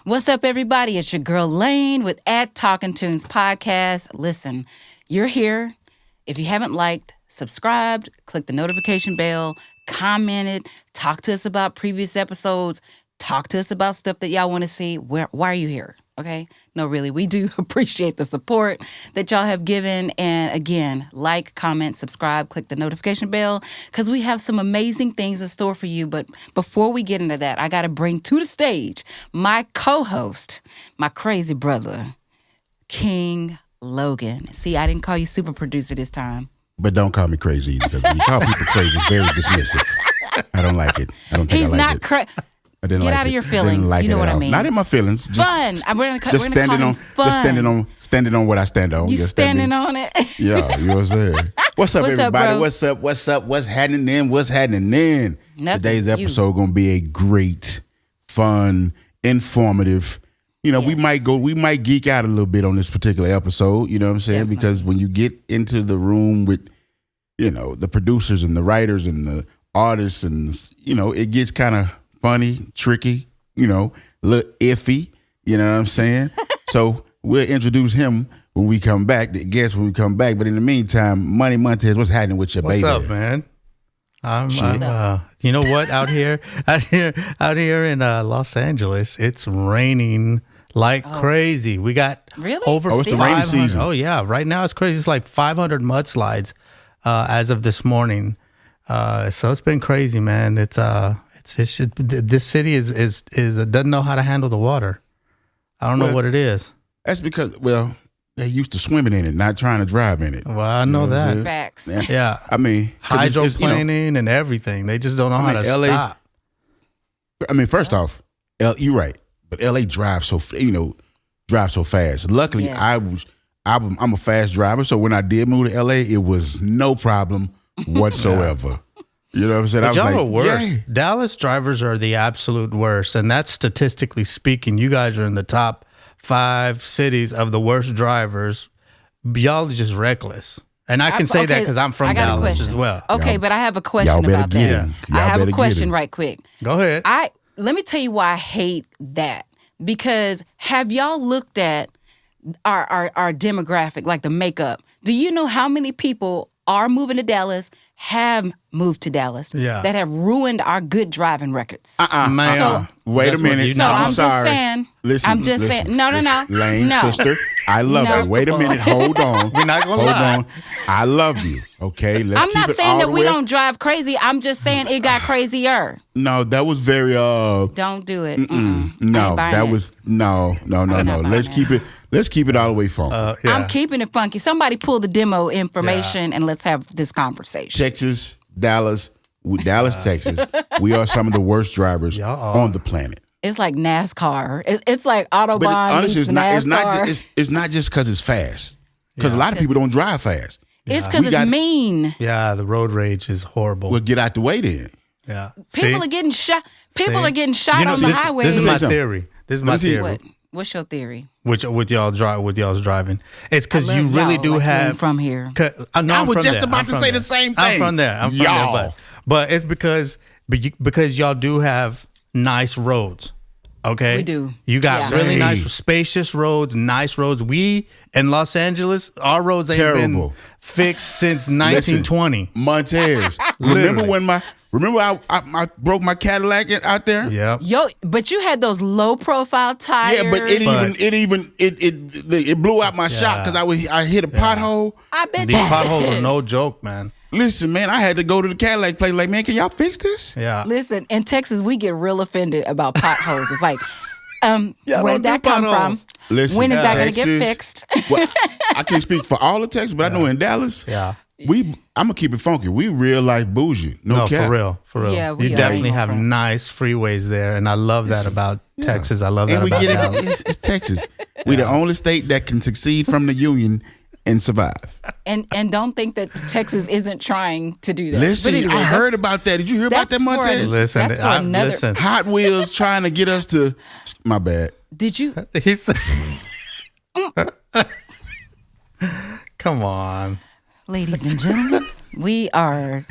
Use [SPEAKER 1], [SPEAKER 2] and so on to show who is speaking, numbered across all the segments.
[SPEAKER 1] What's up, everybody? It's your girl Lane with Talking Tunes Podcast. Listen, you're here. If you haven't liked, subscribed, click the notification bell, commented, talk to us about previous episodes, talk to us about stuff that y'all want to see. Why are you here? Okay? No, really, we do appreciate the support that y'all have given. And again, like, comment, subscribe, click the notification bell, because we have some amazing things in store for you. But before we get into that, I got to bring to the stage my co-host, my crazy brother, King Logan. See, I didn't call you super producer this time.
[SPEAKER 2] But don't call me crazy either, because when you call people crazy, it's very dismissive. I don't like it. I don't think
[SPEAKER 1] He's
[SPEAKER 2] I like
[SPEAKER 1] not
[SPEAKER 2] it.
[SPEAKER 1] crazy.
[SPEAKER 2] Get
[SPEAKER 1] out of your feelings. You know what I mean.
[SPEAKER 2] Not in my feelings. Just
[SPEAKER 1] fun. We're gonna
[SPEAKER 2] standing
[SPEAKER 1] call him fun.
[SPEAKER 2] Just standing on what I stand on.
[SPEAKER 1] You
[SPEAKER 2] just
[SPEAKER 1] standing on it.
[SPEAKER 2] Yeah, you know what I'm saying. What's up, everybody?
[SPEAKER 1] Bro?
[SPEAKER 2] What's up? What's happening in?
[SPEAKER 1] Nothing.
[SPEAKER 2] Today's episode gonna be a great, fun, informative. You know,
[SPEAKER 1] Yes.
[SPEAKER 2] we might geek out a little bit on this particular episode. You know what I'm saying?
[SPEAKER 1] Definitely.
[SPEAKER 2] Because when you get into the room with, you know, the producers and the writers and the artists, and you know, it gets kind of funny, tricky. You know, a little iffy, you know what I'm saying? So we'll introduce him when we come back, the guest when we come back. But in the meantime, Money Montez, what's happening with your baby?
[SPEAKER 3] What's up, man? I'm you know what? out here in Los Angeles, it's raining like crazy. We got
[SPEAKER 1] Really?
[SPEAKER 3] over
[SPEAKER 2] it's the
[SPEAKER 3] 500.
[SPEAKER 2] rainy season.
[SPEAKER 3] Oh yeah, right now it's crazy. It's like 500 mudslides as of this morning. So it's been crazy, man. This city is doesn't know how to handle the water. I don't know what it is.
[SPEAKER 2] That's because, they used to swimming in it, not trying to drive in it.
[SPEAKER 3] Well, I know that.
[SPEAKER 1] Facts.
[SPEAKER 3] Yeah.
[SPEAKER 2] I mean, 'cause it's,
[SPEAKER 3] hydroplaning and everything. They just don't know how to
[SPEAKER 2] LA,
[SPEAKER 3] stop.
[SPEAKER 2] I mean, first off, you're right, but LA drives so fast. Luckily,
[SPEAKER 1] Yes.
[SPEAKER 2] I'm a fast driver, so when I did move to LA, it was no problem whatsoever. You know what I'm saying?
[SPEAKER 3] But
[SPEAKER 2] I was
[SPEAKER 3] y'all
[SPEAKER 2] like,
[SPEAKER 3] are worse.
[SPEAKER 2] yay.
[SPEAKER 3] Dallas drivers are the absolute worst, and that's statistically speaking. You guys are in the top 5 cities of the worst drivers. Y'all are just reckless, and I can say that because I'm from Dallas as well.
[SPEAKER 1] Okay, but I have a question
[SPEAKER 2] y'all better
[SPEAKER 1] about
[SPEAKER 2] get
[SPEAKER 1] that.
[SPEAKER 2] him.
[SPEAKER 1] I
[SPEAKER 2] Y'all
[SPEAKER 1] have
[SPEAKER 2] better
[SPEAKER 1] a
[SPEAKER 2] get
[SPEAKER 1] question
[SPEAKER 2] him.
[SPEAKER 1] right quick.
[SPEAKER 3] Go ahead.
[SPEAKER 1] Let me tell you why I hate that. Because have y'all looked at our demographic, like the makeup? Do you know how many people are moving to Dallas, have moved to Dallas, that have ruined our good driving records?
[SPEAKER 3] Man,
[SPEAKER 2] Wait a minute.
[SPEAKER 1] So I'm
[SPEAKER 2] sorry.
[SPEAKER 1] just saying.
[SPEAKER 2] Listen,
[SPEAKER 1] I'm just saying. No.
[SPEAKER 2] Lane,
[SPEAKER 1] No.
[SPEAKER 2] sister, I love
[SPEAKER 1] No.
[SPEAKER 2] you. Wait a minute. Hold on.
[SPEAKER 3] We're not gonna
[SPEAKER 2] Hold
[SPEAKER 3] lie.
[SPEAKER 2] on. I love you. Okay, let's
[SPEAKER 1] I'm
[SPEAKER 2] keep
[SPEAKER 1] not
[SPEAKER 2] it
[SPEAKER 1] saying
[SPEAKER 2] all
[SPEAKER 1] that
[SPEAKER 2] the
[SPEAKER 1] we
[SPEAKER 2] way.
[SPEAKER 1] don't drive crazy. I'm just saying it got crazier.
[SPEAKER 2] No, that was very
[SPEAKER 1] Don't do it.
[SPEAKER 2] No, that was no.
[SPEAKER 1] not buying
[SPEAKER 2] Let's
[SPEAKER 1] it.
[SPEAKER 2] keep it. Let's keep it all the way funky.
[SPEAKER 3] Yeah.
[SPEAKER 1] I'm keeping it funky. Somebody pull the demo information and let's have this conversation.
[SPEAKER 2] Texas, Dallas, Texas. We are some of the worst drivers on the planet.
[SPEAKER 1] It's like NASCAR. It's like
[SPEAKER 2] But
[SPEAKER 1] Autobahn
[SPEAKER 2] honestly,
[SPEAKER 1] meets NASCAR.
[SPEAKER 2] it's not just because it's fast. Because a lot of people don't drive fast.
[SPEAKER 1] It's because it's mean.
[SPEAKER 3] Yeah, the road rage is horrible.
[SPEAKER 2] Well, get out the way then.
[SPEAKER 3] Yeah,
[SPEAKER 1] People are getting shot. People are getting shot on the highway.
[SPEAKER 3] This is my
[SPEAKER 2] Listen.
[SPEAKER 3] theory. This is my theory.
[SPEAKER 1] What? What's your theory?
[SPEAKER 3] With y'all's driving, it's because you really do have
[SPEAKER 1] from here.
[SPEAKER 2] I was just about to say the same thing.
[SPEAKER 3] I'm from there.
[SPEAKER 2] Y'all.
[SPEAKER 3] But it's because y'all do have nice roads. Okay,
[SPEAKER 1] We do.
[SPEAKER 3] You got
[SPEAKER 1] Yeah.
[SPEAKER 3] really nice, spacious roads, nice roads. We in Los Angeles, our roads ain't
[SPEAKER 2] Terrible.
[SPEAKER 3] been fixed since 1920.
[SPEAKER 2] Montez. Remember I broke my Cadillac out there?
[SPEAKER 3] Yep.
[SPEAKER 1] But you had those low profile tires.
[SPEAKER 2] Yeah, but it blew out my shop because I hit a pothole.
[SPEAKER 1] I bet
[SPEAKER 3] These
[SPEAKER 1] you
[SPEAKER 3] potholes
[SPEAKER 1] did.
[SPEAKER 3] are no joke, man.
[SPEAKER 2] Listen, man, I had to go to the Cadillac place. Like, man, can y'all fix this?
[SPEAKER 3] Yeah.
[SPEAKER 1] Listen, in Texas, we get real offended about potholes. It's like, where'd that
[SPEAKER 3] do
[SPEAKER 1] come
[SPEAKER 3] potholes.
[SPEAKER 1] from?
[SPEAKER 2] Listen,
[SPEAKER 1] When is that going to get
[SPEAKER 2] Texas-
[SPEAKER 1] fixed?
[SPEAKER 2] Well, I can't speak for all of Texas, but I know in Dallas,
[SPEAKER 3] Yeah.
[SPEAKER 2] I'm gonna keep it funky. We real life bougie. No cap.
[SPEAKER 3] For real.
[SPEAKER 1] Yeah, we
[SPEAKER 3] you
[SPEAKER 1] are.
[SPEAKER 3] definitely
[SPEAKER 1] Ain't no
[SPEAKER 3] have
[SPEAKER 1] front.
[SPEAKER 3] nice freeways there, and I love that about Texas. I love that
[SPEAKER 2] And we
[SPEAKER 3] about
[SPEAKER 2] get
[SPEAKER 3] Dallas.
[SPEAKER 2] it. It's Texas. We the only state that can succeed from the union and survive.
[SPEAKER 1] And don't think that Texas isn't trying to do that.
[SPEAKER 2] Listen,
[SPEAKER 1] But anyway,
[SPEAKER 2] I heard about that. Did you hear about that,
[SPEAKER 1] that's for
[SPEAKER 2] Montez?
[SPEAKER 3] Listen,
[SPEAKER 1] That's for another-
[SPEAKER 3] listen.
[SPEAKER 2] Hot Wheels trying to get us to. My bad.
[SPEAKER 1] Did you?
[SPEAKER 3] He's Come on.
[SPEAKER 1] Ladies and gentlemen, We are.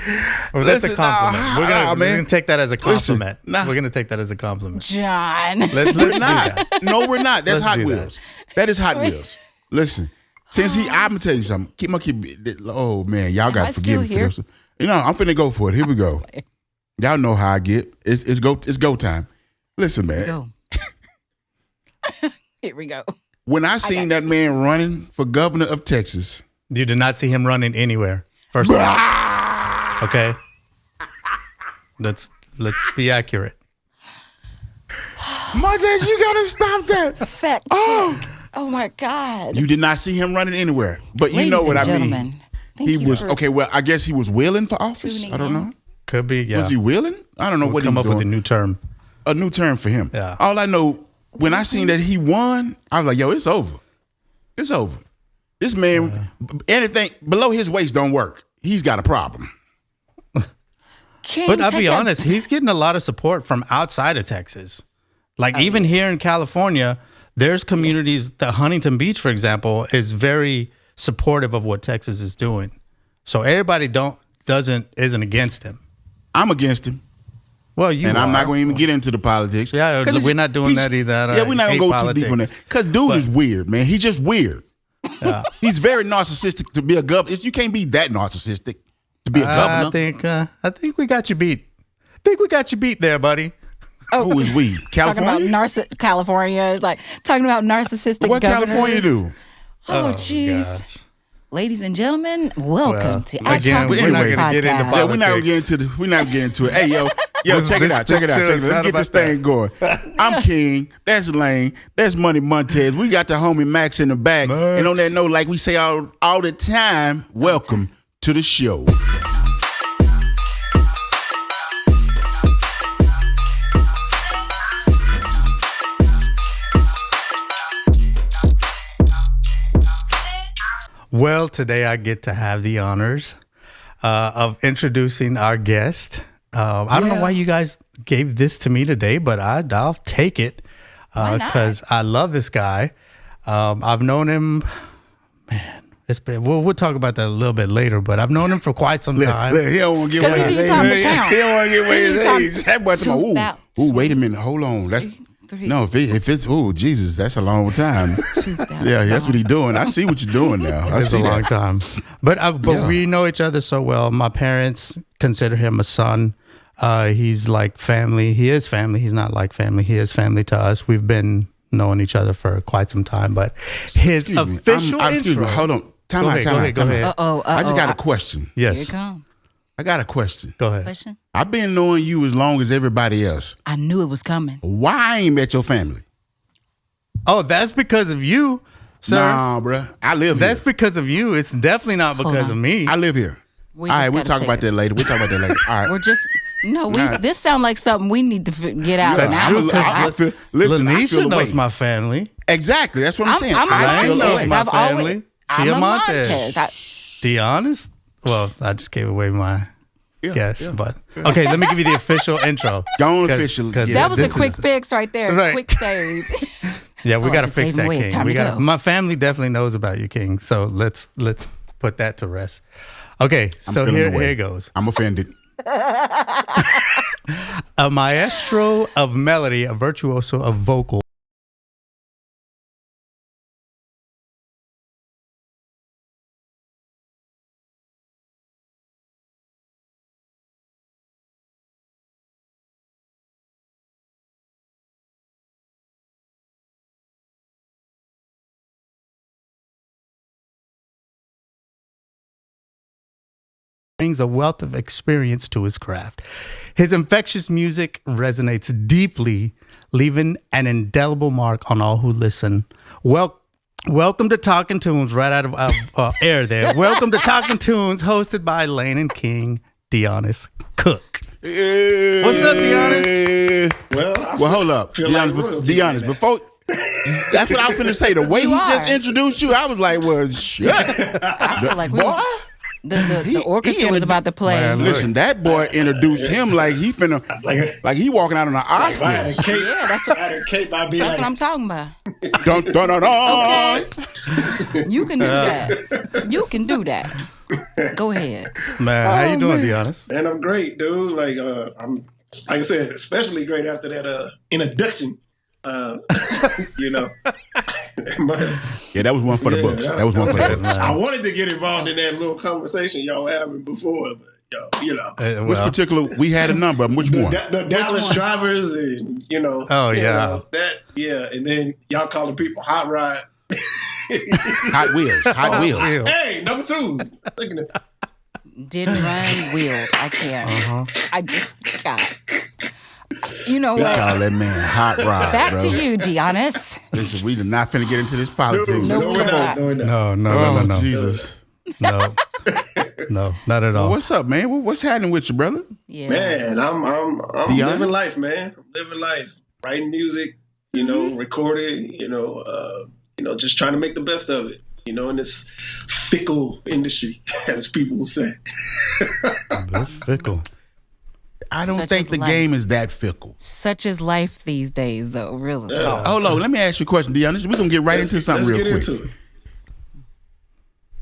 [SPEAKER 3] Well, that's
[SPEAKER 2] Listen,
[SPEAKER 3] a compliment. We're gonna take that as a compliment.
[SPEAKER 2] Listen,
[SPEAKER 3] We're gonna take that as a compliment.
[SPEAKER 1] John.
[SPEAKER 3] Let's do that.
[SPEAKER 2] No, we're not. That's
[SPEAKER 3] Let's
[SPEAKER 2] Hot
[SPEAKER 3] do
[SPEAKER 2] Wheels. That is Hot Wheels. Listen, since I'm gonna tell you something. Oh man, y'all gotta forgive me for this. I'm finna go for it. Here we go. Y'all know how I get. It's go time. Listen, man.
[SPEAKER 1] Here we go.
[SPEAKER 2] When I seen that man running for governor of Texas,
[SPEAKER 3] You did not see him running anywhere. First of all. Okay. Let's be accurate.
[SPEAKER 2] Montez, you gotta stop that.
[SPEAKER 1] Fact check. Oh my God.
[SPEAKER 2] You did not see him running anywhere. But you know what I mean. He was okay. Well, I guess he was willing for office. I don't know.
[SPEAKER 3] Could be. Yeah.
[SPEAKER 2] Was he willing? I don't know what he was
[SPEAKER 3] come up
[SPEAKER 2] doing.
[SPEAKER 3] with a new term.
[SPEAKER 2] A new term for him.
[SPEAKER 3] Yeah.
[SPEAKER 2] All I know, when I seen that he won, I was like, yo, it's over. It's over. This man, anything below his waist don't work. He's got a problem.
[SPEAKER 3] But I'll be honest, he's getting a lot of support from outside of Texas. Like even here in California, there's communities. The Huntington Beach, for example, is very supportive of what Texas is doing. So everybody isn't against him.
[SPEAKER 2] I'm against him.
[SPEAKER 3] Well,
[SPEAKER 2] I'm not going to even get into the politics.
[SPEAKER 3] Yeah, we're not doing that either.
[SPEAKER 2] We're not going to go too deep on that. Because dude is weird, man. He's just weird. Yeah. He's very narcissistic to be a governor. You can't be that narcissistic to be a governor.
[SPEAKER 3] I think we got you beat. I think we got you beat there, buddy.
[SPEAKER 2] Oh, who is we? California?
[SPEAKER 1] Talking about California, like talking about narcissistic
[SPEAKER 2] what
[SPEAKER 1] governors.
[SPEAKER 2] California do?
[SPEAKER 1] Oh, jeez. Ladies and gentlemen, welcome to
[SPEAKER 3] again, we're not going to get into politics.
[SPEAKER 2] Yeah, we're not going to get into it. Hey, yo, check it out. Let's get this thing going. I'm King. That's Lane. That's Money Montez. We got the homie Max in the back. And on that note, like we say all the time, welcome to the show.
[SPEAKER 3] Well, today I get to have the honors of introducing our guest. I don't know why you guys gave this to me today, but I'll take it because I love this guy. I've known him, man. We'll talk about that a little bit later, but I've known him for quite some time.
[SPEAKER 2] He don't want to give away his age. He don't want to give away his age. That boy talking, ooh, wait a minute, hold on. No, if it's Jesus, that's a long time. Yeah, that's what he's doing. I see what you're doing now.
[SPEAKER 3] It's a long time, but we know each other so well. My parents consider him a son. He's like family. He is family. He's not like family. He is family to us. We've been knowing each other for quite some time. But his official intro.
[SPEAKER 2] Excuse me. Hold on. Time out. I just got a question.
[SPEAKER 3] Yes.
[SPEAKER 1] Here you come.
[SPEAKER 2] I got a question.
[SPEAKER 3] Go ahead.
[SPEAKER 1] Question?
[SPEAKER 2] I've been knowing you as long as everybody else.
[SPEAKER 1] I knew it was coming.
[SPEAKER 2] Why I ain't met your family?
[SPEAKER 3] Oh, that's because of you, sir.
[SPEAKER 2] Nah, bro. I live here.
[SPEAKER 3] That's because of you. It's definitely not because of me.
[SPEAKER 2] I live here. All right, we'll talk about that later. All right.
[SPEAKER 1] We're just, this sounds like something we need to get out
[SPEAKER 3] that's
[SPEAKER 1] now.
[SPEAKER 3] True, Lanisha knows my family.
[SPEAKER 2] Exactly. That's what I'm saying.
[SPEAKER 3] I knows my family.
[SPEAKER 1] I'm a Montez.
[SPEAKER 3] Deonis? Well, I just gave away my guess, but okay. Let me give you the official intro.
[SPEAKER 2] Go on official.
[SPEAKER 1] That was a quick fix right there. Right. Quick save.
[SPEAKER 3] Yeah, we got to fix that, King. My family definitely knows about you, King. So let's put that to rest. Okay, so here goes.
[SPEAKER 2] I'm offended.
[SPEAKER 3] A maestro of melody, a virtuoso of vocal. Brings a wealth of experience to his craft. His infectious music resonates deeply, leaving an indelible mark on all who listen. Welcome to Talking Tunes, right out of air there. Welcome to Talking Tunes, hosted by Lane and King, Deonis Cook. What's up, Deonis?
[SPEAKER 2] Well, hold up. Deonis, before... That's what I was finna say. The way he just introduced you, I was like, well, shit.
[SPEAKER 1] I feel like the orchestra was about to play.
[SPEAKER 2] Man, listen, that boy introduced him like he finna, like he walking out on the Oscars.
[SPEAKER 1] That's what I'm talking about.
[SPEAKER 2] Dun, dun, dun, dun.
[SPEAKER 1] Okay. You can do that. You can do that. Go ahead.
[SPEAKER 3] Man, how you doing, Deonis?
[SPEAKER 4] Man, I'm great, dude. Like, I'm, like I said, especially great after that introduction. You know.
[SPEAKER 2] Yeah, that was one for the books. That was one for the books.
[SPEAKER 4] I wanted to get involved in that little conversation y'all were having before, but you know.
[SPEAKER 2] Which particular? We had a number of them. Which one?
[SPEAKER 4] The Dallas drivers, and you know.
[SPEAKER 3] Oh yeah.
[SPEAKER 4] And then y'all calling people hot rod.
[SPEAKER 2] Hot wheels.
[SPEAKER 4] Hey, number 2.
[SPEAKER 1] Didn't run, wheeled. I can't. I just got. You know what?
[SPEAKER 2] Call that man hot rod.
[SPEAKER 1] Back
[SPEAKER 2] bro.
[SPEAKER 1] to you, Deonis.
[SPEAKER 2] Listen, we did not finna get into this politics.
[SPEAKER 1] No, we're not.
[SPEAKER 3] No.
[SPEAKER 2] Jesus.
[SPEAKER 3] No, not at all.
[SPEAKER 2] Well, what's up, man? What's happening with you, brother?
[SPEAKER 1] Yeah.
[SPEAKER 4] Man, I'm living life, man. I'm living life, writing music, you know, recording, you know, just trying to make the best of it, you know, in this fickle industry, as people will say.
[SPEAKER 3] That's fickle.
[SPEAKER 2] I don't
[SPEAKER 1] Such
[SPEAKER 2] think
[SPEAKER 1] is
[SPEAKER 2] the
[SPEAKER 1] life.
[SPEAKER 2] game is that fickle.
[SPEAKER 1] Such is life these days, though. Real talk.
[SPEAKER 2] Hold on, let me ask you a question, Deonis. We're gonna get right into something real quick.
[SPEAKER 4] Let's get into it.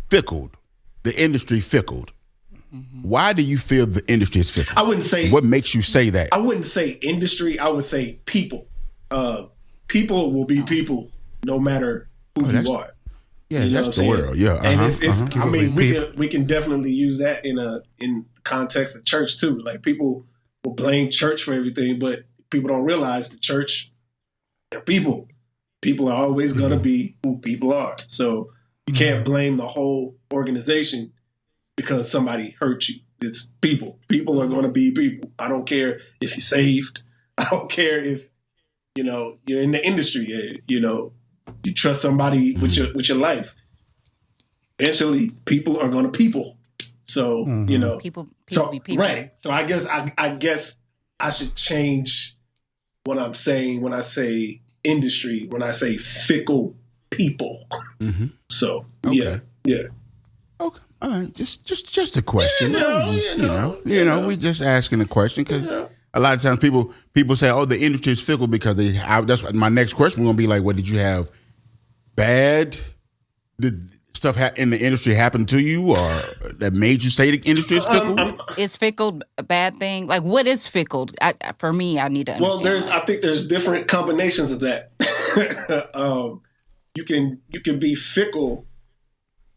[SPEAKER 2] Fickled. The industry fickled. Why do you feel the industry is fickle?
[SPEAKER 4] I wouldn't say.
[SPEAKER 2] What makes you say that?
[SPEAKER 4] I wouldn't say industry. I would say people. People will be people, no matter who you are.
[SPEAKER 2] Yeah,
[SPEAKER 4] You know
[SPEAKER 2] that's
[SPEAKER 4] what
[SPEAKER 2] the
[SPEAKER 4] I'm saying?
[SPEAKER 2] world. Yeah,
[SPEAKER 4] And it's I mean,
[SPEAKER 3] People.
[SPEAKER 4] we can definitely use that in the context of church too. Like people will blame church for everything, but people don't realize the church, they're people. People are always gonna be who people are. So you can't blame the whole organization because somebody hurt you. It's people. People are gonna be people. I don't care if you're saved. I don't care if you're in the industry. You trust somebody with your life. Eventually, people are gonna people. So
[SPEAKER 1] People
[SPEAKER 4] so
[SPEAKER 1] be people.
[SPEAKER 4] right. So I guess I should change what I'm saying when I say industry. When I say fickle people. So
[SPEAKER 2] Okay.
[SPEAKER 4] yeah.
[SPEAKER 2] Okay, all right. Just a question.
[SPEAKER 4] You know.
[SPEAKER 2] We just asking a question because a lot of times people say, "Oh, the industry is fickle," because that's what my next question was gonna be like. What did you have bad? Did stuff in the industry happen to you, or that made you say the industry is fickle?
[SPEAKER 1] Is fickle a bad thing? Like, what is fickle? For me, I need to understand.
[SPEAKER 4] Well, I think there's different combinations of that. You can be fickle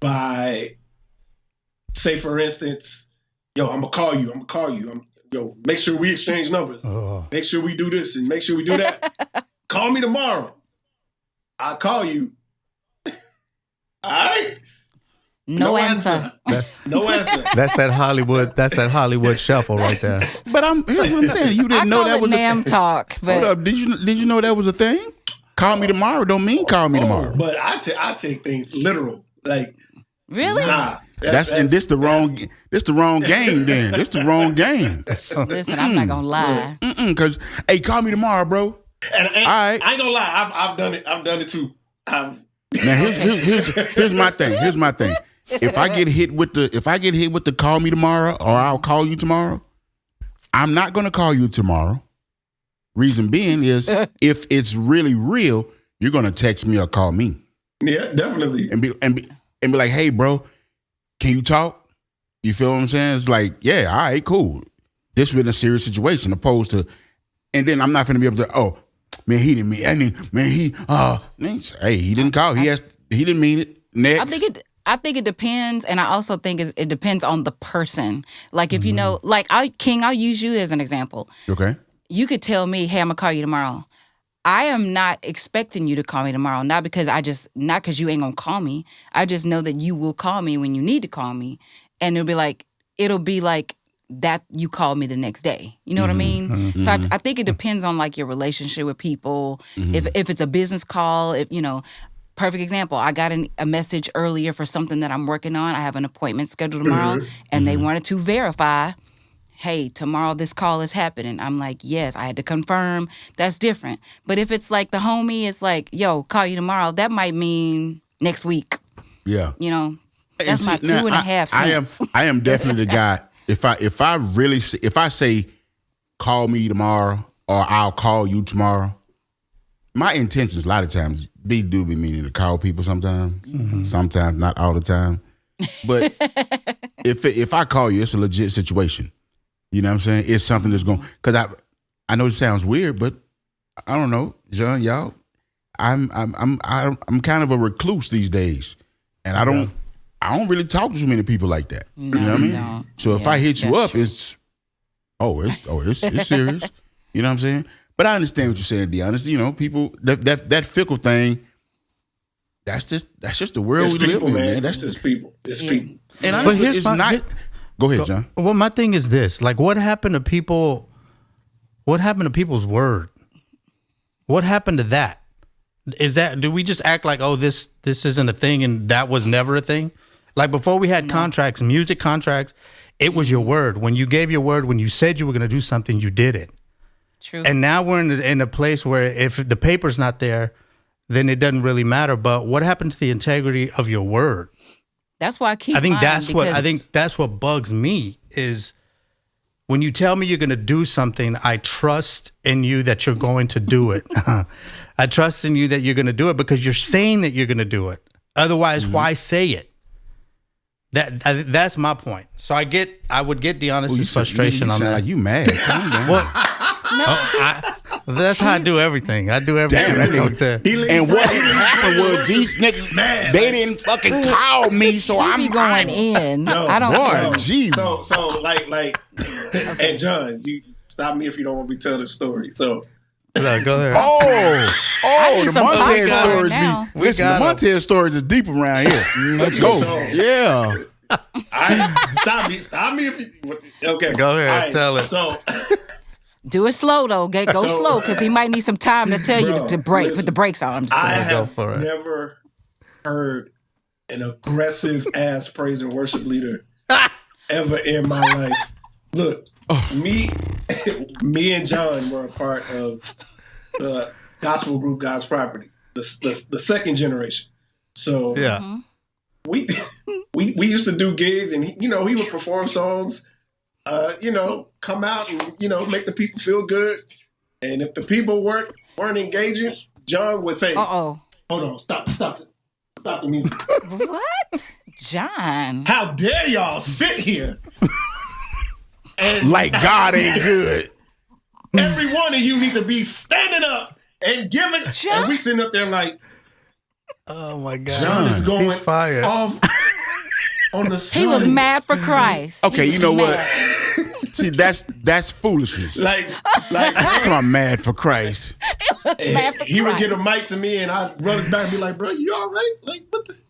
[SPEAKER 4] by, say, for instance, I'm gonna call you. Make sure we exchange numbers. Make sure we do this and make sure we do that. Call me tomorrow. I'll call you. All right.
[SPEAKER 1] No answer.
[SPEAKER 4] No answer.
[SPEAKER 3] That's that Hollywood shuffle right there.
[SPEAKER 2] But here's what I'm saying. You didn't know that was
[SPEAKER 1] Nam talk. But
[SPEAKER 2] Hold up. Did you know that was a thing? Call me tomorrow don't mean call me tomorrow.
[SPEAKER 4] But I take things literal. Like,
[SPEAKER 1] really?
[SPEAKER 4] nah.
[SPEAKER 2] This the wrong game then. This the wrong game.
[SPEAKER 1] Listen, I'm not gonna lie.
[SPEAKER 2] Because hey, call me tomorrow, bro.
[SPEAKER 4] And
[SPEAKER 2] All right.
[SPEAKER 4] I ain't gonna lie. I've done it. I've done it too.
[SPEAKER 2] Now here's my thing. Here's my thing. If I get hit with the call me tomorrow or I'll call you tomorrow, I'm not gonna call you tomorrow. Reason being is if it's really real, you're gonna text me or call me.
[SPEAKER 4] Yeah, definitely.
[SPEAKER 2] And be like, hey, bro, can you talk? You feel what I'm saying? It's like, yeah, all right, cool. This was a serious situation, opposed to, and then I'm not gonna be able to. Oh, man, he didn't mean. He didn't call. He didn't mean it. Next,
[SPEAKER 1] I think it depends, and I also think it depends on the person. Like if you know, like I'll use you as an example.
[SPEAKER 2] Okay.
[SPEAKER 1] You could tell me, hey, I'm gonna call you tomorrow. I am not expecting you to call me tomorrow, not because you ain't gonna call me. I just know that you will call me when you need to call me, and it'll be like that you call me the next day. You know what I mean? So I think it depends on like your relationship with people. If it's a business call, perfect example. I got a message earlier for something that I'm working on. I have an appointment scheduled tomorrow, and they wanted to verify, hey, tomorrow this call is happening. I'm like, yes, I had to confirm. That's different. But if it's like the homie, it's like, yo, call you tomorrow. That might mean next week.
[SPEAKER 2] Yeah.
[SPEAKER 1] That's my 2.5 cents.
[SPEAKER 2] I am definitely the guy. If I say call me tomorrow or I'll call you tomorrow, my intentions a lot of times do be meaning to call people sometimes. Sometimes, not all the time. But if I call you, it's a legit situation. You know what I'm saying? It's something that's going, because I know it sounds weird, but I don't know, John, y'all. I'm kind of a recluse these days, and I don't really talk to too many people like that.
[SPEAKER 1] No,
[SPEAKER 2] you know what I mean?
[SPEAKER 1] no.
[SPEAKER 2] So if I hit you up,
[SPEAKER 1] true.
[SPEAKER 2] it's serious. You know what I'm saying? But I understand what you're saying, Deonis. You know, people that fickle thing. That's just the world
[SPEAKER 4] It's
[SPEAKER 2] we
[SPEAKER 4] people,
[SPEAKER 2] live in,
[SPEAKER 4] man.
[SPEAKER 2] man. That's
[SPEAKER 4] It's
[SPEAKER 2] just
[SPEAKER 4] people. It's people.
[SPEAKER 2] and
[SPEAKER 3] But
[SPEAKER 2] honestly,
[SPEAKER 3] here's
[SPEAKER 2] it's
[SPEAKER 3] my-
[SPEAKER 2] not. Go ahead, John.
[SPEAKER 3] Well, my thing is this: like, what happened to people? What happened to people's word? What happened to that? Do we just act like, oh, this isn't a thing, and that was never a thing? Like before we had contracts, music contracts, it was your word. When you gave your word, when you said you were going to do something, you did it.
[SPEAKER 1] True.
[SPEAKER 3] And now we're in a place where if the paper's not there, then it doesn't really matter. But what happened to the integrity of your word?
[SPEAKER 1] That's why I keep.
[SPEAKER 3] I think
[SPEAKER 1] mine
[SPEAKER 3] that's what bugs me is when you tell me you're going to do something, I trust in you that you're going to do it. I trust in you that you're going to do it because you're saying that you're going to do it. Otherwise, why say it? That's my point. So I would get Deonis' frustration
[SPEAKER 2] you
[SPEAKER 3] on
[SPEAKER 2] sound
[SPEAKER 3] that.
[SPEAKER 2] like you mad. Calm down.
[SPEAKER 3] That's how I do everything. I do everything.
[SPEAKER 2] Damn,
[SPEAKER 3] like that.
[SPEAKER 2] And what happened was these niggas, they didn't fucking call me, so
[SPEAKER 1] he
[SPEAKER 2] I'm
[SPEAKER 1] be going in.
[SPEAKER 4] No,
[SPEAKER 1] I don't.
[SPEAKER 2] boy, geez.
[SPEAKER 4] So like, and John, you stop me if you don't want me to tell the story. So
[SPEAKER 3] No, go ahead.
[SPEAKER 2] Oh,
[SPEAKER 1] need
[SPEAKER 2] the
[SPEAKER 1] some
[SPEAKER 2] Montez
[SPEAKER 1] popcorn
[SPEAKER 2] stories
[SPEAKER 1] now.
[SPEAKER 2] be. Listen, the Montez stories is deep around here. Let's go.
[SPEAKER 4] So-
[SPEAKER 2] Yeah.
[SPEAKER 4] stop me if you. Okay,
[SPEAKER 3] Go ahead,
[SPEAKER 4] All right,
[SPEAKER 3] tell it.
[SPEAKER 4] So
[SPEAKER 1] Do it slow though. Go
[SPEAKER 4] So-
[SPEAKER 1] slow because he might need some time to tell you
[SPEAKER 4] Bro,
[SPEAKER 1] to break.
[SPEAKER 4] listen,
[SPEAKER 1] Put the brakes on. I'm just
[SPEAKER 4] I
[SPEAKER 1] kidding.
[SPEAKER 3] go
[SPEAKER 4] have
[SPEAKER 3] for it.
[SPEAKER 4] never heard an aggressive ass praise and worship leader ever in my life. Look, me and John were a part of the gospel group God's Property, the second generation. So
[SPEAKER 3] Yeah.
[SPEAKER 4] we used to do gigs, and he would perform songs, come out and make the people feel good. And if the people weren't engaging, John would say,
[SPEAKER 1] Uh-oh.
[SPEAKER 4] "Hold on, stop the music!
[SPEAKER 1] What? John.
[SPEAKER 4] How dare y'all sit here and
[SPEAKER 2] Like God ain't good.
[SPEAKER 4] every one of you need to be standing up and giving."
[SPEAKER 1] John?
[SPEAKER 4] And we sitting up there like
[SPEAKER 3] Oh my God.
[SPEAKER 4] John is going
[SPEAKER 3] He's fired.
[SPEAKER 4] off on the
[SPEAKER 1] He was
[SPEAKER 4] sun.
[SPEAKER 1] mad for Christ. He
[SPEAKER 2] Okay,
[SPEAKER 1] was
[SPEAKER 2] you know what?
[SPEAKER 1] mad.
[SPEAKER 2] See, that's foolishness.
[SPEAKER 4] Like
[SPEAKER 2] I'm mad for Christ.
[SPEAKER 1] Mad for
[SPEAKER 4] he would get a
[SPEAKER 1] Christ.
[SPEAKER 4] mic to me, and I'd run it back and be like, "Bro, you all right? Like, what the?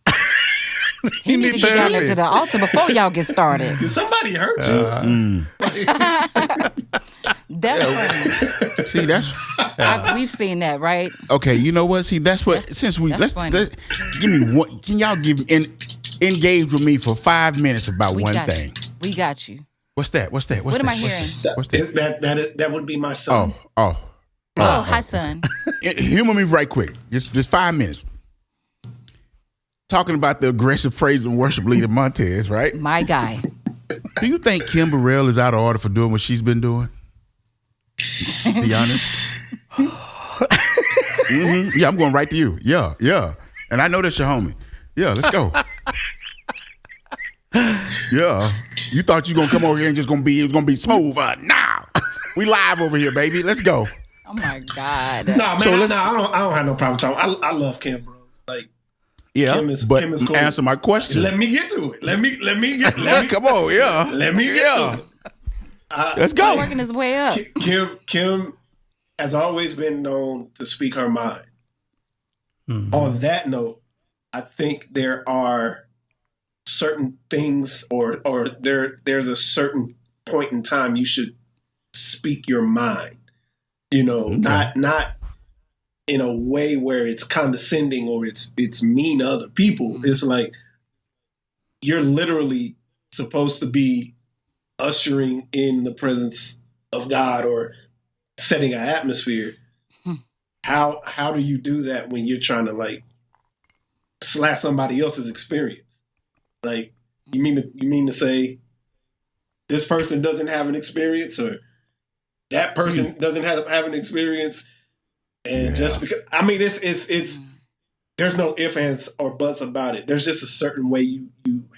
[SPEAKER 1] He need to get down there to the altar before y'all get started.
[SPEAKER 4] Did somebody hurt you?"
[SPEAKER 1] That's funny.
[SPEAKER 2] See, that's
[SPEAKER 1] We've seen that, right?
[SPEAKER 2] okay. You know what? See, that's what. Since we
[SPEAKER 1] That's funny.
[SPEAKER 2] give me one. Can y'all engage with me for 5 minutes about
[SPEAKER 1] We
[SPEAKER 2] one
[SPEAKER 1] got
[SPEAKER 2] thing?
[SPEAKER 1] you. We got you.
[SPEAKER 2] What's that? What's that?
[SPEAKER 1] What am I hearing?
[SPEAKER 2] What's that?
[SPEAKER 4] That would be my son.
[SPEAKER 2] Oh.
[SPEAKER 1] Oh, hi, son.
[SPEAKER 2] Humor me right quick. Just 5 minutes. Talking about the aggressive praise and worship leader Montez, right?
[SPEAKER 1] My guy.
[SPEAKER 2] Do you think Kim Burrell is out of order for doing what she's been doing? Be honest. Yeah, I'm going right to you. Yeah. And I know that's your homie. Yeah, let's go. Yeah. You thought you gonna come over here and just gonna be smooth. Nah. We live over here, baby. Let's go.
[SPEAKER 1] Oh my God.
[SPEAKER 4] No, man,
[SPEAKER 2] So
[SPEAKER 4] I
[SPEAKER 2] let's-
[SPEAKER 4] don't have no problem talking. I love Kim, bro. Like,
[SPEAKER 2] Yeah.
[SPEAKER 4] Kim is cool.
[SPEAKER 2] Answer my question.
[SPEAKER 4] let me get to it. Let me
[SPEAKER 2] Come on, yeah.
[SPEAKER 4] let me get to it.
[SPEAKER 2] Let's go.
[SPEAKER 1] Working his way up.
[SPEAKER 4] Kim has always been known to speak her mind. On that note, I think there are certain things or there's a certain point in time you should speak your mind. Not in a way where it's condescending or it's mean to other people. It's like you're literally supposed to be ushering in the presence of God or setting an atmosphere. How do you do that when you're trying to like slash somebody else's experience? Like you mean to say this person doesn't have an experience or that person doesn't have an experience, and just because it's there's no ifs, ands, or buts about it. There's just a certain way you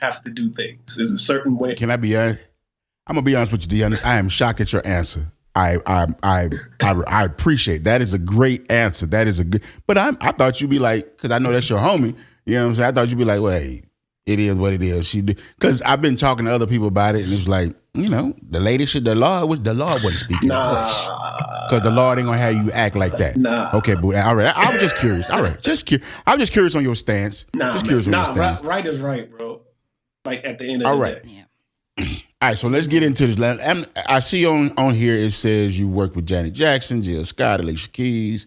[SPEAKER 4] have to do things. There's a certain way.
[SPEAKER 2] Can I be honest? I'm gonna be honest with you, Deonis. I am shocked at your answer. I appreciate that. Is a great answer. That is a good. But I thought you'd be like, because I know that's your homie. You know what I'm saying? I thought you'd be like, well, hey, it is what it is. She do, because I've been talking to other people about it, and it's like, you know, the lady should. The Lord wasn't speaking English, because the Lord ain't gonna have you act like that.
[SPEAKER 4] Nah.
[SPEAKER 2] Okay, but all right. I was just curious. All right, I'm just curious on your stance. Just curious on your stance.
[SPEAKER 4] Right is right, bro. Like at the end of the day.
[SPEAKER 1] Yeah.
[SPEAKER 2] All right, so let's get into this. I see on here it says you work with Janet Jackson, Jill Scott, Alicia Keys.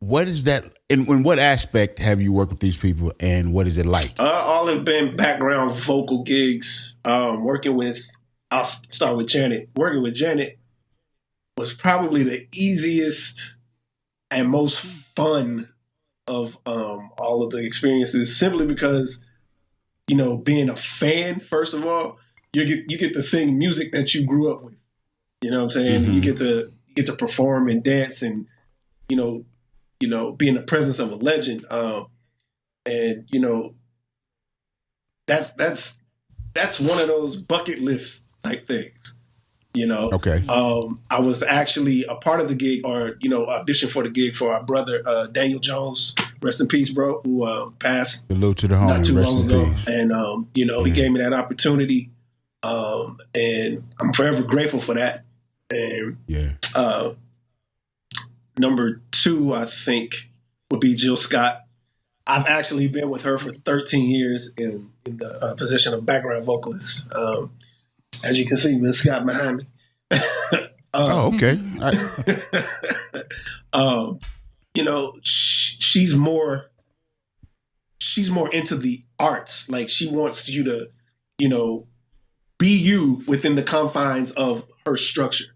[SPEAKER 2] What is that? In what aspect have you worked with these people, and what is it like?
[SPEAKER 4] All have been background vocal gigs. Working with, I'll start with Janet. Working with Janet was probably the easiest and most fun of all of the experiences, simply because, you know, being a fan, first of all, you get to sing music that you grew up with. You know what I'm saying?
[SPEAKER 2] Mm-hmm.
[SPEAKER 4] You get to perform and dance and, you know, be in the presence of a legend. And you know, that's one of those bucket list type things. You know,
[SPEAKER 2] Okay.
[SPEAKER 4] I was actually a part of the gig, or auditioned for the gig for our brother Daniel Jones, rest in peace, bro, who passed
[SPEAKER 2] Salute to the
[SPEAKER 4] not
[SPEAKER 2] homie,
[SPEAKER 4] too
[SPEAKER 2] rest
[SPEAKER 4] long
[SPEAKER 2] in
[SPEAKER 4] ago.
[SPEAKER 2] peace.
[SPEAKER 4] And he gave me that opportunity, and I'm forever grateful for that. And
[SPEAKER 2] Yeah.
[SPEAKER 4] number 2, I think, would be Jill Scott. I've actually been with her for 13 years in the position of background vocalist. As you can see, Miss Scott behind me.
[SPEAKER 2] Okay.
[SPEAKER 4] She's more into the arts. Like, she wants you to, be you within the confines of her structure.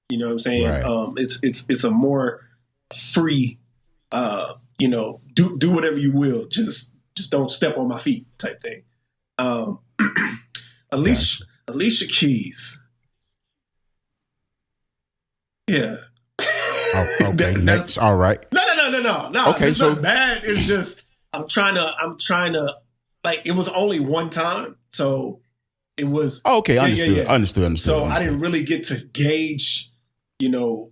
[SPEAKER 4] You know what I'm saying?
[SPEAKER 2] Right.
[SPEAKER 4] It's a more free, do whatever you will. Just don't step on my feet type thing. Alicia Keys. Yeah.
[SPEAKER 2] Oh, okay. Next. All right.
[SPEAKER 4] No.
[SPEAKER 2] Okay,
[SPEAKER 4] it's
[SPEAKER 2] so
[SPEAKER 4] not bad. It's just I'm trying to like, it was only one time, so it was
[SPEAKER 2] okay. Understood.
[SPEAKER 4] Yeah.
[SPEAKER 2] Understood.
[SPEAKER 4] So I didn't really get to gauge,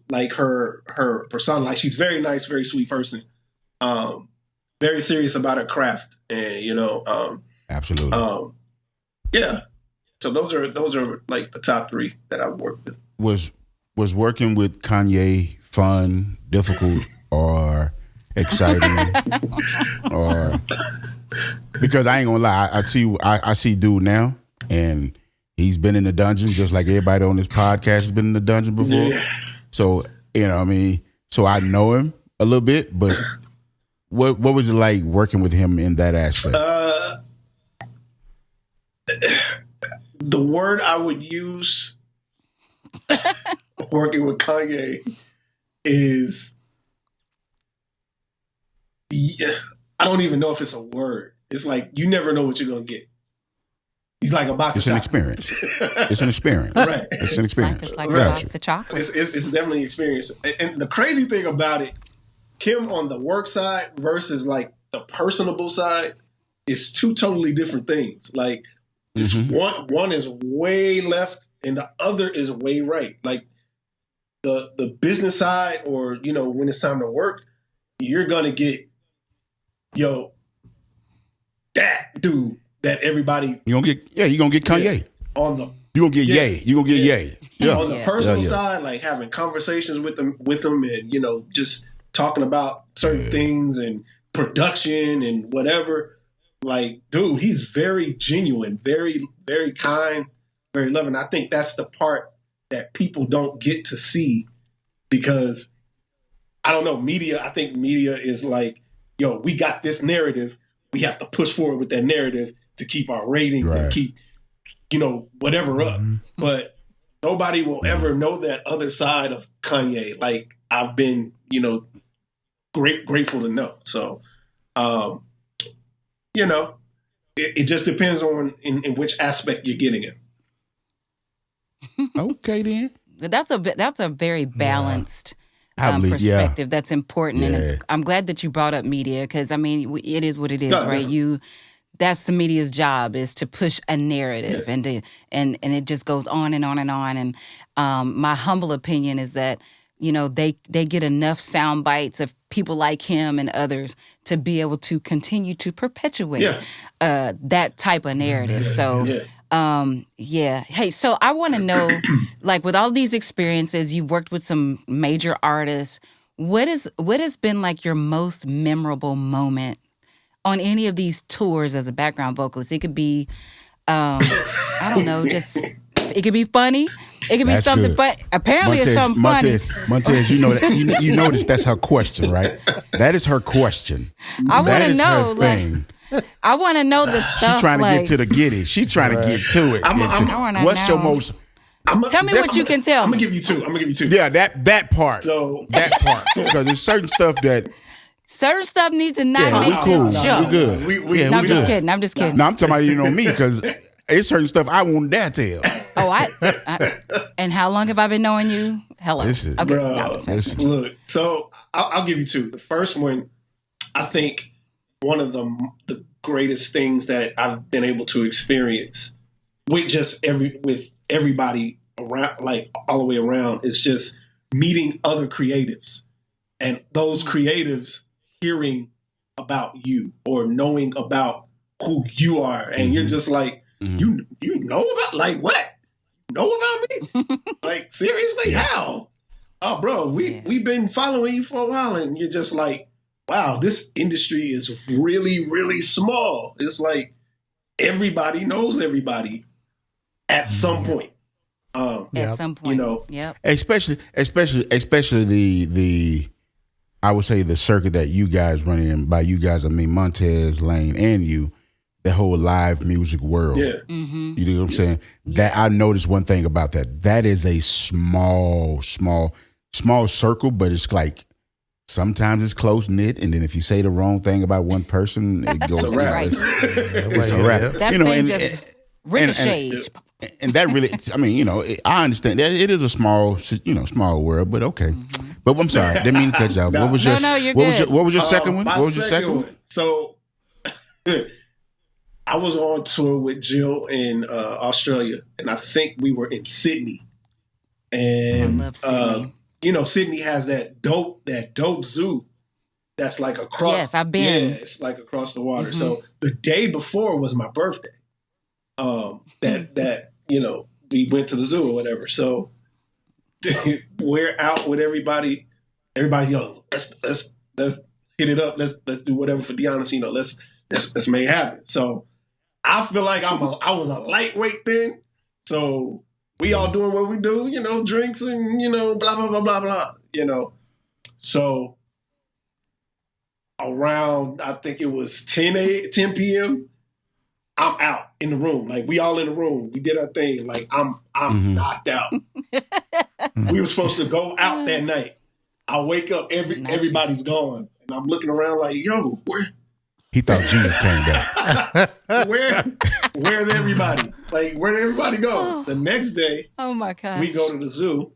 [SPEAKER 4] like her persona. Like, she's very nice, very sweet person. Very serious about her craft, and
[SPEAKER 2] absolutely.
[SPEAKER 4] Yeah. So those are like the top 3 that I've worked with.
[SPEAKER 2] Was working with Kanye fun, difficult, or exciting? Or because I ain't gonna lie, I see dude now, and he's been in the dungeon just like everybody on this podcast has been in the dungeon before. Yeah. So so I know him a little bit, but what was it like working with him in that aspect?
[SPEAKER 4] The word I would use working with Kanye is, I don't even know if it's a word. It's like, you never know what you're going to get. He's like a box of chocolate.
[SPEAKER 2] It's an experience.
[SPEAKER 4] Right.
[SPEAKER 2] It's an experience.
[SPEAKER 1] It's like a box of chocolates.
[SPEAKER 4] It's definitely an experience. And the crazy thing about it, him on the work side versus like the personable side, is 2 totally different things. Like, it's one is way left and the other is way right. Like, the business side, or when it's time to work, you're gonna get that dude that everybody
[SPEAKER 2] you're gonna get Kanye
[SPEAKER 4] on the
[SPEAKER 2] you're gonna get Ye. You're gonna get Ye. Yeah.
[SPEAKER 4] On the personal side, like having conversations with them and just talking about certain things and production and whatever. Like, dude, he's very genuine, very, very kind, very loving. I think that's the part that people don't get to see, because, I don't know, I think media is like, we got this narrative. We have to push forward with that narrative to keep our ratings and keep, whatever up. But nobody will ever know that other side of Kanye. Like, I've been, grateful to know. So, it just depends on in which aspect you're getting it.
[SPEAKER 2] Okay, then.
[SPEAKER 1] That's a very balanced perspective. That's important, and I'm glad that you brought up media, because it is what it is, right? that's the media's job, is to push a narrative, and it just goes on and on and on. And my humble opinion is that, you know, they get enough sound bites of people like him and others to be able to continue to perpetuate that type of narrative. Hey, so I want to know, like, with all these experiences, you've worked with some major artists. What has been like your most memorable moment on any of these tours as a background vocalist? It could be, I don't know, just it could be funny. It could be something, good. But apparently it's something funny.
[SPEAKER 2] Montez, you know that you notice that's her question, right? That is her question.
[SPEAKER 1] I want to know, like, I want to know the stuff.
[SPEAKER 2] She's trying to get to the giddy. She's trying to get to it. What's your most?
[SPEAKER 1] Tell me what you can tell.
[SPEAKER 4] I'm gonna give you two.
[SPEAKER 2] Yeah, that part. So that part, because there's certain stuff
[SPEAKER 1] needs to not make this show.
[SPEAKER 2] We good.
[SPEAKER 1] I'm just kidding.
[SPEAKER 2] No, I'm talking about me, because it's certain stuff I won't dare tell.
[SPEAKER 1] And how long have I been knowing you? Hello.
[SPEAKER 4] Look, so I'll give you two. The first one, I think one of the greatest things that I've been able to experience with everybody around, like all the way around, is just meeting other creatives, and those creatives hearing about you or knowing about who you are, and you're just like, you know about, like, what? Know about me? Like, seriously? How? Oh, bro, we've been following you for a while, and you're just like, wow, this industry is really, really small. It's like everybody knows everybody at some point.
[SPEAKER 1] At some point,
[SPEAKER 4] you know,
[SPEAKER 2] especially the I would say the circuit that you guys run in. By you guys, I mean Montez, Lane, and you. The whole live music world.
[SPEAKER 4] Yeah.
[SPEAKER 1] Mm-hmm.
[SPEAKER 2] You know what I'm saying? That I noticed one thing about that. That is a small circle, but it's like sometimes it's close knit, and then if you say the wrong thing about one person, it goes.
[SPEAKER 4] It's a wrap.
[SPEAKER 2] It's a wrap.
[SPEAKER 1] That thing just ricochets.
[SPEAKER 2] And that really, I mean, you know, I understand that it is a small world, but okay. Mm-hmm. But I'm sorry, didn't mean to cut you off. What was your second one? What was your second one?
[SPEAKER 4] So I was on tour with Jill in Australia, and I think we were in Sydney. And
[SPEAKER 1] I love Sydney.
[SPEAKER 4] You know, Sydney has that dope zoo that's like across.
[SPEAKER 1] Yes, I've been.
[SPEAKER 4] Yeah, it's like across the water. Mm-hmm. So the day before was my birthday. That you know, we went to the zoo or whatever. So we're out with everybody. Everybody, yo, let's hit it up. Let's do whatever for Deonis. You know, let's make it happen. So I feel like I was a lightweight then. So we all doing what we do, you know, drinks and, you know, blah, blah, blah, blah, blah, you know. So around, I think it was 10 p.m., I'm out in the room. Like, we all in the room. We did our thing. Like, I'm knocked out. We were supposed to go out that night. I wake up, everybody's gone. And I'm looking around like, yo, where?
[SPEAKER 2] He thought Jesus came back.
[SPEAKER 4] Where's everybody? Like, where did everybody go? The next day,
[SPEAKER 1] oh my God,
[SPEAKER 4] we go to the zoo.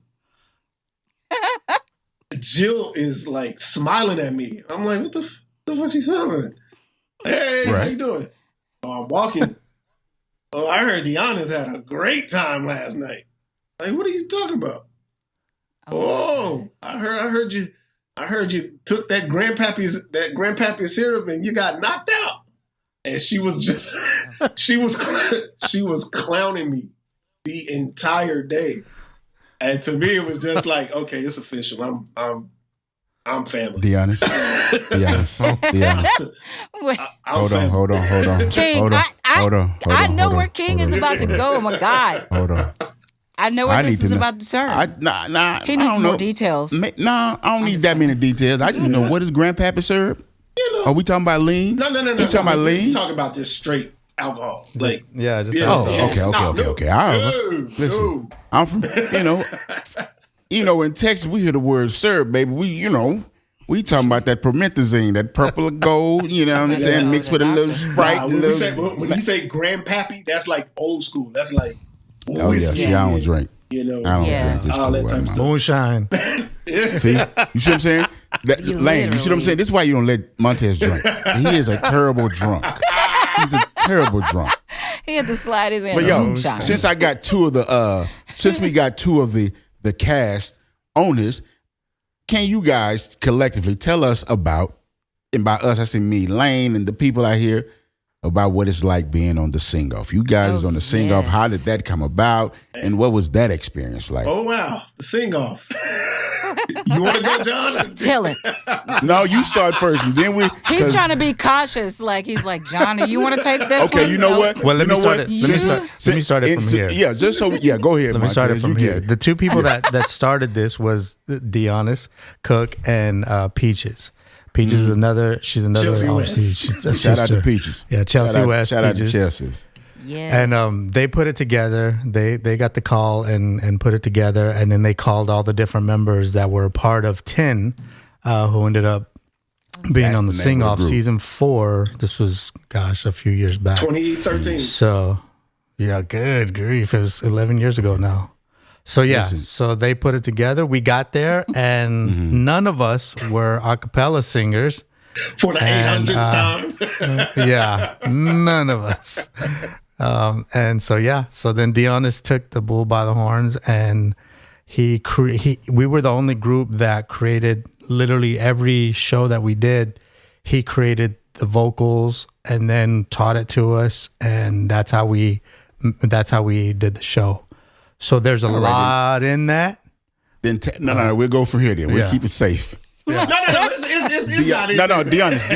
[SPEAKER 4] Jill is like smiling at me. I'm like, what the fuck she smiling at? Hey, how you doing? Oh, I'm walking. Oh, I heard Deonis had a great time last night. Like, what are you talking about? Oh, I heard you. I heard you took that Grandpappy Syrup and you got knocked out. And she was just, she was clowning me the entire day. And to me, it was just like, okay, it's official. I'm family.
[SPEAKER 2] Deonis. Hold on.
[SPEAKER 1] King, I know where King is about to go. Oh my God.
[SPEAKER 2] Hold on.
[SPEAKER 1] I know what this is about to turn. He needs more details.
[SPEAKER 2] I don't need that many details. I just know, what is Grandpappy Syrup?
[SPEAKER 4] You know,
[SPEAKER 2] are we talking about lean?
[SPEAKER 4] No.
[SPEAKER 2] You talking about lean?
[SPEAKER 4] You talking about just straight alcohol? Like,
[SPEAKER 2] Okay. Listen, I'm from, in Texas we hear the word syrup, baby. We talking about that promethazine, that purple and gold. You know what I'm saying? Mixed with a little Sprite.
[SPEAKER 4] When you say Grandpappy, that's like old school. That's like.
[SPEAKER 2] Oh yeah, see, I don't drink.
[SPEAKER 4] You know,
[SPEAKER 2] I don't drink. It's
[SPEAKER 4] all
[SPEAKER 2] cool.
[SPEAKER 4] that type of stuff.
[SPEAKER 3] Moonshine.
[SPEAKER 2] See, you see what I'm saying? Lane, you see what I'm saying? This is why you don't let Montez drink. He is a terrible drunk. He's a terrible drunk.
[SPEAKER 1] He had to slide his hand.
[SPEAKER 2] But yo,
[SPEAKER 1] moonshine.
[SPEAKER 2] since we got two of the cast owners, can you guys collectively tell us about, and by us I say me, Lane, and the people out here, about what it's like being on the sing-off? You guys was on the sing-off.
[SPEAKER 1] yes.
[SPEAKER 2] How did that come about, and what was that experience like?
[SPEAKER 4] Oh wow, the sing-off. You want to go, John?
[SPEAKER 1] Tell it.
[SPEAKER 2] No, you start first, and then we.
[SPEAKER 1] He's trying to be cautious. Like he's like, Johnny, you want to take this one?
[SPEAKER 2] Okay, you know what?
[SPEAKER 3] Well, let
[SPEAKER 2] You
[SPEAKER 3] me
[SPEAKER 2] know
[SPEAKER 3] start
[SPEAKER 2] what?
[SPEAKER 3] it. Let me start it from here.
[SPEAKER 2] Yeah, just so. Yeah, go ahead.
[SPEAKER 3] Let me start it
[SPEAKER 2] Montez,
[SPEAKER 3] from
[SPEAKER 2] you
[SPEAKER 3] here.
[SPEAKER 2] get it.
[SPEAKER 3] The two people that started this was Deonis, Cook, and Peaches. Peaches is another. She's another.
[SPEAKER 4] Chelsea
[SPEAKER 3] Obviously,
[SPEAKER 4] West.
[SPEAKER 3] she's a
[SPEAKER 2] Shout out
[SPEAKER 3] sister.
[SPEAKER 2] to Peaches.
[SPEAKER 3] Yeah, Chelsea West.
[SPEAKER 2] Shout out to
[SPEAKER 3] Peaches.
[SPEAKER 2] Chelsea.
[SPEAKER 1] Yes.
[SPEAKER 3] And they put it together. They got the call and put it together, and then they called all the different members that were part of 10, who ended up being
[SPEAKER 2] That's
[SPEAKER 3] on the
[SPEAKER 2] the name
[SPEAKER 3] sing
[SPEAKER 2] of the
[SPEAKER 3] off
[SPEAKER 2] group.
[SPEAKER 3] season 4. This was a few years back.
[SPEAKER 4] 2013.
[SPEAKER 3] So yeah, good grief. It was 11 years ago now. So yeah,
[SPEAKER 2] Listen.
[SPEAKER 3] so they put it together. We got there, and none of us were a cappella singers.
[SPEAKER 4] For the
[SPEAKER 3] And,
[SPEAKER 4] 800th time.
[SPEAKER 3] Yeah, none of us. And so then Deonis took the bull by the horns, and we were the only group that created literally every show that we did. He created the vocals and then taught it to us, and that's how we did the show. So there's a lot in that.
[SPEAKER 2] Then no, we'll go from here. Then we'll
[SPEAKER 3] Yeah.
[SPEAKER 2] keep it safe.
[SPEAKER 4] No, it's not.
[SPEAKER 2] No, Deonis.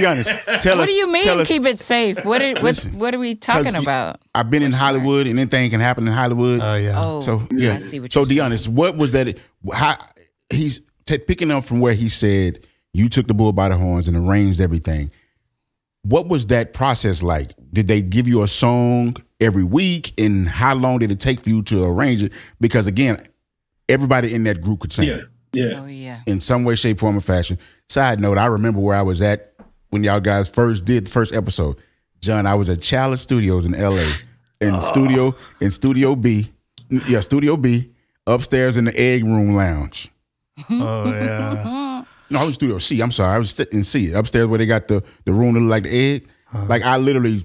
[SPEAKER 2] Tell us.
[SPEAKER 1] What do you mean?
[SPEAKER 2] tell us-
[SPEAKER 1] Keep it safe. What are we talking about?
[SPEAKER 2] I've been in Hollywood, and anything can happen in Hollywood.
[SPEAKER 3] Oh yeah.
[SPEAKER 1] Oh,
[SPEAKER 2] So yeah.
[SPEAKER 1] I see what
[SPEAKER 2] So
[SPEAKER 1] you're saying.
[SPEAKER 2] Deonis, what was that? How he's picking up from where he said you took the bull by the horns and arranged everything. What was that process like? Did they give you a song every week, and how long did it take for you to arrange it? Because again, everybody in that group could sing.
[SPEAKER 4] Yeah.
[SPEAKER 1] Oh yeah.
[SPEAKER 2] In some way, shape, form, or fashion. Side note, I remember where I was at when y'all guys first did the first episode. John, I was at Chalice Studios in LA. Studio B. Yeah, Studio B, upstairs in the egg room lounge.
[SPEAKER 3] Oh yeah.
[SPEAKER 2] No, I was in Studio C. I'm sorry. I was in C, upstairs where they got the room that looked like the egg. Like I literally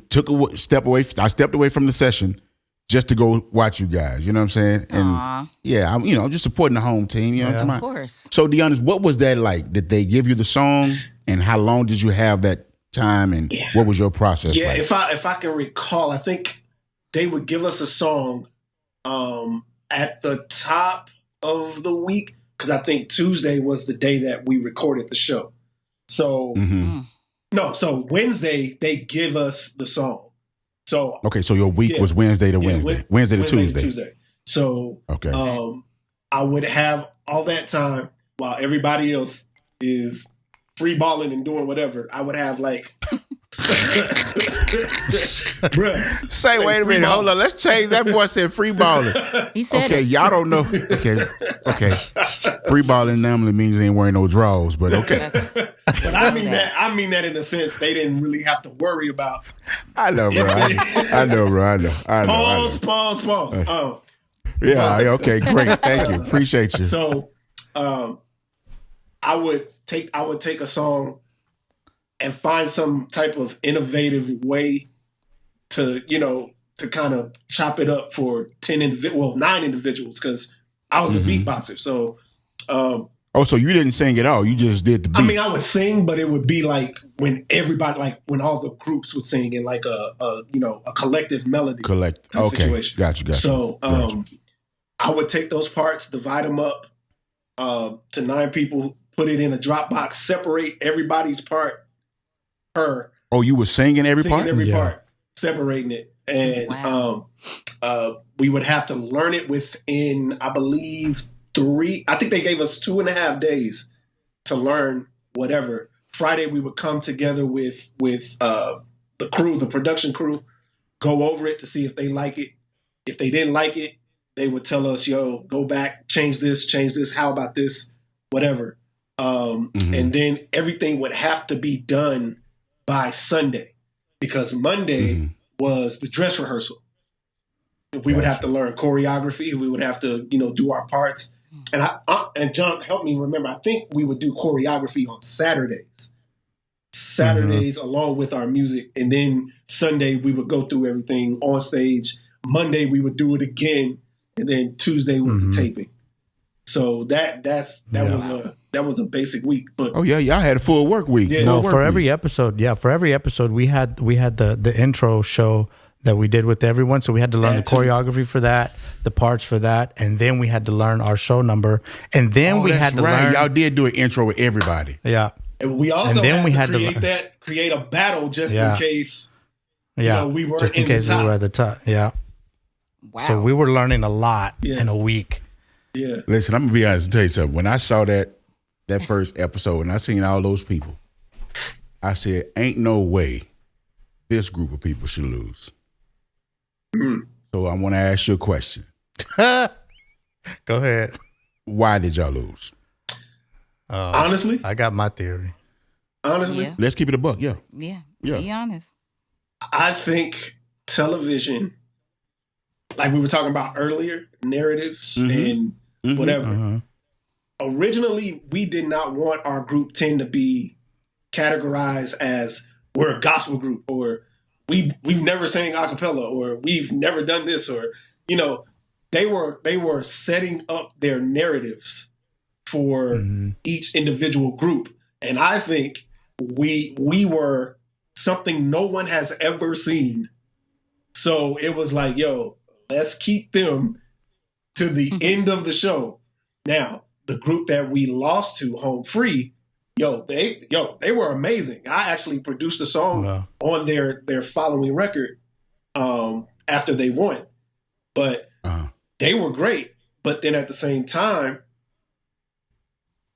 [SPEAKER 2] stepped away from the session just to go watch you guys. You know what I'm saying? And
[SPEAKER 1] Aw.
[SPEAKER 2] yeah, I'm just supporting the home team. You know what I'm
[SPEAKER 1] Of
[SPEAKER 2] talking about?
[SPEAKER 1] course.
[SPEAKER 2] So, Deonis, what was that like? Did they give you the song, and how long did you have that time, and what was your process
[SPEAKER 4] Yeah,
[SPEAKER 2] like?
[SPEAKER 4] if I can recall, I think they would give us a song at the top of the week, because I think Tuesday was the day that we recorded the show. So so Wednesday they give us the song. So
[SPEAKER 2] Okay, so your week was Wednesday to Wednesday, Wednesday to Tuesday.
[SPEAKER 4] So
[SPEAKER 2] Okay.
[SPEAKER 4] I would have all that time while everybody else is free balling and doing whatever. I would have like, bruh.
[SPEAKER 2] Say, wait a
[SPEAKER 4] free
[SPEAKER 2] minute,
[SPEAKER 4] ball.
[SPEAKER 2] hold on. Let's change. That boy said free balling.
[SPEAKER 1] He said
[SPEAKER 2] Okay,
[SPEAKER 1] it.
[SPEAKER 2] y'all don't know. Okay. Free balling normally means they ain't wearing no drawers, but okay.
[SPEAKER 4] But I mean that in a sense they didn't really have to worry about.
[SPEAKER 2] I know, bro. I know.
[SPEAKER 4] Pause.
[SPEAKER 2] Yeah, okay, great. Thank you. Appreciate you.
[SPEAKER 4] So, I would take a song and find some type of innovative way to kind of chop it up for 9 individuals, because I was the beatboxer. So,
[SPEAKER 2] So you didn't sing at all. You just did the beat.
[SPEAKER 4] I mean, I would sing, but it would be like when everybody, like when all the groups would sing in like a collective melody. type
[SPEAKER 2] Okay.
[SPEAKER 4] situation.
[SPEAKER 2] Got you.
[SPEAKER 4] So,
[SPEAKER 2] Gotcha.
[SPEAKER 4] I would take those parts, divide them up to 9 people, put it in a Dropbox, separate everybody's part.
[SPEAKER 2] Oh, you were singing every
[SPEAKER 4] Singing
[SPEAKER 2] part?
[SPEAKER 4] every part, separating it, and
[SPEAKER 1] Wow.
[SPEAKER 4] we would have to learn it within, I believe, 3. I think they gave us 2.5 days to learn whatever. Friday we would come together with the crew, the production crew, go over it to see if they like it. If they didn't like it, they would tell us, "Yo, go back, change this. How about this? Whatever." And then everything would have to be done by Sunday, because Monday was the dress rehearsal. We would have to learn choreography. We would have to, do our parts. And John, help me remember. I think we would do choreography on Saturdays. Saturdays along with our music. And then Sunday we would go through everything on stage. Monday we would do it again. And then Tuesday was the taping. So that was a basic week. But
[SPEAKER 2] y'all had a full work week.
[SPEAKER 4] Yeah.
[SPEAKER 3] No, for every episode, we had the intro show that we did with everyone. So we had to learn the choreography for that, the parts for that, and then we had to learn our show number. And then we had to learn.
[SPEAKER 2] Y'all did do an intro with everybody.
[SPEAKER 3] Yeah.
[SPEAKER 4] And we also had to create a battle just in case we weren't
[SPEAKER 3] just in case we were at the top. Yeah.
[SPEAKER 1] Wow.
[SPEAKER 3] So we were learning a lot in a week.
[SPEAKER 4] Yeah.
[SPEAKER 2] Listen, I'm gonna be honest and tell you something. When I saw that first episode and I seen all those people, I said, ain't no way this group of people should lose. So I want to ask you a question.
[SPEAKER 3] Go ahead.
[SPEAKER 2] Why did y'all lose?
[SPEAKER 4] Honestly?
[SPEAKER 3] I got my theory.
[SPEAKER 4] Honestly?
[SPEAKER 1] Yeah.
[SPEAKER 2] Let's keep it a buck. Yeah.
[SPEAKER 1] Yeah.
[SPEAKER 2] Yeah.
[SPEAKER 1] Be honest.
[SPEAKER 4] I think television, like we were talking about earlier, narratives and whatever. Originally, we did not want our group 10 to be categorized as we're a gospel group, or we've never sang a cappella, or we've never done this, or they were setting up their narratives for each individual group. And I think we were something no one has ever seen. So it was like, let's keep them to the end of the show. Now, the group that we lost to, Home Free, they were amazing. I actually produced a song on their following record after they won. But they were great. But then at the same time,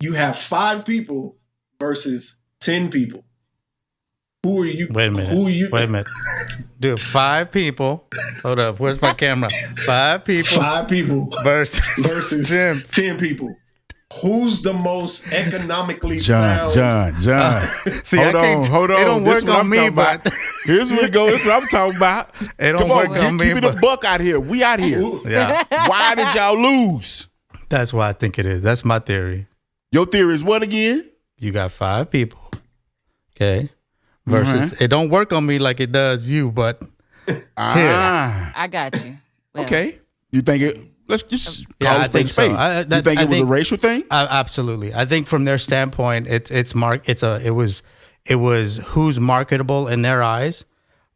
[SPEAKER 4] you have 5 people versus 10 people. Who are you?
[SPEAKER 3] Wait a minute. Dude, 5 people. Hold up. Where's my camera? 5 people.
[SPEAKER 4] 5 people
[SPEAKER 3] versus
[SPEAKER 4] 10 people. Who's the most economically
[SPEAKER 2] John.
[SPEAKER 3] See,
[SPEAKER 2] hold on.
[SPEAKER 3] It don't
[SPEAKER 2] This
[SPEAKER 3] work
[SPEAKER 2] what
[SPEAKER 3] on
[SPEAKER 2] I'm
[SPEAKER 3] me,
[SPEAKER 2] talking
[SPEAKER 3] but
[SPEAKER 2] about. Here's what it goes. This is what I'm talking about.
[SPEAKER 3] It don't
[SPEAKER 2] Come
[SPEAKER 3] work
[SPEAKER 2] on,
[SPEAKER 3] on me.
[SPEAKER 2] keep it a buck out here. We out here.
[SPEAKER 3] Yeah,
[SPEAKER 2] Why did y'all lose?
[SPEAKER 3] that's why I think it is. That's my theory.
[SPEAKER 2] Your theory is what again?
[SPEAKER 3] You got 5 people, okay? Versus it don't work on me like it does you, but
[SPEAKER 1] I got you. Well,
[SPEAKER 2] Okay. You think it? Let's just call
[SPEAKER 3] I
[SPEAKER 2] it
[SPEAKER 3] think so.
[SPEAKER 2] spade. You think it was a racial thing?
[SPEAKER 3] Absolutely. I think from their standpoint, it was who's marketable in their eyes,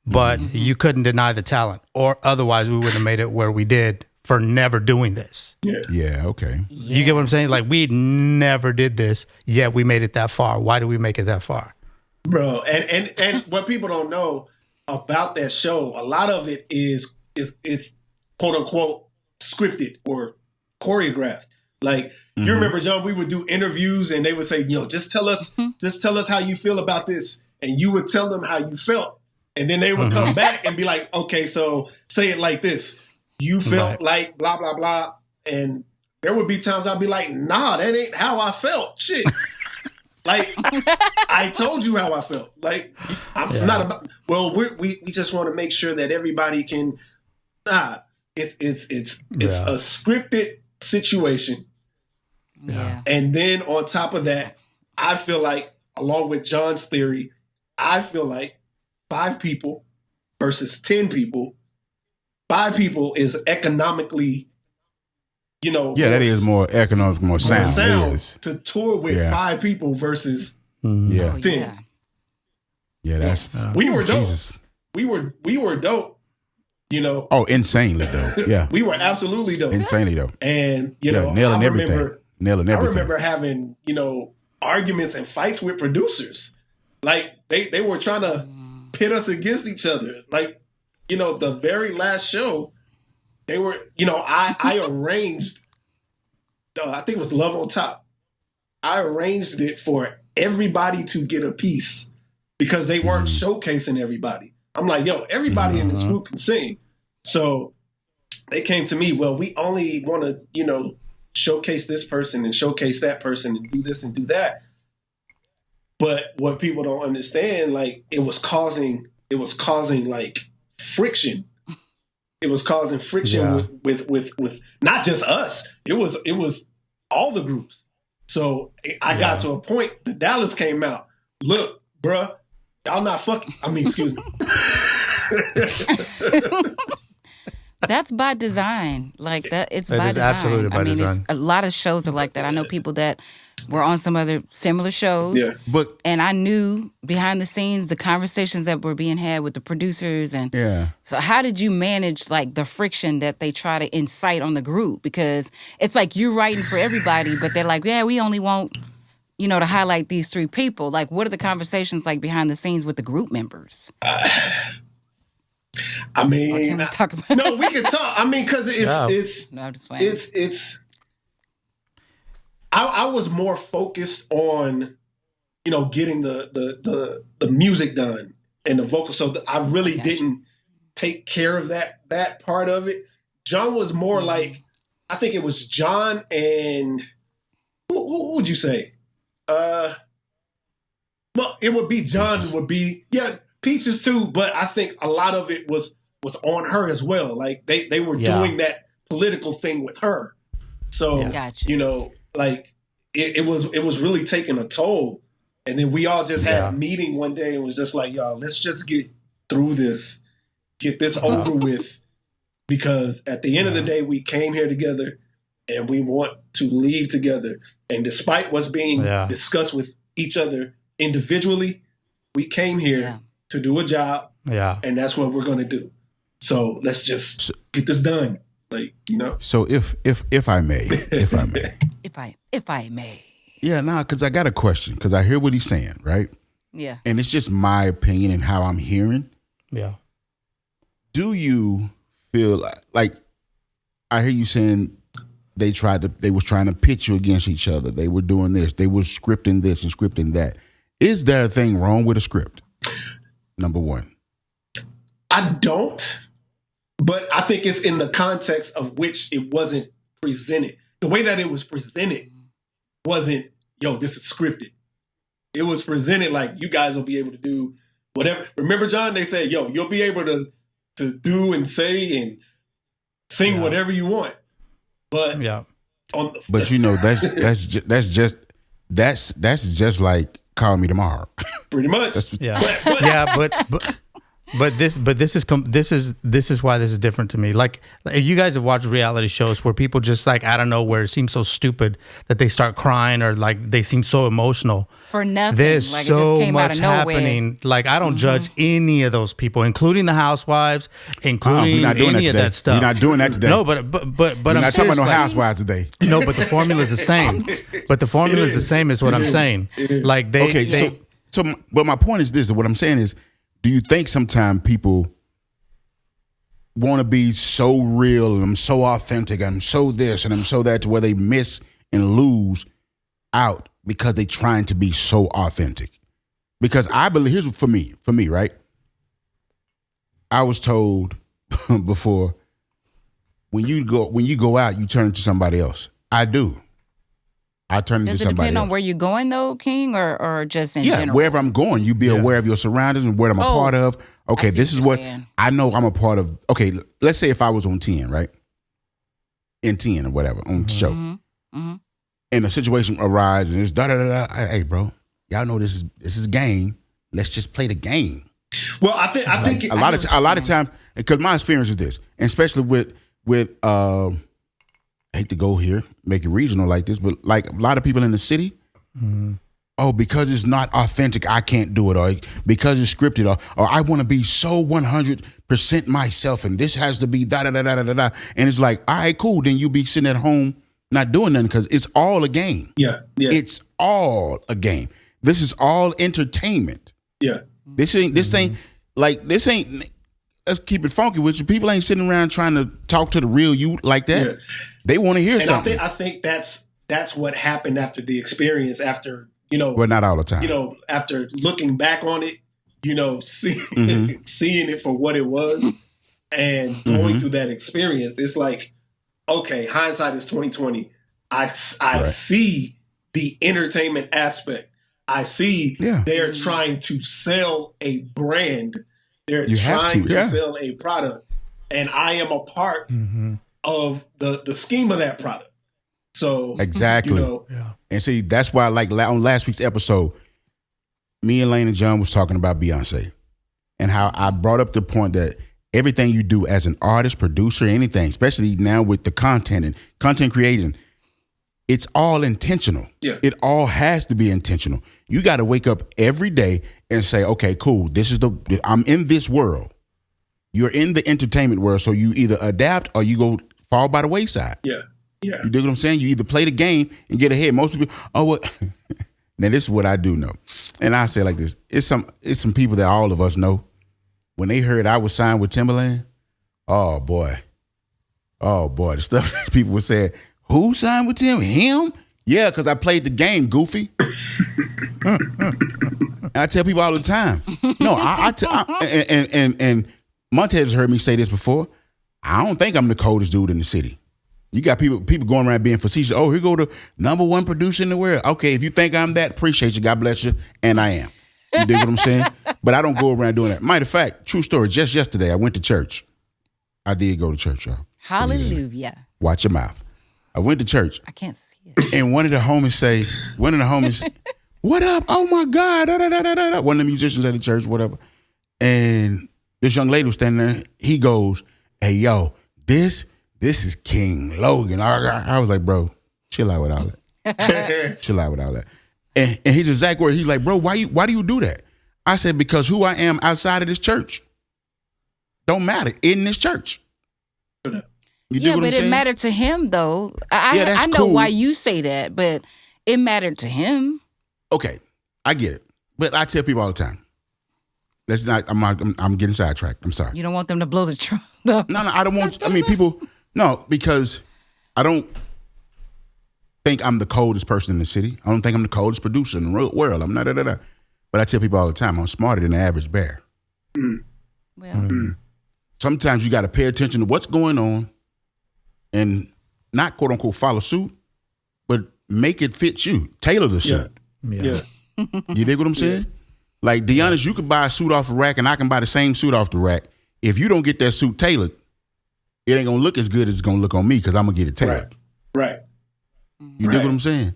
[SPEAKER 3] but you couldn't deny the talent, or otherwise we wouldn't have made it where we did for never doing this.
[SPEAKER 2] Yeah. Okay.
[SPEAKER 3] You get what I'm saying? Like, we never did this, yet we made it that far. Why do we make it that far?
[SPEAKER 4] Bro, and what people don't know about that show, a lot of it is it's quote unquote scripted or choreographed. Like, you remember, John, we would do interviews and they would say, just tell us how you feel about this. And you would tell them how you felt. And then they would come back and be like, okay, so say it like this. You felt like blah, blah, blah. And there would be times I'd be like, nah, that ain't how I felt. Shit. Like, I told you how I felt. Like, I'm not about, we just want to make sure that everybody can, it's a scripted situation.
[SPEAKER 1] Yeah.
[SPEAKER 4] And then on top of that, I feel like, along with John's theory, I feel like 5 people versus 10 people, 5 people is economically,
[SPEAKER 2] that is more economic, more sound.
[SPEAKER 4] To tour with 5 people versus
[SPEAKER 2] 10.
[SPEAKER 1] Yeah.
[SPEAKER 2] That's
[SPEAKER 4] we were dope.
[SPEAKER 2] Jesus.
[SPEAKER 4] We were dope.
[SPEAKER 2] Oh, insanely dope. Yeah.
[SPEAKER 4] We were absolutely dope.
[SPEAKER 2] Insanely dope.
[SPEAKER 4] And
[SPEAKER 2] nailing everything.
[SPEAKER 4] I remember having, arguments and fights with producers. Like, they were trying to pit us against each other. Like, the very last show, they were, I arranged, I think it was Love on Top. I arranged it for everybody to get a piece because they weren't showcasing everybody. I'm like, everybody in this group can sing. So they came to me, well, we only want to, showcase this person and showcase that person and do this and do that. But what people don't understand, like, it was causing like friction. It was causing friction with not just us. It was all the groups. So I got to a point, the Dallas came out. Look, bruh, Y'all not fucking. I mean, excuse me.
[SPEAKER 1] That's by design. Like that, it's
[SPEAKER 3] It
[SPEAKER 1] by
[SPEAKER 3] is
[SPEAKER 1] design.
[SPEAKER 3] absolutely by design.
[SPEAKER 1] It's a lot of shows are like that. I know people that were on some other similar shows.
[SPEAKER 4] Yeah.
[SPEAKER 2] But
[SPEAKER 1] And I knew behind the scenes the conversations that were being had with the producers. And
[SPEAKER 2] yeah,
[SPEAKER 1] so how did you manage like the friction that they try to incite on the group? Because it's like you're writing for everybody, but they're like, yeah, we only want, to highlight these 3 people. Like, what are the conversations like behind the scenes with the group members?
[SPEAKER 4] I mean,
[SPEAKER 1] Can we talk about
[SPEAKER 4] no, we can talk. I mean, because it's
[SPEAKER 1] No, I'm just playing.
[SPEAKER 4] it's. I was more focused on, getting the music done and the vocal. So I really didn't take care of that part of it. John was more like, I think it was John and who would you say? Well, it would be John. Would be Peaches too, but I think a lot of it was on her as well. Like they were doing that political thing with her. So
[SPEAKER 1] Gotcha.
[SPEAKER 4] Like it was really taking a toll. And then we all just had a meeting one day and was just like, y'all, let's just get through this, get this over with, because at the end of the day, we came here together and we want to leave together. And despite what's being discussed with each other individually, we came here to do a job.
[SPEAKER 3] Yeah.
[SPEAKER 4] And that's what we're going to do. So let's just get this done. Like,
[SPEAKER 2] So if I may,
[SPEAKER 1] If I may.
[SPEAKER 2] yeah, because I got a question, because I hear what he's saying, right?
[SPEAKER 1] Yeah.
[SPEAKER 2] And it's just my opinion and how I'm hearing.
[SPEAKER 3] Yeah.
[SPEAKER 2] Do you feel like I hear you saying they was trying to pitch you against each other. They were doing this. They were scripting this and scripting that. Is there a thing wrong with a script? Number one.
[SPEAKER 4] I don't, but I think it's in the context of which it wasn't presented. The way that it was presented wasn't, this is scripted. It was presented like you guys will be able to do whatever. Remember, John, they said, you'll be able to do and say and sing whatever you want. But
[SPEAKER 2] that's just like Call Me Tomorrow.
[SPEAKER 4] Pretty much.
[SPEAKER 3] But this is why this is different to me. Like you guys have watched reality shows where people just like out of nowhere seem so stupid that they start crying or like they seem so emotional
[SPEAKER 1] for nothing.
[SPEAKER 3] There's
[SPEAKER 1] like
[SPEAKER 3] so
[SPEAKER 1] it just came
[SPEAKER 3] much
[SPEAKER 1] out of nowhere.
[SPEAKER 3] happening. Like I don't judge any of those people, including the housewives, including any of that stuff.
[SPEAKER 2] You're not doing that today.
[SPEAKER 3] No, but
[SPEAKER 2] We're
[SPEAKER 3] I'm
[SPEAKER 2] not talking about no
[SPEAKER 3] serious,
[SPEAKER 2] housewives today.
[SPEAKER 3] No, but the formula is the same. But the formula is the same is what I'm saying. Like
[SPEAKER 2] but my point is this. What I'm saying is, do you think sometimes people want to be so real and I'm so authentic and I'm so this and I'm so that to where they miss and lose out because they trying to be so authentic? Because I believe, here's for me, right? I was told before, when you go out, you turn into somebody else. I do. I turn into somebody else.
[SPEAKER 1] Does it depend on where you're going though, King, or just in general?
[SPEAKER 2] Wherever I'm going, you be aware of your surroundings and what I'm a part of. Okay, this is what I know I'm a part of. Okay, let's say if I was on 10, right? In 10 or whatever, on the show. Mm-hmm. And a situation arises and it's da-da-da-da. Hey, bro, y'all know this is game. Let's just play the game.
[SPEAKER 4] Well, I think
[SPEAKER 2] a lot of time, because my experience is this, and especially with I hate to go here, make it regional like this, but like a lot of people in the city, because it's not authentic, I can't do it, or because it's scripted, or I want to be so 100% myself, and this has to be da-da-da-da-da-da. And it's like, all right, cool, then you be sitting at home not doing nothing because it's all a game.
[SPEAKER 4] Yeah.
[SPEAKER 2] It's all a game. This is all entertainment.
[SPEAKER 4] Yeah.
[SPEAKER 2] This ain't, let's keep it funky with you. People ain't sitting around trying to talk to the real you like that. Yeah. They want to hear something.
[SPEAKER 4] I think that's what happened after the experience, after,
[SPEAKER 2] well, not all the time.
[SPEAKER 4] After looking back on it, seeing it for what it was and going through that experience. It's like, okay, hindsight is 20/20. I see the entertainment aspect. I see they're trying to sell a brand. They're trying to sell a product, and I am a part of the scheme of that product. So
[SPEAKER 2] exactly, and see, that's why, like on last week's episode, me and Lane and John was talking about Beyonce and how I brought up the point that everything you do as an artist, producer, anything, especially now with the content and content creating, it's all intentional.
[SPEAKER 4] Yeah.
[SPEAKER 2] It all has to be intentional. You got to wake up every day and say, okay, cool. I'm in this world. You're in the entertainment world. So you either adapt or you go fall by the wayside.
[SPEAKER 4] Yeah. Yeah.
[SPEAKER 2] You dig what I'm saying? You either play the game and get ahead. Most people, now this is what I do know. And I say it like this. It's some people that all of us know. When they heard I was signed with Timberland, oh boy. The stuff people would say, who signed with Tim? Him? Yeah, because I played the game, goofy. And I tell people all the time. No, and Montez heard me say this before. I don't think I'm the coldest dude in the city. You got people going around being facetious. Oh, here go the #1 producer in the world. Okay, if you think I'm that, appreciate you. God bless you. And I am. You dig what I'm saying? But I don't go around doing that. Matter of fact, true story, just yesterday I went to church. I did go to church, y'all.
[SPEAKER 1] Hallelujah.
[SPEAKER 2] Watch your mouth. I went to church.
[SPEAKER 1] I can't see it.
[SPEAKER 2] And one of the homies, what up? Oh my God. Da, da, da, da, da. One of the musicians at the church, whatever. And this young lady was standing there. He goes, hey, yo, this is King Logan. I was like, bro, chill out with all that. Chill out with all that. And his exact word, he's like, bro, why do you do that? I said, because who I am outside of this church don't matter in this church. You
[SPEAKER 1] yeah, but it mattered to him, though. I know
[SPEAKER 2] cool.
[SPEAKER 1] why you say that, but it mattered to him.
[SPEAKER 2] Okay, I get it. But I tell people all the time, let's not, I'm getting sidetracked. I'm sorry.
[SPEAKER 1] You don't want them to blow the truck.
[SPEAKER 2] No, I don't want, people, no, because I don't think I'm the coldest person in the city. I don't think I'm the coldest producer in the world. I'm not, But I tell people all the time, I'm smarter than the average bear.
[SPEAKER 1] Well,
[SPEAKER 2] sometimes you got to pay attention to what's going on and not quote unquote follow suit, but make it fit you. Tailor the suit.
[SPEAKER 4] Yeah.
[SPEAKER 2] You dig what I'm saying? Like Deonis, you could buy a suit off the rack and I can buy the same suit off the rack. If you don't get that suit tailored, it ain't gonna look as good as it's gonna look on me because I'm gonna get it tailored.
[SPEAKER 4] Right.
[SPEAKER 2] You dig what I'm saying?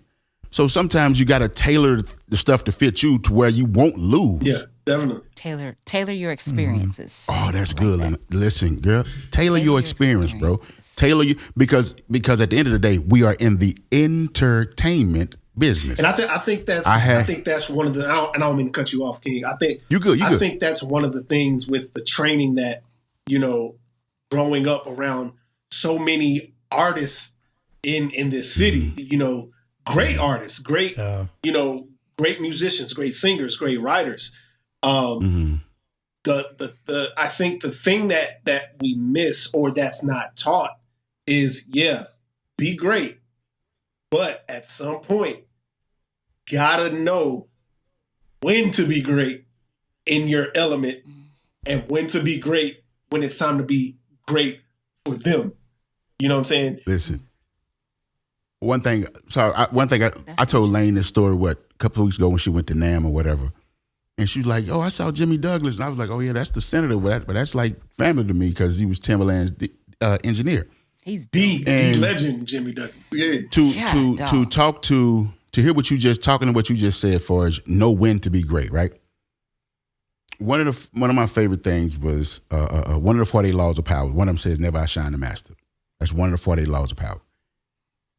[SPEAKER 2] So sometimes you gotta tailor the stuff to fit you to where you won't lose.
[SPEAKER 4] Yeah, definitely.
[SPEAKER 1] Tailor your experiences.
[SPEAKER 2] Oh, that's good. Like that. Listen, girl, tailor your experience, bro. Tailor you because at the end of the day, we are in the entertainment business.
[SPEAKER 4] And I think that's one of the. I don't mean to cut you off, King. I think
[SPEAKER 2] you good.
[SPEAKER 4] I think that's one of the things with the training that growing up around so many artists in this city. Great artists, great great musicians, great singers, great writers. I think the thing that we miss or that's not taught is be great, but at some point gotta know when to be great in your element and when to be great when it's time to be great for them. You know what I'm saying?
[SPEAKER 2] Listen, one thing I told Lane this story a couple of weeks ago when she went to NAMM or whatever. And she was like, oh, I saw Jimmy Douglas. And I was like, oh, yeah, that's the senator. But that's like family to me because he was Timberland's engineer.
[SPEAKER 1] He's
[SPEAKER 4] the legend, Jimmy Douglas. Yeah.
[SPEAKER 2] To hear what you just said for us, know when to be great, right? One of my favorite things was one of the 48 laws of power. One of them says, never outshine the master. That's one of the 48 laws of power.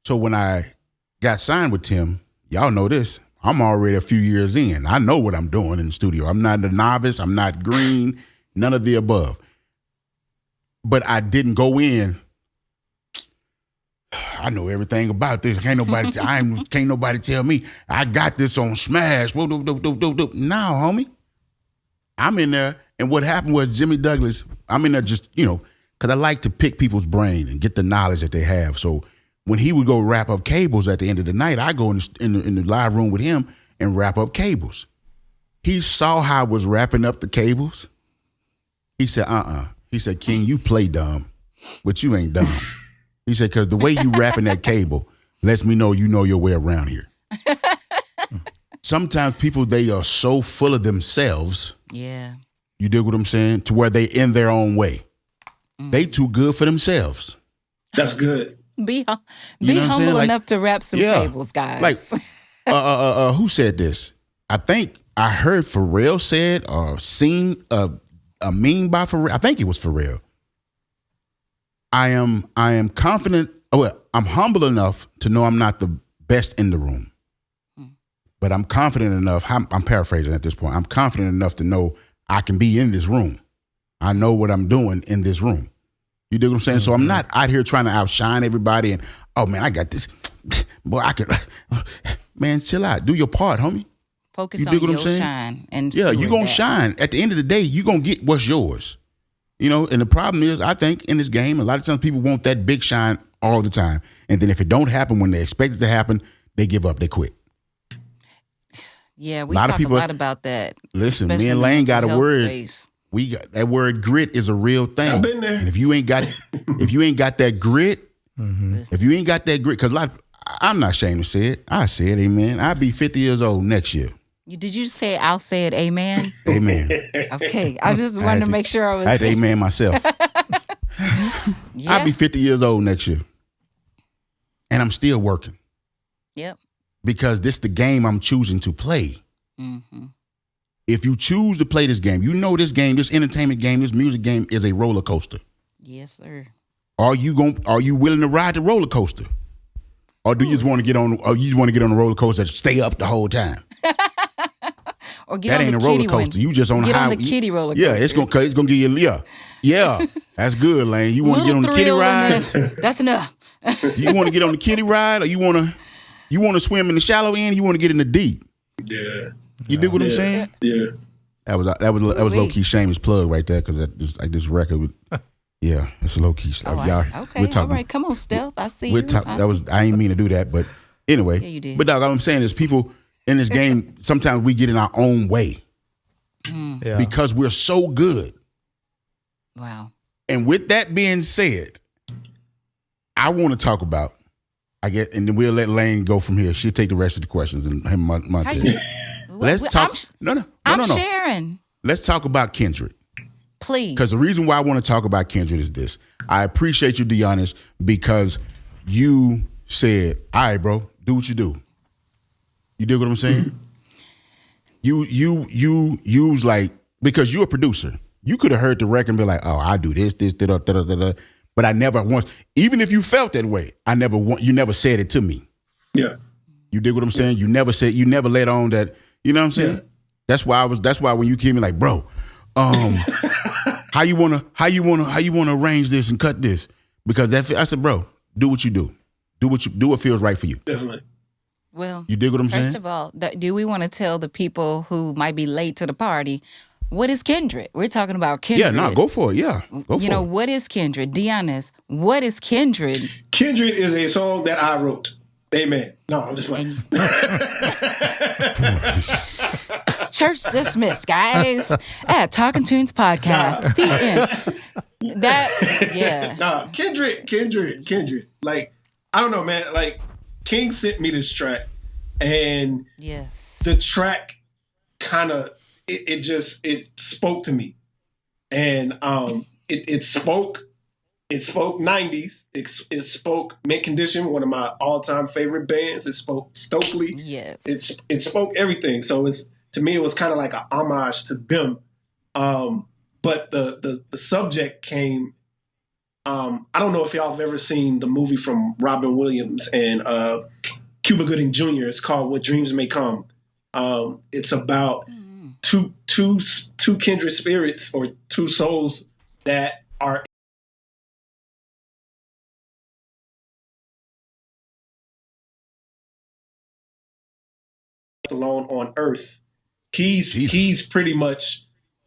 [SPEAKER 2] So when I got signed with Tim, y'all know this, I'm already a few years in. I know what I'm doing in the studio. I'm not a novice. I'm not green, none of the above. But I didn't go in, I know everything about this. Can't nobody tell me I got this on smash. No, homie. I'm in there, and what happened was Jimmy Douglas, I'm in there just, because I like to pick people's brain and get the knowledge that they have. So when he would go wrap up cables at the end of the night, I go in the live room with him and wrap up cables. He saw how I was wrapping up the cables. He said, He said, King, you play dumb, but you ain't dumb. He said, because the way you wrapping that cable lets me know you know your way around here. Sometimes people, they are so full of themselves.
[SPEAKER 1] Yeah.
[SPEAKER 2] You dig what I'm saying? To where they in their own way. They too good for themselves.
[SPEAKER 4] That's good.
[SPEAKER 1] Be humble enough to wrap some cables, guys.
[SPEAKER 2] Like, who said this? I think I heard Pharrell said or seen a meme by Pharrell. I think it was Pharrell. I am confident. Well, I'm humble enough to know I'm not the best in the room, but I'm confident enough. I'm paraphrasing at this point. I'm confident enough to know I can be in this room. I know what I'm doing in this room. You dig what I'm saying? So I'm not out here trying to outshine everybody and, oh man, I got this. Boy, I can. Man, chill out. Do your part, homie.
[SPEAKER 1] Focus on your shine. And
[SPEAKER 2] yeah, you're going to shine. At the end of the day, you're going to get what's yours. You know, and the problem is, I think in this game, a lot of times people want that big shine all the time. And then if it don't happen when they expect it to happen, they give up, they quit.
[SPEAKER 1] Yeah, we talk a lot about that.
[SPEAKER 2] Listen, me and Lane got a word. Space. We got that word grit is a real thing.
[SPEAKER 4] I've been there.
[SPEAKER 2] And if you ain't got that grit, if you ain't got that grit, because I'm not ashamed to say it. I say it, amen. I'll be 50 years old next year.
[SPEAKER 1] Did you say I'll say it, amen?
[SPEAKER 2] Amen.
[SPEAKER 1] Okay, I just wanted to make sure I was.
[SPEAKER 2] I had to amen myself.
[SPEAKER 1] Yeah.
[SPEAKER 2] I'll be 50 years old next year. And I'm still working.
[SPEAKER 1] Yep.
[SPEAKER 2] Because this is the game I'm choosing to play. Mm-hmm. If you choose to play this game, you know this game, this entertainment game, this music game is a roller coaster.
[SPEAKER 1] Yes, sir.
[SPEAKER 2] Are you willing to ride the roller coaster? Or do you just want to get on the roller coaster and stay up the whole time?
[SPEAKER 1] Or get
[SPEAKER 2] that
[SPEAKER 1] on
[SPEAKER 2] ain't
[SPEAKER 1] the
[SPEAKER 2] a roller coaster. You just on
[SPEAKER 1] get
[SPEAKER 2] the
[SPEAKER 1] on the kiddie roller coaster.
[SPEAKER 2] Yeah, it's gonna give you yeah. That's good, Lane. You want to get on the kiddie ride?
[SPEAKER 1] That's enough.
[SPEAKER 2] You want to get on the kiddie ride, or you want to swim in the shallow end? You want to get in the deep?
[SPEAKER 4] Yeah.
[SPEAKER 2] You dig what I'm saying?
[SPEAKER 4] Yeah.
[SPEAKER 2] That was low key shameless plug right there because this record. Yeah, it's a low key.
[SPEAKER 1] Y'all, okay, all right. Come on, Stealth. I see you.
[SPEAKER 2] I ain't mean to do that, but anyway.
[SPEAKER 1] Yeah, you did.
[SPEAKER 2] But dog, all I'm saying is people in this game, sometimes we get in our own way because we're so good.
[SPEAKER 1] Wow.
[SPEAKER 2] And with that being said, I want to talk about, and then we'll let Lane go from here. She'll take the rest of the questions and him, Montez. Let's talk. No.
[SPEAKER 1] I'm sharing.
[SPEAKER 2] Let's talk about Kindred.
[SPEAKER 1] Please.
[SPEAKER 2] Because the reason why I want to talk about Kindred is this. I appreciate you, Deonis, because you said, all right, bro, do what you do. You dig what I'm saying? Mm-hmm. You was like, because you're a producer. You could have heard the record and be like, oh, I do this, da. But I never once, even if you felt that way, you never said it to me.
[SPEAKER 4] Yeah.
[SPEAKER 2] You dig what I'm saying? You never let on that, you know what I'm saying? Yeah. That's why when you came in like, bro, how you wanna arrange this and cut this? Because I said, bro, do what you do. Do what feels right for you.
[SPEAKER 4] Definitely.
[SPEAKER 1] Well,
[SPEAKER 2] you dig what I'm saying?
[SPEAKER 1] First of all, do we want to tell the people who might be late to the party, what is Kindred? We're talking about Kindred.
[SPEAKER 2] Yeah, no, go for it. Yeah,
[SPEAKER 1] what is Kindred? Deonis, what is Kindred?
[SPEAKER 4] Kindred is a song that I wrote. Amen. No, I'm just playing.
[SPEAKER 1] Church dismissed, guys. At Talking Tunes Podcast. The end.
[SPEAKER 4] Nah, Kindred. Like, I don't know, man. Like, King sent me this track, and the track kind of it spoke to me, and it spoke 90s. It spoke Mint Condition, one of my all-time favorite bands. It spoke Stokely.
[SPEAKER 1] Yes,
[SPEAKER 4] it spoke everything. So to me it was kind of like a homage to them. But the subject came. I don't know if y'all have ever seen the movie from Robin Williams and Cuba Gooding Jr. It's called What Dreams May Come. It's about two kindred spirits or two souls that are alone on Earth. He's pretty much.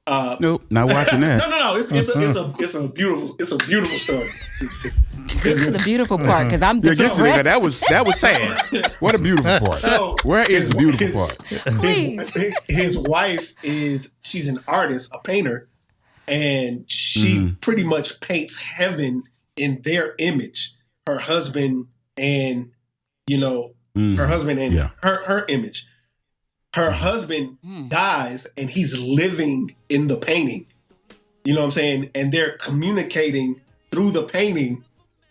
[SPEAKER 2] Nope, not watching that.
[SPEAKER 4] No. It's a beautiful story.
[SPEAKER 1] Get to the beautiful part because I'm just
[SPEAKER 2] get to that. That was sad. What a beautiful part.
[SPEAKER 4] So
[SPEAKER 2] where is the beautiful part?
[SPEAKER 1] Please.
[SPEAKER 4] His wife she's an artist, a painter, and she pretty much paints heaven in their image. Her husband and her image. Her husband dies and he's living in the painting. You know what I'm saying? And they're communicating through the painting,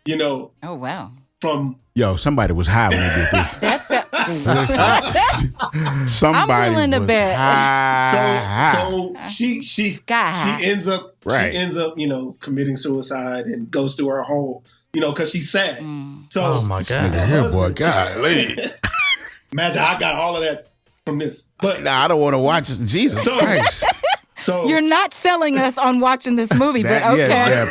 [SPEAKER 1] Oh, wow.
[SPEAKER 4] from.
[SPEAKER 2] Yo, somebody was high when they did this.
[SPEAKER 1] That's
[SPEAKER 2] Somebody
[SPEAKER 1] I'm willing to
[SPEAKER 2] was
[SPEAKER 1] bet.
[SPEAKER 2] high.
[SPEAKER 4] So she
[SPEAKER 1] Sky high.
[SPEAKER 4] ends up
[SPEAKER 2] Right.
[SPEAKER 4] she ends up committing suicide and goes through her home because she's sad. So
[SPEAKER 3] Oh my
[SPEAKER 2] This
[SPEAKER 3] God.
[SPEAKER 2] nigga here, boy, golly.
[SPEAKER 4] imagine I got all of that from this, but
[SPEAKER 2] Nah, I don't want to watch it. Jesus
[SPEAKER 4] So-
[SPEAKER 2] Christ.
[SPEAKER 4] so
[SPEAKER 1] You're not selling us on watching this movie, but okay.
[SPEAKER 2] Yeah,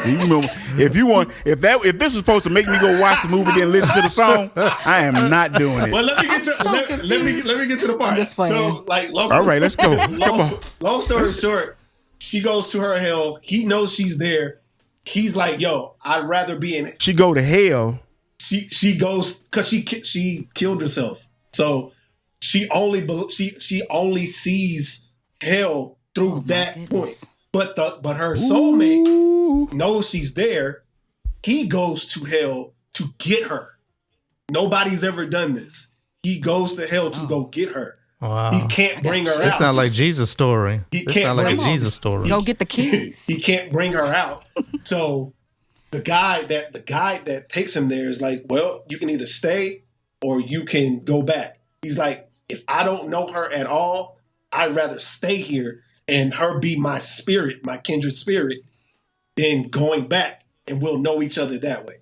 [SPEAKER 2] if you want, if this was supposed to make me go watch the movie then listen to the song, I am not doing it.
[SPEAKER 4] well, let me get to
[SPEAKER 1] so
[SPEAKER 4] let me get to the part.
[SPEAKER 1] just playing.
[SPEAKER 4] So long
[SPEAKER 2] All right, let's go. Come on.
[SPEAKER 4] Long story short, she goes to her hell. He knows she's there. He's like, "Yo, I'd rather be in."
[SPEAKER 2] She go to hell.
[SPEAKER 4] She goes because she killed herself. So she only sees hell through that
[SPEAKER 1] goodness.
[SPEAKER 4] point. But her soulmate
[SPEAKER 2] Ooh.
[SPEAKER 4] knows she's there. He goes to hell to get her. Nobody's ever done this. He goes to hell to go get her.
[SPEAKER 3] Wow.
[SPEAKER 4] He can't bring her
[SPEAKER 3] This
[SPEAKER 4] out.
[SPEAKER 3] sounds like Jesus' story.
[SPEAKER 4] He
[SPEAKER 3] This
[SPEAKER 4] can't
[SPEAKER 3] sounds like a
[SPEAKER 4] bring-
[SPEAKER 3] Jesus story.
[SPEAKER 1] Go get the keys.
[SPEAKER 4] He can't bring her out. So the guy that takes him there is like, well, you can either stay or you can go back. He's like, if I don't know her at all, I'd rather stay here and her be my spirit, my kindred spirit, than going back, and we'll know each other that way.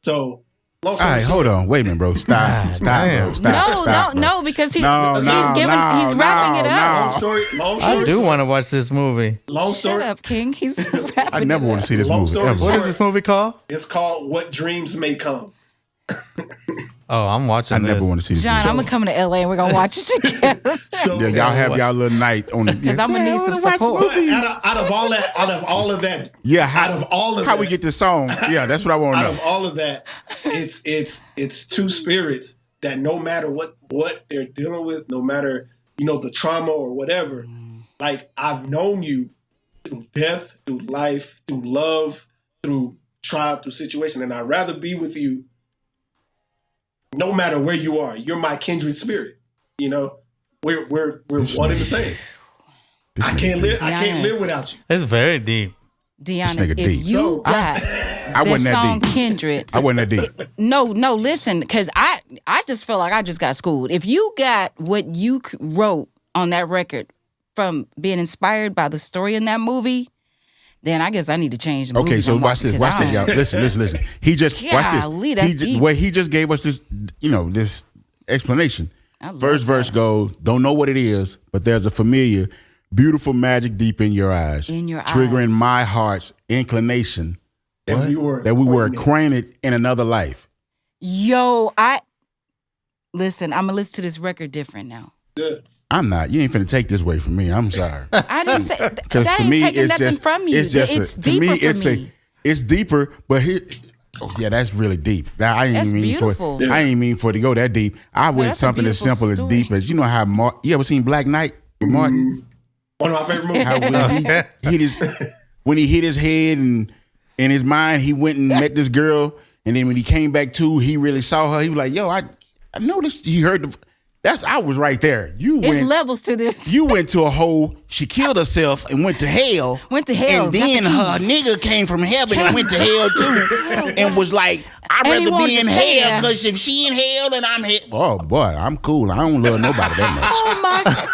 [SPEAKER 4] So, long
[SPEAKER 2] All
[SPEAKER 4] story
[SPEAKER 2] right,
[SPEAKER 4] short,
[SPEAKER 2] hold on. Wait a minute, bro. Stop,
[SPEAKER 3] God
[SPEAKER 2] stop, bro.
[SPEAKER 3] damn.
[SPEAKER 2] Stop.
[SPEAKER 1] No,
[SPEAKER 2] bro.
[SPEAKER 1] because he's
[SPEAKER 2] No,
[SPEAKER 1] wrapping it
[SPEAKER 2] no.
[SPEAKER 1] up.
[SPEAKER 4] long
[SPEAKER 3] I
[SPEAKER 4] story
[SPEAKER 3] do
[SPEAKER 4] short,
[SPEAKER 3] want to watch this movie.
[SPEAKER 4] long
[SPEAKER 1] Shut
[SPEAKER 4] story.
[SPEAKER 1] up, King. He's wrapping
[SPEAKER 2] I never
[SPEAKER 1] it
[SPEAKER 2] want
[SPEAKER 1] up.
[SPEAKER 2] to see this
[SPEAKER 4] Long
[SPEAKER 2] movie
[SPEAKER 4] story
[SPEAKER 2] ever.
[SPEAKER 4] short.
[SPEAKER 3] What is this movie called?
[SPEAKER 4] It's called What Dreams May Come.
[SPEAKER 3] Oh, I'm watching
[SPEAKER 2] I
[SPEAKER 3] this.
[SPEAKER 2] never want to see this
[SPEAKER 1] John,
[SPEAKER 2] movie.
[SPEAKER 1] I'm gonna come to LA and we're gonna watch it together.
[SPEAKER 4] So
[SPEAKER 2] Yeah, y'all have y'all little night on the.
[SPEAKER 1] Because I'm gonna need some support.
[SPEAKER 4] But out of all of that,
[SPEAKER 2] Yeah,
[SPEAKER 4] out of all of
[SPEAKER 2] how
[SPEAKER 4] that,
[SPEAKER 2] we get this song? Yeah, that's what I want to
[SPEAKER 4] out
[SPEAKER 2] know.
[SPEAKER 4] of all of that, it's two spirits that no matter what they're dealing with, no matter the trauma or whatever, like I've known you through death, through life, through love, through trial, through situation, and I'd rather be with you no matter where you are. You're my kindred spirit. We're one and the same.
[SPEAKER 2] This
[SPEAKER 4] I
[SPEAKER 2] nigga
[SPEAKER 4] can't live.
[SPEAKER 2] deep.
[SPEAKER 4] I can't live without you.
[SPEAKER 3] It's very deep.
[SPEAKER 1] Deonis,
[SPEAKER 2] nigga
[SPEAKER 1] if
[SPEAKER 2] deep.
[SPEAKER 1] you got
[SPEAKER 2] I
[SPEAKER 1] this
[SPEAKER 2] wasn't that
[SPEAKER 1] song
[SPEAKER 2] deep.
[SPEAKER 1] Kindred,
[SPEAKER 2] I wasn't that deep.
[SPEAKER 1] no, listen, because I just feel like I just got schooled. If you got what you wrote on that record from being inspired by the story in that movie, then I guess I need to change the movie.
[SPEAKER 2] Okay, so watch this. Watch this, y'all. Listen. He just watch
[SPEAKER 1] Golly,
[SPEAKER 2] this.
[SPEAKER 1] that's deep.
[SPEAKER 2] He just gave us this, this explanation.
[SPEAKER 1] I love
[SPEAKER 2] First verse
[SPEAKER 1] that.
[SPEAKER 2] goes, "Don't know what it is, but there's a familiar, beautiful magic deep in your eyes,
[SPEAKER 1] In your
[SPEAKER 2] triggering
[SPEAKER 1] eyes.
[SPEAKER 2] my heart's inclination
[SPEAKER 4] That we were
[SPEAKER 2] acquainted in another life."
[SPEAKER 1] Yo, listen, I'm gonna listen to this record different now.
[SPEAKER 4] Good.
[SPEAKER 2] I'm not. You ain't finna take this away from me. I'm sorry.
[SPEAKER 1] I didn't say
[SPEAKER 2] Because
[SPEAKER 1] that
[SPEAKER 2] to
[SPEAKER 1] ain't
[SPEAKER 2] me,
[SPEAKER 1] taking
[SPEAKER 2] it's
[SPEAKER 1] nothing
[SPEAKER 2] just
[SPEAKER 1] from you.
[SPEAKER 2] It's just
[SPEAKER 1] it's
[SPEAKER 2] to
[SPEAKER 1] deeper
[SPEAKER 2] me.
[SPEAKER 1] for me.
[SPEAKER 2] It's deeper, but here. Oh yeah, that's really deep. Now, I
[SPEAKER 1] That's
[SPEAKER 2] ain't mean
[SPEAKER 1] beautiful.
[SPEAKER 2] for it. I ain't mean for it to go that deep. I went
[SPEAKER 1] that's a
[SPEAKER 2] something as
[SPEAKER 1] beautiful
[SPEAKER 2] simple as
[SPEAKER 1] story.
[SPEAKER 2] deep as how you ever seen Black Knight with Martin?
[SPEAKER 4] One of my favorite movies.
[SPEAKER 2] How when he hit his head and in his mind he went and met this girl, and then when he came back to, he really saw her. He was like, "Yo, I noticed." He heard I was right there.
[SPEAKER 1] It's levels to this.
[SPEAKER 2] You went to a hole. She killed herself and went to hell.
[SPEAKER 1] Went to hell,
[SPEAKER 2] And
[SPEAKER 1] got the
[SPEAKER 2] then her
[SPEAKER 1] keys.
[SPEAKER 2] nigga came from heaven and went to hell too. And was like, I'd
[SPEAKER 1] And he
[SPEAKER 2] rather
[SPEAKER 1] wanted
[SPEAKER 2] be
[SPEAKER 1] to
[SPEAKER 2] in
[SPEAKER 1] stay
[SPEAKER 2] hell
[SPEAKER 1] there.
[SPEAKER 2] because if she in hell, then I'm here. Oh, boy, I'm cool. I don't love nobody that much.
[SPEAKER 1] Oh my God.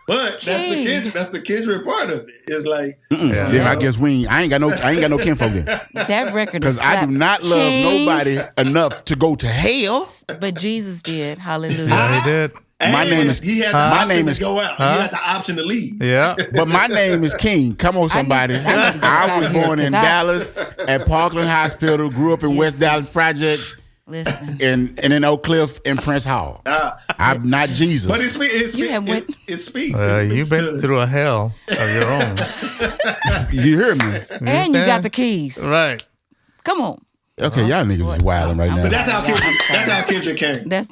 [SPEAKER 4] But
[SPEAKER 1] King.
[SPEAKER 4] that's the kindred part of it. It's like
[SPEAKER 2] Then I guess I ain't got no kinfolk then.
[SPEAKER 1] That record is
[SPEAKER 2] Because I do not love
[SPEAKER 1] King,
[SPEAKER 2] nobody enough to go to hell.
[SPEAKER 1] But Jesus did. Hallelujah.
[SPEAKER 3] Yeah, he did.
[SPEAKER 2] My
[SPEAKER 4] and
[SPEAKER 2] name is-
[SPEAKER 4] he had the
[SPEAKER 2] my
[SPEAKER 4] option
[SPEAKER 2] name
[SPEAKER 4] to
[SPEAKER 2] is-
[SPEAKER 4] go out. He had the option to leave.
[SPEAKER 3] Yeah.
[SPEAKER 2] But my name is King. Come on, somebody.
[SPEAKER 1] I need to get
[SPEAKER 2] I
[SPEAKER 1] out
[SPEAKER 2] was
[SPEAKER 1] of here,
[SPEAKER 2] born in
[SPEAKER 1] 'cause
[SPEAKER 2] Dallas at Parkland Hospital, grew up in West Dallas Projects.
[SPEAKER 1] Listen.
[SPEAKER 2] And in Oak Cliff and Prince Hall. I'm not Jesus.
[SPEAKER 4] But it
[SPEAKER 1] You have went-
[SPEAKER 4] speaks.
[SPEAKER 3] You've been through a hell of your own.
[SPEAKER 2] You hear me?
[SPEAKER 1] And you got the keys.
[SPEAKER 3] Right.
[SPEAKER 1] Come on.
[SPEAKER 2] Okay, y'all niggas is wilding right
[SPEAKER 4] But
[SPEAKER 2] now.
[SPEAKER 4] that's how Kendrick came.
[SPEAKER 1] That's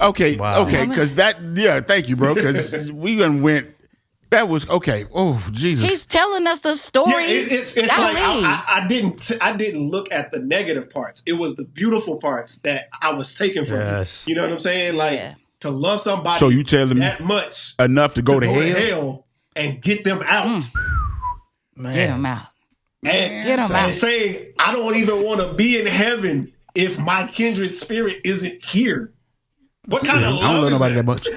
[SPEAKER 2] Okay,
[SPEAKER 3] Wow.
[SPEAKER 2] okay, because thank you, bro, because we done went, that was, okay, oh, Jesus.
[SPEAKER 1] he's telling us the story.
[SPEAKER 4] Yeah, it's like
[SPEAKER 1] Golly.
[SPEAKER 4] I didn't look at the negative parts. It was the beautiful parts that I was taking from
[SPEAKER 3] Yes.
[SPEAKER 4] you. You know what I'm saying? Like
[SPEAKER 1] Yeah.
[SPEAKER 4] to love somebody
[SPEAKER 2] So you telling me
[SPEAKER 4] that much
[SPEAKER 2] enough to go to hell?
[SPEAKER 4] and get them out.
[SPEAKER 3] Man.
[SPEAKER 1] Get him out.
[SPEAKER 4] And,
[SPEAKER 1] Get 'em out.
[SPEAKER 4] and saying, I don't even want to be in heaven if my kindred spirit isn't here? What kind of love?
[SPEAKER 2] I don't love nobody that much.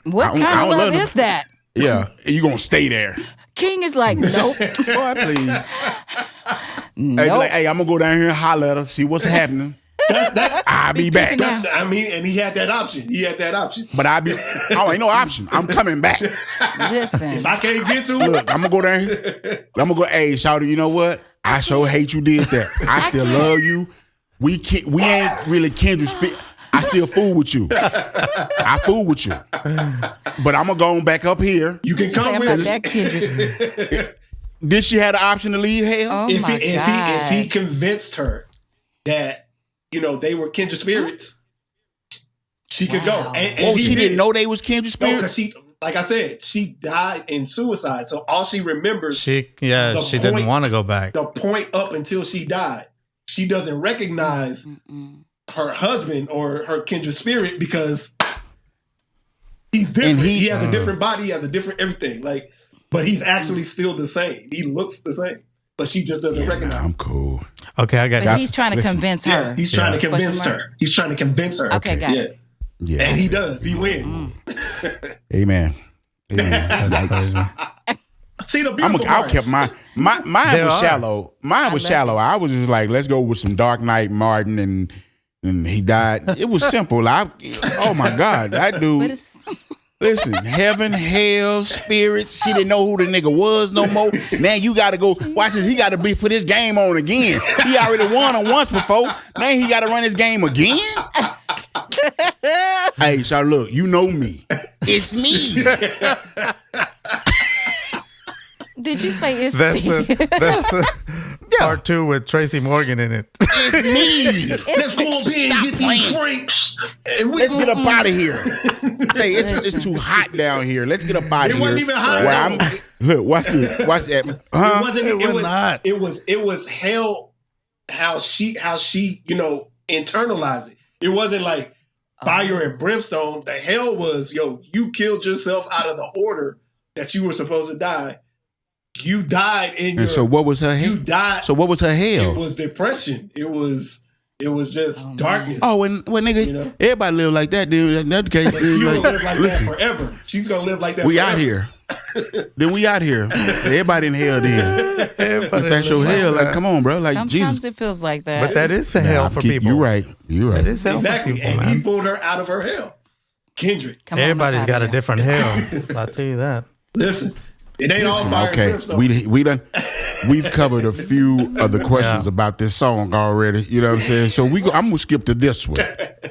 [SPEAKER 1] What kind of love is that?
[SPEAKER 2] Yeah, you gonna stay there?
[SPEAKER 1] King is like, nope.
[SPEAKER 2] Boy, please. Hey, be
[SPEAKER 1] Nope.
[SPEAKER 2] like, hey, I'm gonna go down here and holler at her, see what's happening. I'll be back.
[SPEAKER 1] picking out.
[SPEAKER 4] I mean, and he had that option.
[SPEAKER 2] But ain't no option. I'm coming back.
[SPEAKER 1] Listen.
[SPEAKER 4] If I can't get to it,
[SPEAKER 2] Look, I'm gonna go down here. I'm gonna go, hey, shawty, you know what? I sure hate you did that. I still love you. We ain't really kindred spirit. I still fool with you. I fool with you. But I'm gonna go on back up here.
[SPEAKER 4] you can come
[SPEAKER 1] I'm
[SPEAKER 4] with
[SPEAKER 1] not
[SPEAKER 4] us.
[SPEAKER 1] that kindred.
[SPEAKER 2] Did she have the option to leave hell?
[SPEAKER 1] Oh
[SPEAKER 4] If
[SPEAKER 1] my
[SPEAKER 4] he,
[SPEAKER 1] God.
[SPEAKER 4] if he convinced her that they were kindred spirits, she could
[SPEAKER 1] Wow.
[SPEAKER 4] go. And
[SPEAKER 2] Oh,
[SPEAKER 4] he
[SPEAKER 2] she didn't know they was kindred
[SPEAKER 4] No,
[SPEAKER 2] spirits?
[SPEAKER 4] because like I said, she died in suicide. So all she remembers,
[SPEAKER 3] She
[SPEAKER 4] The
[SPEAKER 3] didn't
[SPEAKER 4] point-
[SPEAKER 3] want to go back.
[SPEAKER 4] the point up until she died. She doesn't recognize her husband or her kindred spirit because he's different.
[SPEAKER 2] And
[SPEAKER 4] He has a different body. He has a different everything. But he's actually still the same. He looks the same, but she just doesn't recognize.
[SPEAKER 2] I'm cool.
[SPEAKER 3] Okay, I got
[SPEAKER 1] But
[SPEAKER 3] that.
[SPEAKER 1] he's trying to convince her.
[SPEAKER 4] Yeah, he's trying to convince
[SPEAKER 1] Question mark?
[SPEAKER 4] her. He's trying to convince her.
[SPEAKER 1] Okay, got
[SPEAKER 4] yeah.
[SPEAKER 1] it.
[SPEAKER 2] Yeah.
[SPEAKER 4] And he does. He wins.
[SPEAKER 2] Amen.
[SPEAKER 3] That's crazy.
[SPEAKER 4] See the beautiful
[SPEAKER 2] I'll
[SPEAKER 4] parts.
[SPEAKER 2] keep mine
[SPEAKER 3] There
[SPEAKER 2] was
[SPEAKER 3] are.
[SPEAKER 2] shallow. Mine was
[SPEAKER 1] love
[SPEAKER 2] shallow. I was just like, let's go with some Dark Knight Martin and he died. It was simple. Oh my God. That
[SPEAKER 1] But
[SPEAKER 2] dude.
[SPEAKER 1] it's
[SPEAKER 2] Listen, heaven, hell, spirits. She didn't know who the nigga was no more. Now you gotta go. Watch this. He gotta put his game on again. He already won him once before. Now he gotta run his game again. Hey, so look, you know me. It's me.
[SPEAKER 1] did you say it's
[SPEAKER 3] That's
[SPEAKER 1] Steve?
[SPEAKER 3] the part 2 with Tracy Morgan in it.
[SPEAKER 2] It's me.
[SPEAKER 4] Let's go up here and get these Franks. And we
[SPEAKER 2] Let's get up out of here. Say it's too hot down here. Let's get up out of
[SPEAKER 4] It
[SPEAKER 2] here.
[SPEAKER 4] wasn't even hot.
[SPEAKER 2] Well, look, watch it. Watch that.
[SPEAKER 4] It
[SPEAKER 2] Huh?
[SPEAKER 4] wasn't.
[SPEAKER 3] It was not.
[SPEAKER 4] It was hell. How she internalized it. It wasn't like fire and brimstone. The hell was you killed yourself out of the order that you were supposed to die. You died in your.
[SPEAKER 2] And so what was her hell?
[SPEAKER 4] You died.
[SPEAKER 2] So what was her hell?
[SPEAKER 4] It was depression. It was just darkness.
[SPEAKER 2] Oh, when nigga, everybody live like that, dude. In that case,
[SPEAKER 4] But she's gonna
[SPEAKER 2] like,
[SPEAKER 4] live like
[SPEAKER 2] listen,
[SPEAKER 4] that forever. She's gonna live like that.
[SPEAKER 2] we
[SPEAKER 4] forever.
[SPEAKER 2] out here. Then we out here. Everybody in hell. Then if that's your hell, like, come on, bro. Like
[SPEAKER 1] Sometimes
[SPEAKER 2] Jesus.
[SPEAKER 1] it feels like that.
[SPEAKER 3] But that is the hell for people.
[SPEAKER 2] You right. You right.
[SPEAKER 3] That is hell
[SPEAKER 4] Exactly,
[SPEAKER 3] for people,
[SPEAKER 4] and
[SPEAKER 3] man.
[SPEAKER 4] he pulled her out of her hell. Kindred.
[SPEAKER 1] Come on,
[SPEAKER 3] Everybody's
[SPEAKER 1] up
[SPEAKER 3] got
[SPEAKER 1] outta
[SPEAKER 3] a
[SPEAKER 1] here.
[SPEAKER 3] different hell. I'll tell you that.
[SPEAKER 4] Listen, it ain't all fire and
[SPEAKER 2] Okay,
[SPEAKER 4] brimstone.
[SPEAKER 2] we've covered a few of the questions about this song already. You know what I'm saying? So I'm gonna skip to this one.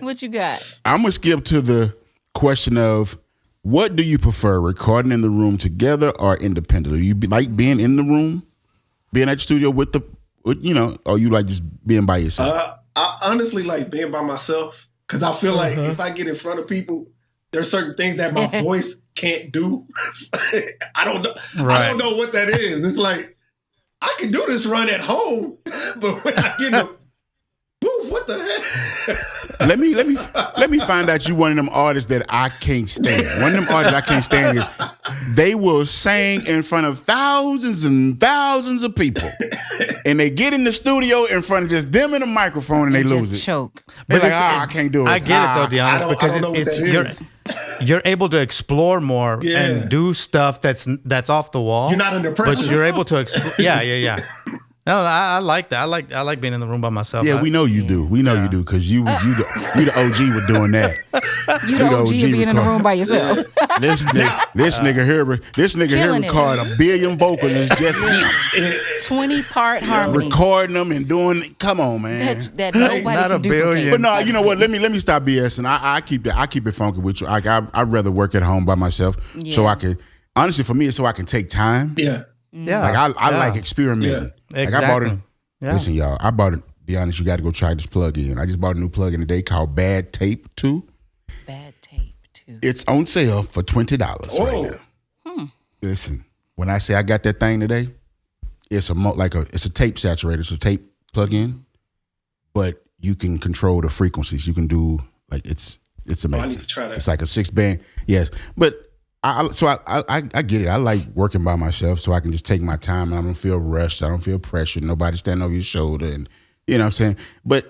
[SPEAKER 1] What you got?
[SPEAKER 2] I'm gonna skip to the question of what do you prefer, recording in the room together or independently? You like being in the room, being at the studio with or you like just being by yourself?
[SPEAKER 4] I honestly like being by myself because I feel like if I get in front of people, there's certain things that my voice can't do. I don't know. I don't know what that is. It's like I can do this run at home, but when I get in the booth, what the heck?
[SPEAKER 2] Let me find out you one of them artists that I can't stand. One of them artists I can't stand is they will sing in front of thousands and thousands of people, and they get in the studio in front of just them and a microphone, and they lose
[SPEAKER 1] Just
[SPEAKER 2] it.
[SPEAKER 1] choke.
[SPEAKER 2] They're like,
[SPEAKER 3] it's-
[SPEAKER 2] I can't do it.
[SPEAKER 3] I get it though,
[SPEAKER 4] I
[SPEAKER 3] Deonis,
[SPEAKER 4] don't
[SPEAKER 3] because
[SPEAKER 4] know what
[SPEAKER 3] it's
[SPEAKER 4] that
[SPEAKER 3] you're
[SPEAKER 4] is.
[SPEAKER 3] you're able to explore more
[SPEAKER 4] Yeah.
[SPEAKER 3] and do stuff that's off the wall.
[SPEAKER 4] You're not under pressure.
[SPEAKER 3] but you're able to explore. Yeah. No, I like that. I like being in the room by myself.
[SPEAKER 2] Yeah, we know you do. We know you do because you the OG with doing that.
[SPEAKER 1] You the OG of being in the room by yourself.
[SPEAKER 2] This nigga here
[SPEAKER 1] Killing it.
[SPEAKER 2] recorded 1 billion vocals. It's just him
[SPEAKER 1] 20-part harmonies.
[SPEAKER 2] recording them and doing. Come on, man.
[SPEAKER 1] That nobody
[SPEAKER 3] Not
[SPEAKER 1] can
[SPEAKER 3] a
[SPEAKER 1] duplicate.
[SPEAKER 3] billion.
[SPEAKER 2] But no, you know what? Let me stop BSing. I keep it funky with you. I'd rather work at home by myself so I can. Honestly, for me, it's so I can take time.
[SPEAKER 4] Yeah.
[SPEAKER 3] Yeah,
[SPEAKER 2] Like I like experimenting.
[SPEAKER 3] Yeah.
[SPEAKER 2] Like I bought it.
[SPEAKER 3] Exactly. Yeah.
[SPEAKER 2] Listen, y'all. I bought it. Be honest, you got to go try this plug-in. I just bought a new plug-in today called Bad Tape 2.
[SPEAKER 1] Bad tape, too.
[SPEAKER 2] It's on sale for $20 right now. Listen, when I say I got that thing today, it's it's a tape saturator. It's a tape plug-in, but you can control the frequencies. You can do it's amazing.
[SPEAKER 4] I need to try that.
[SPEAKER 2] It's like a 6-band. Yes, but I get it. I like working by myself, so I can just take my time and I don't feel rushed. I don't feel pressured. Nobody standing over your shoulder, and You know what I'm saying? But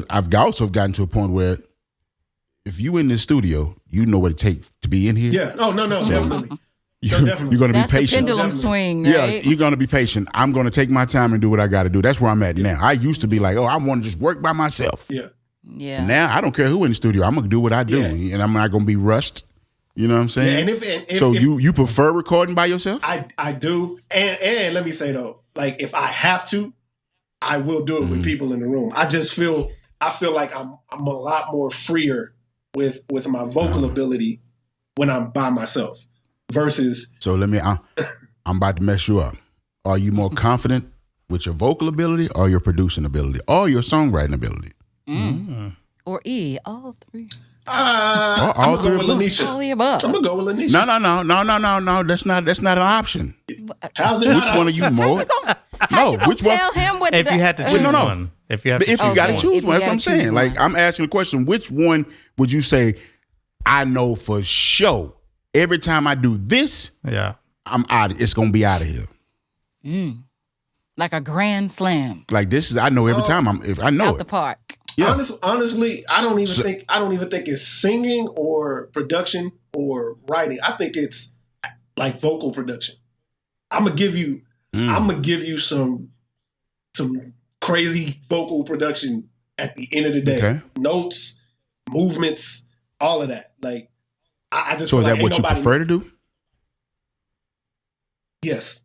[SPEAKER 2] I've also gotten to a point where if you in the studio, you know what it takes to be in here.
[SPEAKER 4] Yeah. Oh, no, definitely.
[SPEAKER 2] You're going to be
[SPEAKER 1] That's the
[SPEAKER 2] patient.
[SPEAKER 1] pendulum swing, right?
[SPEAKER 2] Yeah, you're going to be patient. I'm going to take my time and do what I got to do. That's where I'm at now. I used to be like, I want to just work by myself.
[SPEAKER 4] Yeah.
[SPEAKER 1] Yeah.
[SPEAKER 2] Now I don't care who in the studio. I'm going to do what I do, and I'm not going to be rushed. You know what I'm saying?
[SPEAKER 4] Yeah, and
[SPEAKER 2] so you prefer recording by yourself?
[SPEAKER 4] I do. And let me say though, like if I have to, I will do it with people in the room. I feel like I'm a lot more freer with my vocal ability when I'm by myself versus.
[SPEAKER 2] So I'm about to mess you up. Are you more confident with your vocal ability or your producing ability or your songwriting ability?
[SPEAKER 1] Or all three.
[SPEAKER 4] I'm gonna go with Lanisha.
[SPEAKER 1] All the above.
[SPEAKER 4] I'm gonna go with Lanisha.
[SPEAKER 2] No. That's not an option.
[SPEAKER 4] How's it?
[SPEAKER 2] Which one are you more?
[SPEAKER 1] How you gonna tell him what
[SPEAKER 3] If you had to choose one. If you
[SPEAKER 2] got to choose one, that's what I'm saying.
[SPEAKER 1] one.
[SPEAKER 2] Like I'm asking the question, which one would you say I know for sure every time I do this, I'm out. It's gonna be out of here.
[SPEAKER 1] Like a grand slam.
[SPEAKER 2] Like this is I know every time I know
[SPEAKER 1] Out the park.
[SPEAKER 2] Yeah.
[SPEAKER 4] Honestly, I don't even think it's singing or production or writing. I think it's like vocal production. I'm gonna give you some crazy vocal production at the end of the day.
[SPEAKER 2] Okay.
[SPEAKER 4] Notes, movements, all of that. Like I just
[SPEAKER 2] So
[SPEAKER 4] feel
[SPEAKER 2] is that
[SPEAKER 4] like
[SPEAKER 2] what you prefer to do?
[SPEAKER 4] Yes.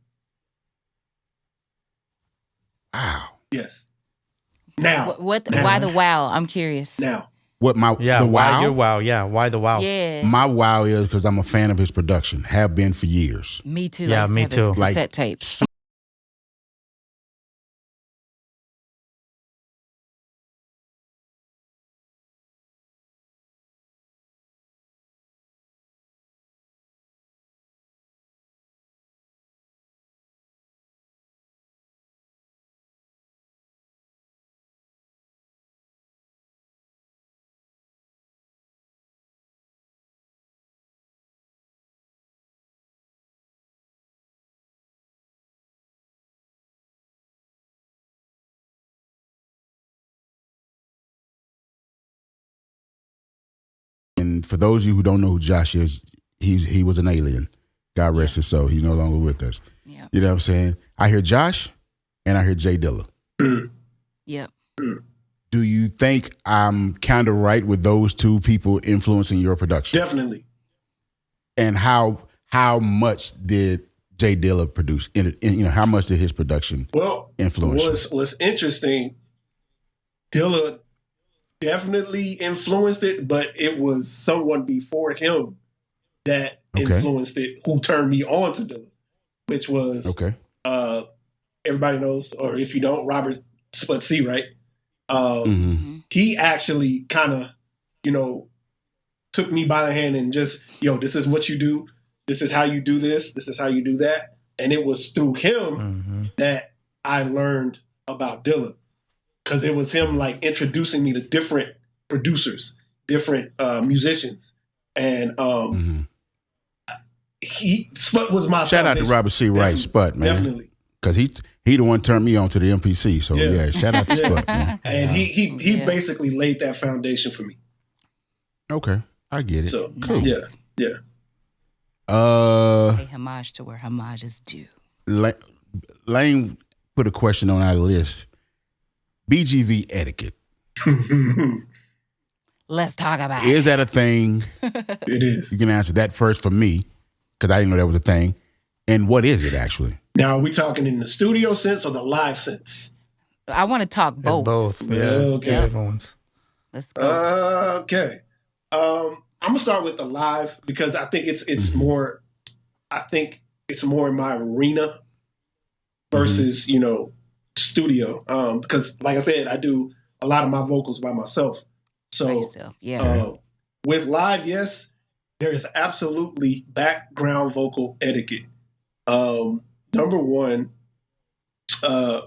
[SPEAKER 2] Wow.
[SPEAKER 4] Yes. Now.
[SPEAKER 1] Why the wow? I'm curious.
[SPEAKER 4] Now.
[SPEAKER 2] What the
[SPEAKER 3] why
[SPEAKER 2] wow?
[SPEAKER 3] your wow? Yeah, why the wow?
[SPEAKER 1] Yeah.
[SPEAKER 2] My wow is because I'm a fan of his production. Have been for years.
[SPEAKER 1] Me too.
[SPEAKER 3] Yeah, me too.
[SPEAKER 1] Cassette tapes.
[SPEAKER 2] And for those of you who don't know who Josh is, he was an alien. God rest his soul. He's no longer with us.
[SPEAKER 1] Yeah.
[SPEAKER 2] You know what I'm saying? I hear Josh and I hear Jay Dilla.
[SPEAKER 1] Yep.
[SPEAKER 2] Do you think I'm kind of right with those two people influencing your production?
[SPEAKER 4] Definitely.
[SPEAKER 2] And how much did Jay Dilla produce? How much did his production influence?
[SPEAKER 4] What's interesting, Dilla definitely influenced it, but it was someone before him that influenced it who turned me on to Dilla, which was everybody knows, or if you don't, Robert Spud C, right? He actually kind of, took me by the hand and just, this is what you do. This is how you do this. This is how you do that. And it was through him that I learned about Dilla. Because it was him like introducing me to different producers, different musicians. And Spud was my
[SPEAKER 2] shout out to Robert C. Wright, Spud, man.
[SPEAKER 4] Definitely.
[SPEAKER 2] Because he the one turned me on to the MPC. So shout out to Spud, man.
[SPEAKER 4] And he basically laid that foundation for me.
[SPEAKER 2] Okay. I get it.
[SPEAKER 4] So
[SPEAKER 2] cool.
[SPEAKER 1] Nice.
[SPEAKER 4] Yeah.
[SPEAKER 1] Pay homage to where homage is due.
[SPEAKER 2] Lane put a question on our list. BGV etiquette.
[SPEAKER 1] Let's talk about it.
[SPEAKER 2] Is that a thing?
[SPEAKER 4] It is.
[SPEAKER 2] You can answer that first for me, because I didn't know that was a thing. And what is it actually?
[SPEAKER 4] Now, are we talking in the studio sense or the live sense?
[SPEAKER 1] I want to talk both.
[SPEAKER 3] Both. Yeah.
[SPEAKER 4] Okay.
[SPEAKER 3] Different ones.
[SPEAKER 1] Let's go.
[SPEAKER 4] Okay. I'm gonna start with the live because I think it's more. I think it's more in my arena versus studio. Because like I said, I do a lot of my vocals by myself. So with live, yes, there is absolutely background vocal etiquette. Number one, and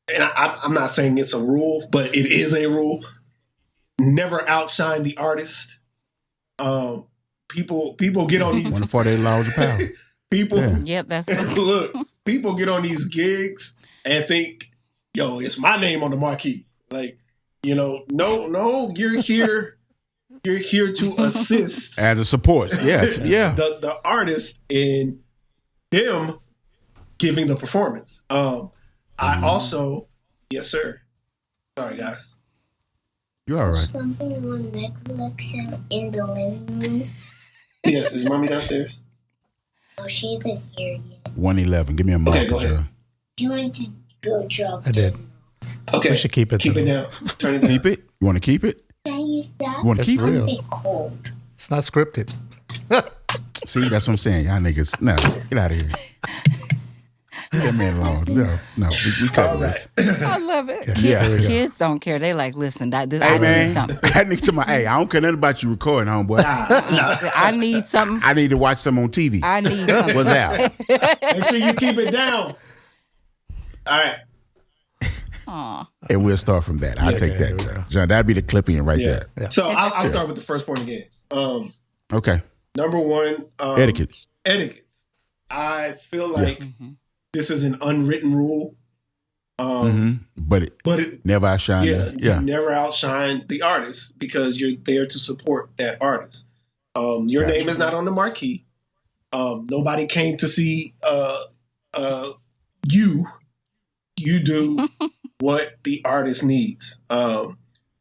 [SPEAKER 4] I'm not saying it's a rule, but it is a rule. Never outshine the artist. People get on these
[SPEAKER 2] 148 laws of power.
[SPEAKER 4] People,
[SPEAKER 1] Yep, that's
[SPEAKER 4] look. People get on these gigs and think yo, it's my name on the marquee. Like, you know, no, you're here to assist
[SPEAKER 2] as a support. Yeah, yeah.
[SPEAKER 4] The artist in them giving the performance. I also, yes, sir. Sorry, guys.
[SPEAKER 2] You're all right.
[SPEAKER 5] Something on Netflix in the living room.
[SPEAKER 4] Yes, is mommy downstairs?
[SPEAKER 5] Oh, she isn't here yet.
[SPEAKER 2] 111. Give me a marker,
[SPEAKER 4] go ahead.
[SPEAKER 2] Joe.
[SPEAKER 5] You want to go drop
[SPEAKER 3] I did.
[SPEAKER 4] Okay.
[SPEAKER 3] We should keep it.
[SPEAKER 4] Keep it
[SPEAKER 3] though.
[SPEAKER 4] down. Turn it down.
[SPEAKER 2] Keep it? You want to keep it?
[SPEAKER 5] Can I use that?
[SPEAKER 2] You want to
[SPEAKER 3] That's
[SPEAKER 2] keep
[SPEAKER 3] real.
[SPEAKER 2] it?
[SPEAKER 5] It's cold.
[SPEAKER 3] It's not scripted.
[SPEAKER 2] See, that's what I'm saying. Y'all niggas, no, get out of here. Leave that man alone. No, we cover this.
[SPEAKER 1] I love it.
[SPEAKER 2] Yeah.
[SPEAKER 1] Kids don't care. They like, listen, I
[SPEAKER 2] Hey,
[SPEAKER 1] need
[SPEAKER 2] man.
[SPEAKER 1] something.
[SPEAKER 2] I need to I don't care nothing about you recording, homeboy.
[SPEAKER 1] I need something.
[SPEAKER 2] I need to watch some on TV.
[SPEAKER 1] I need something.
[SPEAKER 2] What's out?
[SPEAKER 4] Make sure you keep it down. All right.
[SPEAKER 1] Aw.
[SPEAKER 2] And we'll start from that. I'll take
[SPEAKER 3] there
[SPEAKER 2] that,
[SPEAKER 3] we
[SPEAKER 2] John.
[SPEAKER 3] go.
[SPEAKER 2] John, that'd be the clip in right
[SPEAKER 4] Yeah.
[SPEAKER 2] there.
[SPEAKER 4] So I'll start with the first point again.
[SPEAKER 2] Okay.
[SPEAKER 4] Number one,
[SPEAKER 2] Etiquette.
[SPEAKER 4] Etiquette. I feel like this is an unwritten rule.
[SPEAKER 2] But it never outshine.
[SPEAKER 4] You never outshine the artist because you're there to support that artist. Your name is not on the marquee. Nobody came to see you. You do what the artist needs.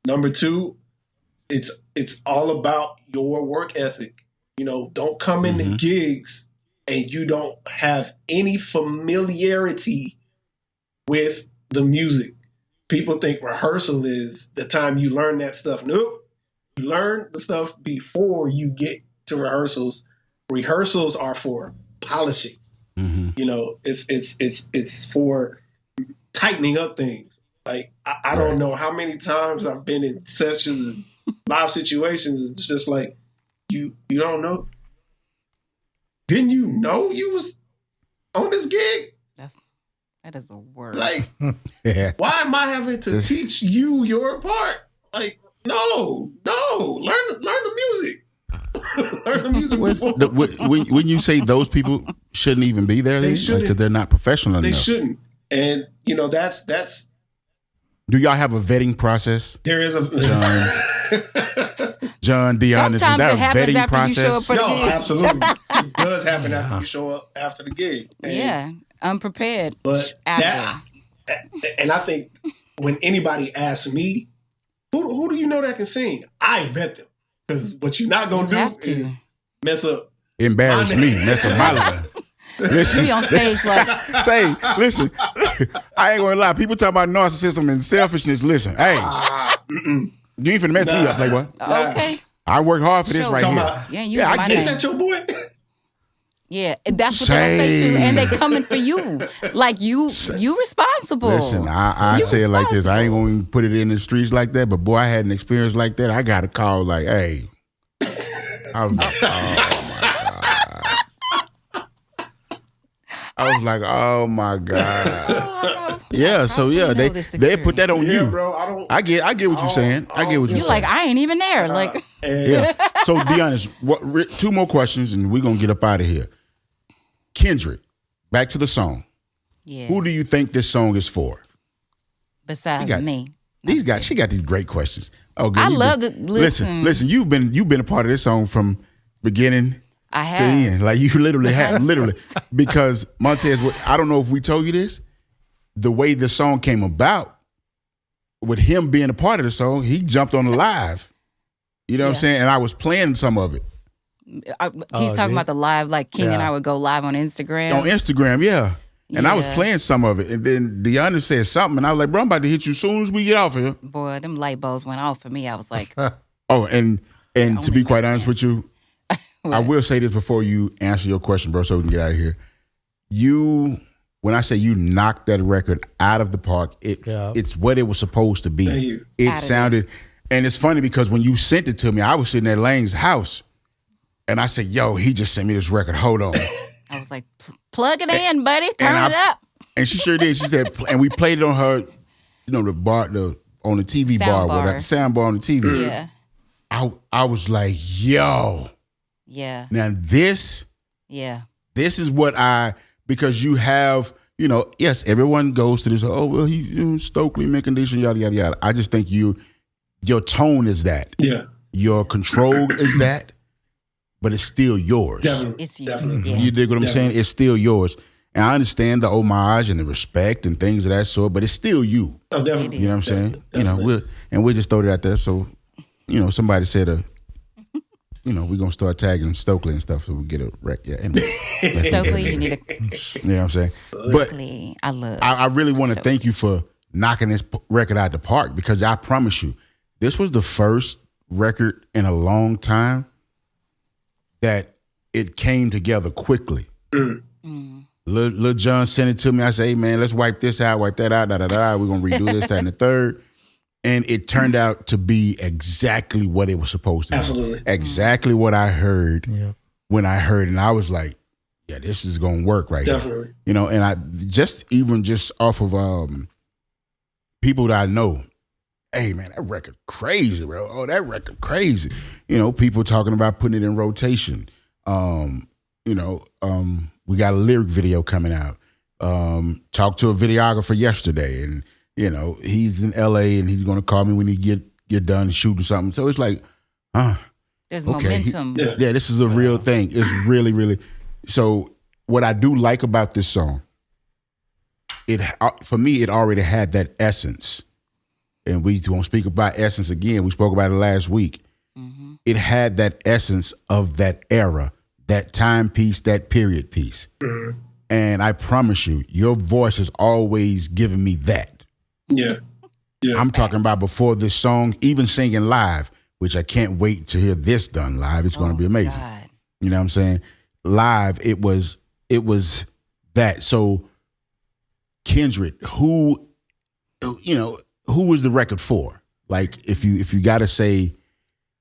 [SPEAKER 4] Number two, it's all about your work ethic. You know, don't come into gigs and you don't have any familiarity with the music. People think rehearsal is the time you learn that stuff. Nope. You learn the stuff before you get to rehearsals. Rehearsals are for polishing. You know, it's for tightening up things. Like I don't know how many times I've been in sessions and live situations. It's just like you don't know. Didn't you know you was on this gig?
[SPEAKER 1] That is the worst.
[SPEAKER 4] Like, why am I having to teach you your part? Like, no, learn the music. Learn the music before.
[SPEAKER 2] When you say those people shouldn't even be there,
[SPEAKER 4] They shouldn't.
[SPEAKER 2] because they're not professional
[SPEAKER 4] They
[SPEAKER 2] enough.
[SPEAKER 4] shouldn't. And you know that's
[SPEAKER 2] Do y'all have a vetting process?
[SPEAKER 4] there is a
[SPEAKER 2] John Deonis, is
[SPEAKER 1] Sometimes
[SPEAKER 2] that
[SPEAKER 1] it
[SPEAKER 2] a
[SPEAKER 1] happens
[SPEAKER 2] vetting
[SPEAKER 1] after you show up
[SPEAKER 2] process?
[SPEAKER 1] for the
[SPEAKER 4] no,
[SPEAKER 1] gig.
[SPEAKER 4] absolutely. It does happen after you show up after the gig. And-
[SPEAKER 1] Yeah, unprepared.
[SPEAKER 4] But
[SPEAKER 1] after.
[SPEAKER 4] and I think when anybody asks me, who do you know that can sing? I vet them. Because what you're not going
[SPEAKER 1] You have
[SPEAKER 4] to
[SPEAKER 1] to.
[SPEAKER 4] do is mess up.
[SPEAKER 2] Embarrass me. That's a mile. Listen,
[SPEAKER 1] Be on stage like,
[SPEAKER 2] listen. I ain't gonna lie. People talk about narcissism and selfishness. Listen, hey, you ain't finna mess me up, Playboy.
[SPEAKER 1] okay.
[SPEAKER 2] I work hard for this
[SPEAKER 1] Sure.
[SPEAKER 2] right
[SPEAKER 4] Talking
[SPEAKER 2] here.
[SPEAKER 4] about,
[SPEAKER 1] Yeah, you
[SPEAKER 2] Yeah, I
[SPEAKER 1] my
[SPEAKER 2] get
[SPEAKER 4] ain't
[SPEAKER 1] name.
[SPEAKER 4] that your boy?
[SPEAKER 1] Yeah, that's what they say too, and they coming for you. Like you responsible.
[SPEAKER 2] Listen, I
[SPEAKER 1] You
[SPEAKER 2] say it like this. I ain't gonna put it in the streets like that, but boy, I had an experience like that. I got a call like, hey. I was like, oh my God. Yeah, so yeah, they put that on
[SPEAKER 4] Yeah,
[SPEAKER 2] you.
[SPEAKER 4] bro. I don't.
[SPEAKER 2] I get what you're saying. I get what you're
[SPEAKER 1] You
[SPEAKER 2] saying.
[SPEAKER 1] like I ain't even there. Like
[SPEAKER 4] And
[SPEAKER 2] Yeah. So be honest. Two more questions, and we're gonna get up out of here. Kindred, back to the song.
[SPEAKER 1] yeah.
[SPEAKER 2] Who do you think this song is for?
[SPEAKER 1] Besides
[SPEAKER 2] got-
[SPEAKER 1] me,
[SPEAKER 2] She got these great questions. Oh,
[SPEAKER 1] I love the listen.
[SPEAKER 2] Listen. You've been a part of this song from beginning
[SPEAKER 1] I
[SPEAKER 2] to
[SPEAKER 1] have.
[SPEAKER 2] end. Like you literally because Montez. I don't know if we told you this. The way the song came about, with him being a part of the song, he jumped on the live. You know what I'm
[SPEAKER 1] Yeah.
[SPEAKER 2] saying? And I was playing some of it
[SPEAKER 1] He's talking about the live, like King and
[SPEAKER 3] Yeah.
[SPEAKER 1] I would go live on Instagram.
[SPEAKER 2] on Instagram. Yeah. And I was
[SPEAKER 1] Yeah.
[SPEAKER 2] playing some of it. And then Deonis said something. And I was like, bro, I'm about to hit you as soon as we get off here.
[SPEAKER 1] Boy, them light bulbs went off for me. I was like,
[SPEAKER 2] Oh, and to
[SPEAKER 1] only
[SPEAKER 2] be quite
[SPEAKER 1] makes
[SPEAKER 2] honest with you, I
[SPEAKER 1] what?
[SPEAKER 2] will say this before you answer your question, bro, so we can get out of here. When I say you knocked that record out of the park, it's what it was supposed to be.
[SPEAKER 4] Thank you.
[SPEAKER 2] It
[SPEAKER 1] Out of
[SPEAKER 2] sounded, and it's funny because when you sent it to me, I was sitting at Lane's house, and I said, yo, he just sent me this record. Hold on.
[SPEAKER 1] I was like, plug it in, buddy. Turn
[SPEAKER 2] and
[SPEAKER 1] it up.
[SPEAKER 2] And she sure did. She said, and we played it on her, on the TV
[SPEAKER 1] Sound
[SPEAKER 2] bar,
[SPEAKER 1] bar.
[SPEAKER 2] the sound bar on the TV.
[SPEAKER 1] Yeah.
[SPEAKER 2] I was like, yo,
[SPEAKER 1] Yeah.
[SPEAKER 2] now this
[SPEAKER 1] Yeah.
[SPEAKER 2] is what because you have yes, everyone goes to this. Oh well, he's Stokely, mint condition, yada yada yada. I just think your tone is that.
[SPEAKER 4] Yeah.
[SPEAKER 2] Your control is that, but it's still yours.
[SPEAKER 4] Definitely.
[SPEAKER 1] It's you.
[SPEAKER 4] Definitely.
[SPEAKER 1] Yeah.
[SPEAKER 2] You dig what I'm
[SPEAKER 4] Definitely.
[SPEAKER 2] saying? It's still yours. And I understand the homage and the respect and things of that sort, but it's still you.
[SPEAKER 4] Oh, definitely.
[SPEAKER 2] You know what I'm saying?
[SPEAKER 4] Definitely.
[SPEAKER 2] We'll just throw it out there. So, somebody said, we're gonna start tagging Stokely and stuff so we get a wreck. Yeah, anyway.
[SPEAKER 1] Stokely, you need a
[SPEAKER 2] You know what I'm saying? But
[SPEAKER 1] Stokely. I love.
[SPEAKER 2] I really want to
[SPEAKER 1] Stokely.
[SPEAKER 2] thank you for knocking this record out the park, because I promise you, this was the first record in a long time that it came together quickly. Lil John sent it to me. I said, hey, man, let's wipe this out, wipe that out, da-da-da. We're going to redo this, that, and the third. And it turned out to be exactly what it was supposed to be.
[SPEAKER 4] Absolutely.
[SPEAKER 2] Exactly what I heard when I heard it. And I was like, yeah, this is going to work right
[SPEAKER 4] Definitely.
[SPEAKER 2] here. And I just off of people that I know, hey, man, that record crazy, bro. Oh, that record crazy. People talking about putting it in rotation. We got a lyric video coming out. Talked to a videographer yesterday, and he's in LA, and he's gonna call me when he get done shooting something. So it's like,
[SPEAKER 1] There's
[SPEAKER 2] okay,
[SPEAKER 1] momentum.
[SPEAKER 2] yeah, this is a real thing. It's really, really. So what I do like about this song, for me, it already had that essence, and we won't speak about essence again. We spoke about it last week. Mm-hmm. It had that essence of that era, that timepiece, that period piece. Mm-hmm. And I promise you, your voice has always given me that.
[SPEAKER 4] Yeah.
[SPEAKER 2] I'm talking about before this song, even singing live, which I can't wait to hear this done live. It's going to be amazing.
[SPEAKER 1] God.
[SPEAKER 2] You know what I'm saying? Live, it was that. So Kindred, who was the record for? Like, if you got to say,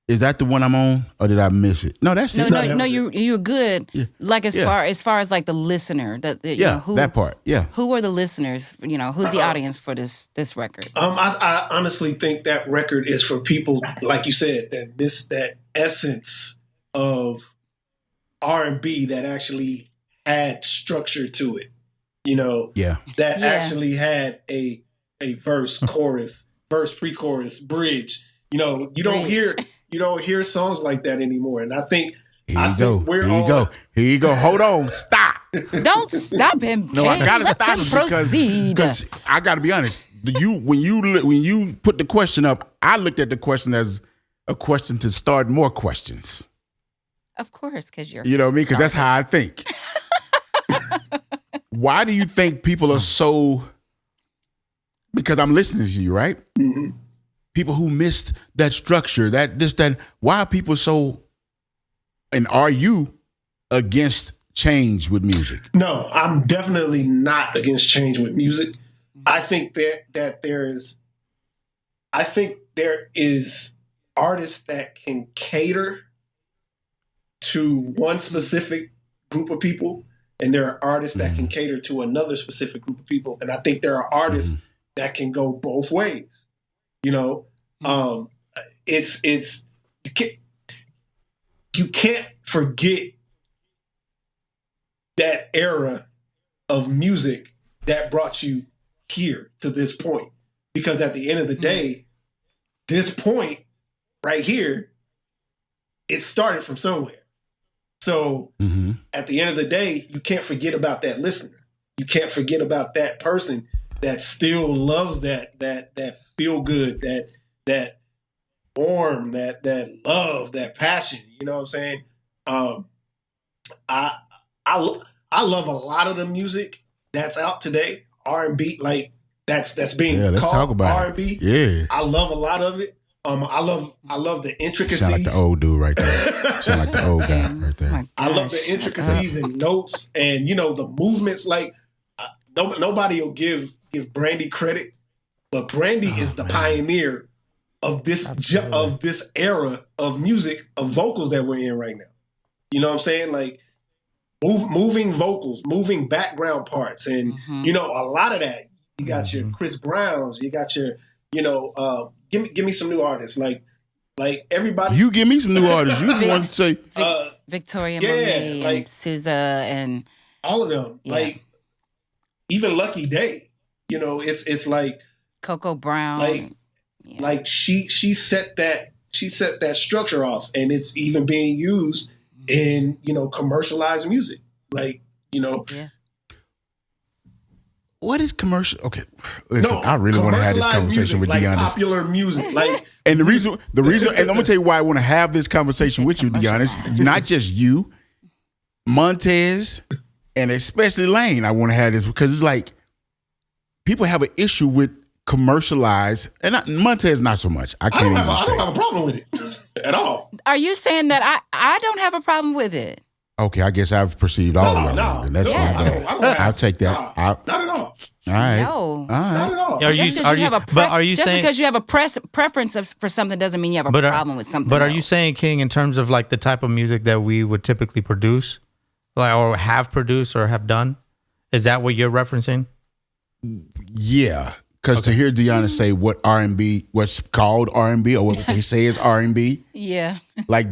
[SPEAKER 2] is that the one I'm on, or did I miss it? No, that's it.
[SPEAKER 1] No, you're good. Yeah. Like as far as like the listener,
[SPEAKER 2] that part. Yeah.
[SPEAKER 1] Who are the listeners? Who's the audience for this record?
[SPEAKER 4] I honestly think that record is for people, like you said, that miss that essence of R&B that actually had structure to it. That actually had a verse, chorus, pre-chorus, bridge. You don't hear songs like that anymore. And I think Here you go. Hold on. Stop.
[SPEAKER 1] Don't stop him.
[SPEAKER 2] No, I gotta stop him because I gotta be honest. When you put the question up, I looked at the question as a question to start more questions.
[SPEAKER 1] Of course, because you're.
[SPEAKER 2] You know what I mean? Because that's how I think. Why do you think people are so? Because I'm listening to you, right? Mm-hmm. People who missed that structure, that. Why are people so? And are you against change with music?
[SPEAKER 4] No, I'm definitely not against change with music. I think that there is artists that can cater to one specific group of people, and there are artists that can cater to another specific group of people. And I think there are artists that can go both ways. You can't forget that era of music that brought you here to this point. Because at the end of the day, this point right here, it started from somewhere. So at the end of the day, you can't forget about that listener. You can't forget about that person that still loves that feel good, that warm, that love, that passion. You know what I'm saying? I love a lot of the music that's out today. R&B, like that's being
[SPEAKER 2] let's
[SPEAKER 4] called
[SPEAKER 2] talk about
[SPEAKER 4] R&B.
[SPEAKER 2] It. Yeah,
[SPEAKER 4] I love a lot of it. I love the intricacies.
[SPEAKER 2] Sound like the old dude right there. Sound like the old guy right there.
[SPEAKER 4] I love the intricacies and notes and the movements. Like nobody will give Brandy credit, but Brandy is the pioneer of this era of music, of vocals that we're in right now. You know what I'm saying? Like moving vocals, moving background parts, and a lot of that. You got your Chris Browns, you got your give me some new artists like everybody.
[SPEAKER 2] You give me some new artists. You want to say
[SPEAKER 1] Victoria Monet and SZA and
[SPEAKER 4] all of them.
[SPEAKER 1] Yeah.
[SPEAKER 4] even Lucky Day, you know, it's like
[SPEAKER 1] Coco Brown.
[SPEAKER 4] like
[SPEAKER 1] yeah.
[SPEAKER 4] like she set that structure off, and it's even being used in, you know, commercialized music. Like, you know,
[SPEAKER 1] yeah.
[SPEAKER 2] What is commercial? Okay, listen, I really want to have this conversation with Deonis.
[SPEAKER 4] Popular music, like,
[SPEAKER 2] and the reason, and I'm gonna tell you why I want to have this conversation with you, Deonis. Not just you, Montez, and especially Lane. I want to have this because it's like people have an issue with commercialized, and Montez not so much. I don't
[SPEAKER 4] have a problem with it at all.
[SPEAKER 1] Are you saying that I don't have a problem with it?
[SPEAKER 2] Okay, I guess I've perceived all of them.
[SPEAKER 4] No,
[SPEAKER 2] That's fine. I'll take that.
[SPEAKER 4] Not at all.
[SPEAKER 2] All right.
[SPEAKER 1] No.
[SPEAKER 2] All right.
[SPEAKER 4] Not at all.
[SPEAKER 1] Just because you have a preference for something doesn't mean you have a problem with something.
[SPEAKER 3] But are
[SPEAKER 1] else.
[SPEAKER 3] you saying, King, in terms of like the type of music that we would typically produce, like or have produced or have done? Is that what you're referencing?
[SPEAKER 2] Yeah, because to hear Deonis say what R&B, what's called R&B, or what they say is R&B,
[SPEAKER 1] yeah,
[SPEAKER 2] like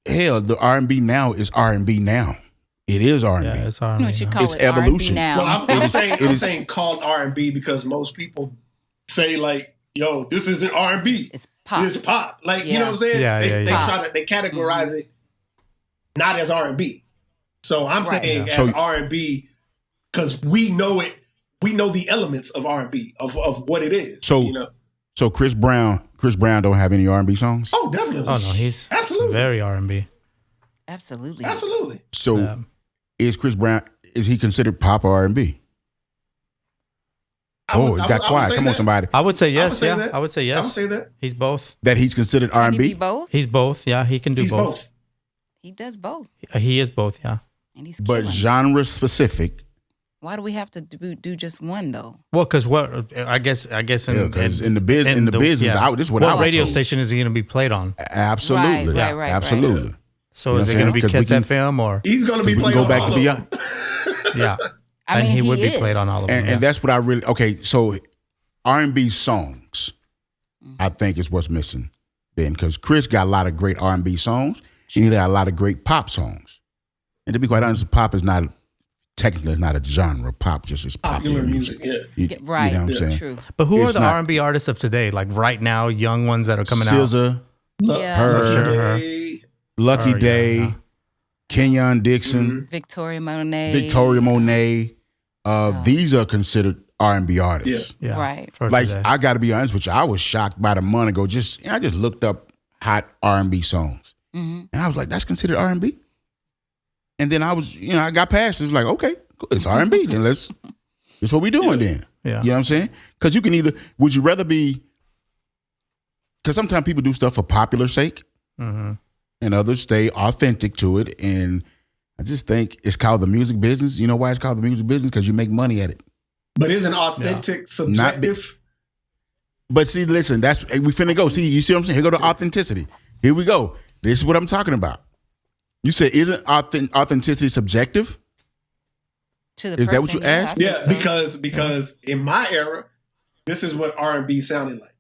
[SPEAKER 2] hell, the R&B now is R&B now. It is R&B.
[SPEAKER 3] Yeah, it's R&B.
[SPEAKER 1] what you call
[SPEAKER 2] It's
[SPEAKER 1] it
[SPEAKER 2] evolution.
[SPEAKER 1] R&B now.
[SPEAKER 4] Well, I'm saying called R&B because most people say like, yo, this isn't R&B.
[SPEAKER 1] It's pop.
[SPEAKER 4] It's pop. Like, you
[SPEAKER 1] Yeah.
[SPEAKER 4] know what I'm saying?
[SPEAKER 3] Yeah,
[SPEAKER 4] they
[SPEAKER 3] yeah.
[SPEAKER 4] try to categorize it not as R&B. So I'm
[SPEAKER 1] Right.
[SPEAKER 4] saying
[SPEAKER 2] Yeah.
[SPEAKER 4] as
[SPEAKER 2] So-
[SPEAKER 4] R&B because we know it. We know the elements of R&B of what it is.
[SPEAKER 2] So-
[SPEAKER 4] you know?
[SPEAKER 2] So Chris Brown don't have any R&B songs.
[SPEAKER 4] Oh, definitely.
[SPEAKER 3] Oh no, he's
[SPEAKER 4] absolutely
[SPEAKER 3] very R&B.
[SPEAKER 1] Absolutely.
[SPEAKER 4] absolutely.
[SPEAKER 2] So
[SPEAKER 3] Yeah.
[SPEAKER 2] is Chris Brown? Is he considered pop or R&B? It's got quiet. Come on, somebody.
[SPEAKER 3] I would say
[SPEAKER 4] I would
[SPEAKER 3] yes.
[SPEAKER 4] say
[SPEAKER 3] Yeah,
[SPEAKER 4] that.
[SPEAKER 3] I would say
[SPEAKER 4] I
[SPEAKER 3] yes.
[SPEAKER 4] would say that
[SPEAKER 3] He's both.
[SPEAKER 2] That he's considered
[SPEAKER 1] Can he be
[SPEAKER 2] R&B.
[SPEAKER 1] both?
[SPEAKER 3] He's both. Yeah, he can do
[SPEAKER 4] he's
[SPEAKER 3] both.
[SPEAKER 4] both.
[SPEAKER 1] He does both,
[SPEAKER 3] He is both. Yeah.
[SPEAKER 1] and he's
[SPEAKER 2] But
[SPEAKER 1] killing.
[SPEAKER 2] genre specific.
[SPEAKER 1] Why do we have to do just one though?
[SPEAKER 3] Well, because what I guess
[SPEAKER 2] Because in the business,
[SPEAKER 3] yeah.
[SPEAKER 2] this is what I was
[SPEAKER 3] radio
[SPEAKER 2] told.
[SPEAKER 3] station is he going to be played on?
[SPEAKER 2] Absolutely,
[SPEAKER 1] Right,
[SPEAKER 2] absolutely.
[SPEAKER 3] So
[SPEAKER 2] You know
[SPEAKER 3] is
[SPEAKER 2] what
[SPEAKER 3] it
[SPEAKER 2] I'm
[SPEAKER 3] going to be
[SPEAKER 2] saying? 'Cause
[SPEAKER 3] Kiss
[SPEAKER 2] we can-
[SPEAKER 3] FM or
[SPEAKER 4] He's going to be
[SPEAKER 2] We can
[SPEAKER 4] played
[SPEAKER 2] go
[SPEAKER 4] on
[SPEAKER 2] back
[SPEAKER 4] all
[SPEAKER 2] to
[SPEAKER 4] of
[SPEAKER 2] beyond,
[SPEAKER 4] them.
[SPEAKER 3] yeah?
[SPEAKER 1] I
[SPEAKER 3] And
[SPEAKER 1] mean,
[SPEAKER 3] he would be
[SPEAKER 1] is.
[SPEAKER 3] played on all of them.
[SPEAKER 2] and
[SPEAKER 3] yeah.
[SPEAKER 2] that's what I really So R&B songs, I think is what's missing. Then because Chris got a lot of great R&B songs, and he got a lot of great pop songs. And to be quite honest, pop is not technically not a genre. Pop just is popular music.
[SPEAKER 4] Yeah.
[SPEAKER 2] You,
[SPEAKER 1] Right.
[SPEAKER 2] You know what I'm saying?
[SPEAKER 1] True.
[SPEAKER 3] But who are
[SPEAKER 2] It's
[SPEAKER 3] the
[SPEAKER 2] not-
[SPEAKER 3] R&B artists of today? Like right now, young ones that are coming out.
[SPEAKER 2] SZA,
[SPEAKER 1] Yeah.
[SPEAKER 2] Her, Lucky
[SPEAKER 3] Her,
[SPEAKER 2] Day,
[SPEAKER 3] yeah.
[SPEAKER 2] Kenyon Dixon,
[SPEAKER 1] Victoria Monet.
[SPEAKER 2] Victoria Monet. These are considered R&B artists.
[SPEAKER 3] Yeah,
[SPEAKER 1] Right.
[SPEAKER 3] for
[SPEAKER 2] Like
[SPEAKER 3] today.
[SPEAKER 2] I got to be honest with you, I was shocked about a month ago. I just looked up hot R&B songs, and I was like, "That's considered R&B." And then I got past. It was like, okay, cool. It's R&B. Then that's what we doing then.
[SPEAKER 3] Yeah.
[SPEAKER 2] You know what I'm saying? Because you can would you rather be? Because sometimes people do stuff for popular sake,
[SPEAKER 3] Mm-hmm.
[SPEAKER 2] and others stay authentic to it. And I just think it's called the music business. You know why it's called the music business? Because you make money at it.
[SPEAKER 4] But isn't authentic subjective?
[SPEAKER 2] But see, listen, we finna go. See, you see what I'm saying? Here go the authenticity. Here we go. This is what I'm talking about. You said, isn't authenticity subjective?
[SPEAKER 1] To the
[SPEAKER 2] Is that
[SPEAKER 1] person,
[SPEAKER 2] what you
[SPEAKER 1] yeah, I
[SPEAKER 2] asked?
[SPEAKER 1] think
[SPEAKER 4] Yeah,
[SPEAKER 1] so.
[SPEAKER 4] because in my era, this is what R&B sounded like.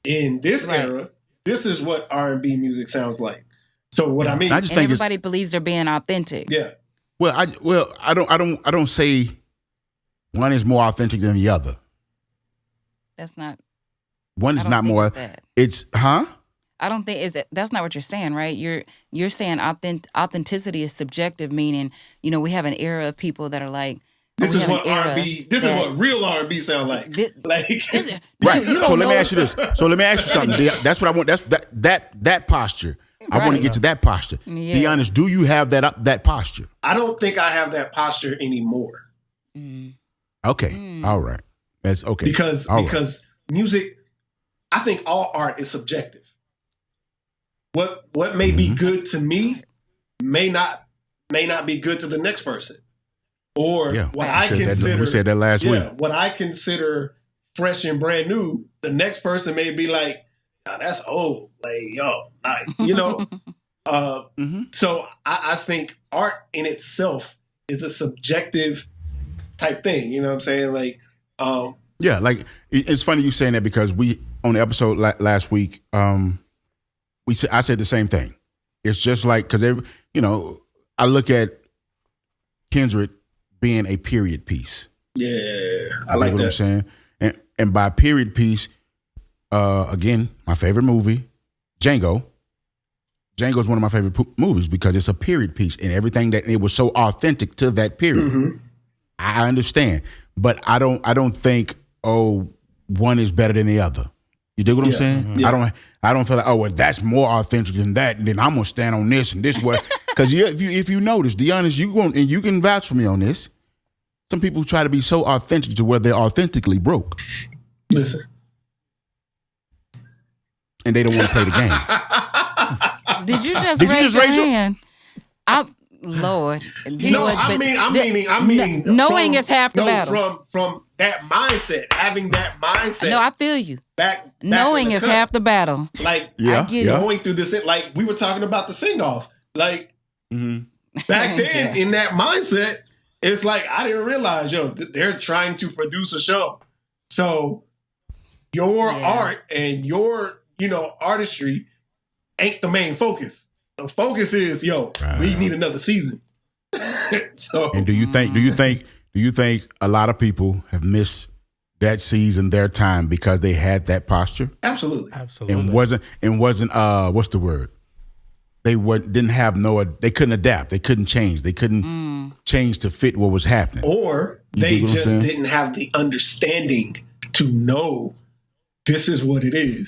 [SPEAKER 4] In this
[SPEAKER 1] Right.
[SPEAKER 4] era, this is what R&B music sounds like. So what I mean,
[SPEAKER 2] I just
[SPEAKER 1] And
[SPEAKER 2] think it's
[SPEAKER 1] everybody believes they're being authentic.
[SPEAKER 4] yeah,
[SPEAKER 2] I don't say one is more authentic than the other.
[SPEAKER 1] That's not.
[SPEAKER 2] One
[SPEAKER 1] I
[SPEAKER 2] is
[SPEAKER 1] don't
[SPEAKER 2] not
[SPEAKER 1] think
[SPEAKER 2] more.
[SPEAKER 1] it's that.
[SPEAKER 2] It's
[SPEAKER 1] I don't think that's not what you're saying, right? You're saying authenticity is subjective, meaning we have an era of people that are like,
[SPEAKER 4] this
[SPEAKER 1] we
[SPEAKER 4] is
[SPEAKER 1] have an
[SPEAKER 4] what
[SPEAKER 1] era
[SPEAKER 4] R&B. This is
[SPEAKER 1] that-
[SPEAKER 4] what real R&B sound like.
[SPEAKER 1] This-
[SPEAKER 4] Like
[SPEAKER 2] right.
[SPEAKER 1] You
[SPEAKER 2] So
[SPEAKER 1] don't
[SPEAKER 2] let me
[SPEAKER 1] know.
[SPEAKER 2] ask you this. So let me ask you something. That's what I want. That's that posture. I want to
[SPEAKER 1] Right.
[SPEAKER 2] get to that posture.
[SPEAKER 1] Yeah.
[SPEAKER 2] Be honest. Do you have that posture?
[SPEAKER 4] I don't think I have that posture anymore
[SPEAKER 2] Okay. All right. That's okay.
[SPEAKER 4] because
[SPEAKER 2] All right.
[SPEAKER 4] because music. I think all art is subjective. What may be good to me may not be good to the next person, or
[SPEAKER 2] Yeah.
[SPEAKER 4] what I
[SPEAKER 2] Said that-
[SPEAKER 4] consider.
[SPEAKER 2] we said that last week.
[SPEAKER 4] What I consider fresh and brand new, the next person may be like, "Nah, that's old." Like, yo, So I think art in itself is a subjective type thing. You know what I'm saying? Like,
[SPEAKER 2] Yeah, like it's funny you saying that because we on the episode last week, I said the same thing. It's just like because I look at Kindred being a period piece.
[SPEAKER 4] Yeah, I
[SPEAKER 2] You
[SPEAKER 4] like
[SPEAKER 2] dig what I'm
[SPEAKER 4] that.
[SPEAKER 2] saying? And by period piece, again, my favorite movie, Django. Django is one of my favorite movies because it's a period piece and everything that it was so authentic to that period.
[SPEAKER 4] Mm-hmm.
[SPEAKER 2] I understand, but I don't think one is better than the other. You dig what I'm saying?
[SPEAKER 4] Mm-hmm. Yeah.
[SPEAKER 2] I don't feel like well that's more authentic than that, and then I'm gonna stand on this and this way. Because if you notice, Deonis, you can vouch for me on this. Some people try to be so authentic to where they're authentically broke,
[SPEAKER 4] Listen.
[SPEAKER 2] and they don't want to play the game.
[SPEAKER 1] Did you just
[SPEAKER 2] Did you
[SPEAKER 1] raise
[SPEAKER 2] just
[SPEAKER 1] your
[SPEAKER 2] raise your-
[SPEAKER 1] hand? Lord. You
[SPEAKER 4] No,
[SPEAKER 1] know what,
[SPEAKER 4] I'm
[SPEAKER 1] but
[SPEAKER 4] meaning.
[SPEAKER 1] knowing is half the battle.
[SPEAKER 4] From that mindset, having that mindset.
[SPEAKER 1] No, I feel you.
[SPEAKER 4] back
[SPEAKER 1] Knowing
[SPEAKER 4] in the
[SPEAKER 1] is
[SPEAKER 4] cut.
[SPEAKER 1] half the battle.
[SPEAKER 4] Like
[SPEAKER 2] Yeah,
[SPEAKER 1] I get
[SPEAKER 2] yeah.
[SPEAKER 1] it.
[SPEAKER 4] going through this, like we were talking about the sing off. Like
[SPEAKER 2] Mm-hmm.
[SPEAKER 4] back then,
[SPEAKER 1] Yeah.
[SPEAKER 4] in that mindset, it's like I didn't realize, they're trying to produce a show. So your art and your, artistry ain't the main focus. The focus is, we need another season. So
[SPEAKER 2] And do you think a lot of people have missed that season, their time, because they had that posture
[SPEAKER 4] absolutely.
[SPEAKER 2] and wasn't what's the word? They didn't have they couldn't adapt, they couldn't change, they couldn't change to fit what was happening.
[SPEAKER 4] Or
[SPEAKER 2] You
[SPEAKER 4] they
[SPEAKER 2] dig what I'm
[SPEAKER 4] just
[SPEAKER 2] saying?
[SPEAKER 4] didn't have the understanding to know this is what it is.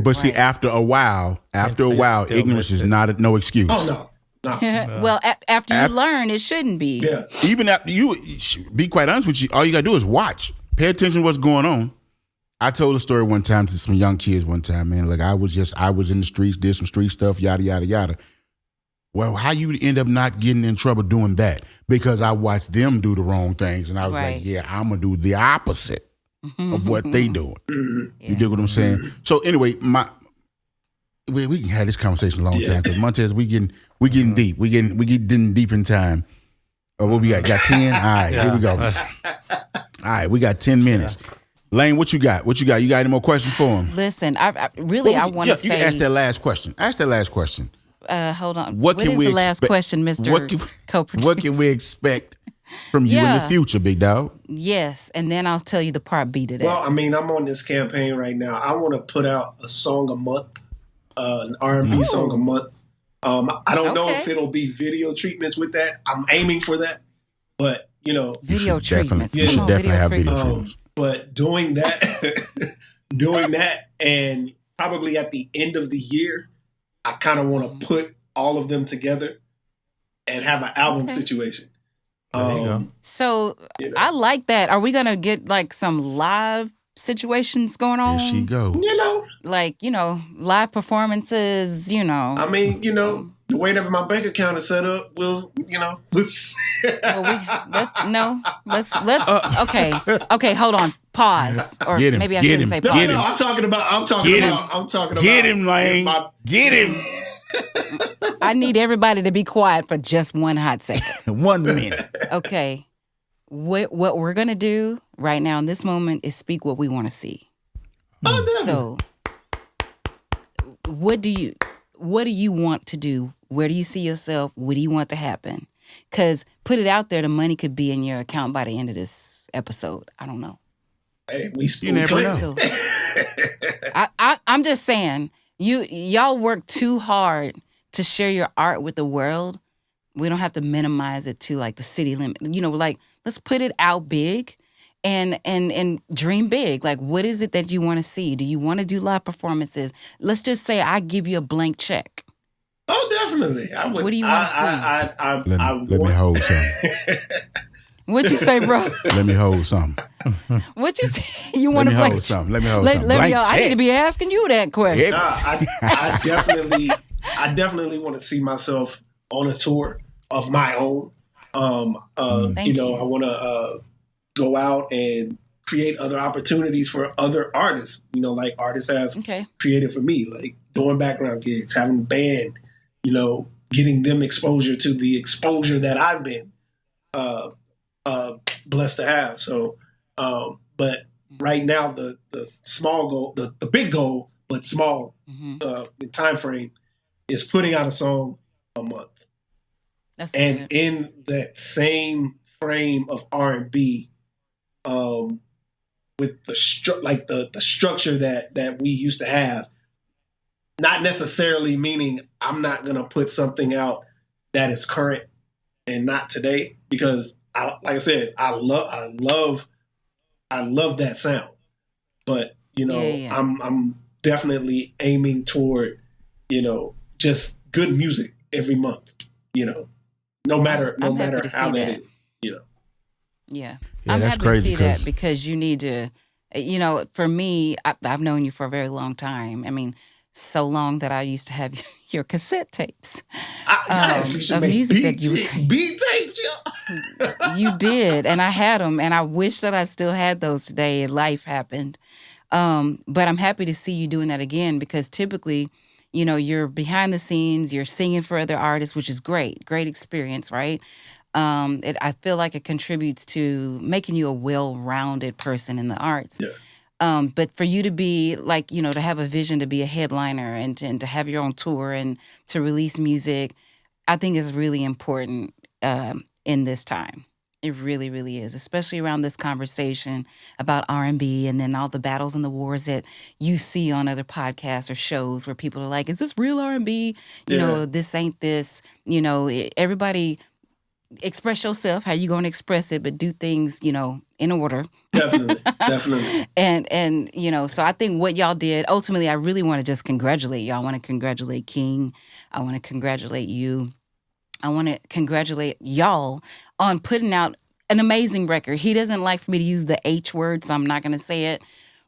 [SPEAKER 2] But see, after a while,
[SPEAKER 3] still
[SPEAKER 2] ignorance
[SPEAKER 3] missed
[SPEAKER 2] is
[SPEAKER 3] it.
[SPEAKER 2] not no excuse.
[SPEAKER 4] Oh no.
[SPEAKER 1] Well, after you learn, it shouldn't be.
[SPEAKER 4] Yeah.
[SPEAKER 2] Even after you be quite honest with you, all you gotta do is watch, pay attention to what's going on. I told a story one time to some young kids one time, man. Like I was in the streets, did some street stuff, yada yada yada. Well, how you end up not getting in trouble doing that? Because I watched them do the wrong things, and I was
[SPEAKER 1] Right.
[SPEAKER 2] like, yeah, I'm gonna do the opposite of what they doing.
[SPEAKER 4] Mm-hmm.
[SPEAKER 2] You dig what I'm saying? So anyway, we can have this conversation a long time because Montez, we getting deep. We getting deep in time. What we got? Got 10? All right, here we go. All right, we got 10 minutes. Lane, what you got? You got any more questions for him?
[SPEAKER 1] Listen, I want to
[SPEAKER 2] You
[SPEAKER 1] say.
[SPEAKER 2] can ask that last question. Ask that last question.
[SPEAKER 1] Hold on.
[SPEAKER 2] What
[SPEAKER 1] What
[SPEAKER 2] can
[SPEAKER 1] is
[SPEAKER 2] we
[SPEAKER 1] the last
[SPEAKER 2] expect-
[SPEAKER 1] question, Mr. Co-producer?
[SPEAKER 2] What can we expect from you in the
[SPEAKER 1] Yeah.
[SPEAKER 2] future, big dog?
[SPEAKER 1] Yes, and then I'll tell you the part B to that.
[SPEAKER 4] Well, I mean, I'm on this campaign right now. I want to put out a song a month, an R&B song a month. I don't know if
[SPEAKER 1] Okay.
[SPEAKER 4] it'll be video treatments with that. I'm aiming for that, but
[SPEAKER 1] video treatments.
[SPEAKER 2] You should
[SPEAKER 1] Come on,
[SPEAKER 2] definitely have video
[SPEAKER 1] treatments.
[SPEAKER 2] treatments.
[SPEAKER 4] but doing that, and probably at the end of the year, I kind of want to put all of them together and have an album
[SPEAKER 1] Okay.
[SPEAKER 4] situation.
[SPEAKER 3] There you go.
[SPEAKER 1] So I like that. Are we gonna get like some live situations going on?
[SPEAKER 2] There she go.
[SPEAKER 1] Like live performances.
[SPEAKER 4] I mean, the way that my bank account is set up,
[SPEAKER 1] Well, let's okay. Hold on. Pause. Or
[SPEAKER 2] Get him,
[SPEAKER 1] maybe I
[SPEAKER 2] get
[SPEAKER 1] shouldn't
[SPEAKER 2] him,
[SPEAKER 1] say
[SPEAKER 2] get
[SPEAKER 1] pause.
[SPEAKER 2] him.
[SPEAKER 4] I'm talking about.
[SPEAKER 2] Get him, Lane. Get him.
[SPEAKER 1] I need everybody to be quiet for just one hot second.
[SPEAKER 2] 1 minute.
[SPEAKER 1] Okay. What we're gonna do right now in this moment is speak what we want to see. So, what do you want to do? Where do you see yourself? What do you want to happen? Because put it out there, the money could be in your account by the end of this episode. I don't know.
[SPEAKER 4] Hey, we
[SPEAKER 2] never know.
[SPEAKER 1] So, I'm just saying, y'all work too hard to share your art with the world. We don't have to minimize it to like the city limit. Like let's put it out big and dream big. Like what is it that you want to see? Do you want to do live performances? Let's just say I give you a blank check.
[SPEAKER 4] Oh, definitely. I would.
[SPEAKER 1] What do you want to see?
[SPEAKER 2] Let me hold something.
[SPEAKER 1] What'd you say, bro?
[SPEAKER 2] Let me hold something.
[SPEAKER 1] What'd you say? You
[SPEAKER 2] Let
[SPEAKER 1] want
[SPEAKER 2] me
[SPEAKER 1] to
[SPEAKER 2] hold
[SPEAKER 1] play?
[SPEAKER 2] something. Let me hold
[SPEAKER 1] Let
[SPEAKER 2] something.
[SPEAKER 1] me,
[SPEAKER 2] Blank
[SPEAKER 1] I need to
[SPEAKER 2] check.
[SPEAKER 1] be asking you that question.
[SPEAKER 4] Nah, I definitely want to see myself on a tour of my own.
[SPEAKER 1] Thank you.
[SPEAKER 4] I want to go out and create other opportunities for other artists. Like artists have
[SPEAKER 1] Okay.
[SPEAKER 4] created for me, like doing background gigs, having a band. Getting them exposure to the exposure that I've been blessed to have. So, but right now the small goal, the big goal, but small in time frame, is putting out a song a month.
[SPEAKER 1] That's
[SPEAKER 4] And
[SPEAKER 1] good.
[SPEAKER 4] in that same frame of R&B, with the like the structure that we used to have. Not necessarily meaning I'm not gonna put something out that is current and not today, because like I said, I love that sound. But I'm definitely aiming toward just good music every month. No matter how that is.
[SPEAKER 1] Yeah,
[SPEAKER 2] Yeah,
[SPEAKER 1] I'm
[SPEAKER 2] that's
[SPEAKER 1] happy to
[SPEAKER 2] crazy
[SPEAKER 1] see that, because you need to, for me, I've known you for a very long time. I mean, so long that I used to have your cassette tapes
[SPEAKER 4] of
[SPEAKER 1] music that you
[SPEAKER 4] beat tapes.
[SPEAKER 1] You did, and I had them, and I wish that I still had those today. Life happened, but I'm happy to see you doing that again, because typically, you're behind the scenes, you're singing for other artists, which is great experience, right? I feel like it contributes to making you a well-rounded person in the arts.
[SPEAKER 4] Yeah.
[SPEAKER 1] But for you to be like, to have a vision to be a headliner and to have your own tour and to release music, I think is really important in this time. It really, really is, especially around this conversation about R&B and then all the battles and the wars that you see on other podcasts or shows where people are like, is this real R&B? This ain't this. Everybody express yourself how you going to express it, but do things, in order.
[SPEAKER 4] Definitely.
[SPEAKER 1] And so I think what y'all did, ultimately, I really want to just congratulate y'all. I want to congratulate King. I want to congratulate you. I want to congratulate y'all on putting out an amazing record. He doesn't like for me to use the H word, so I'm not going to say it,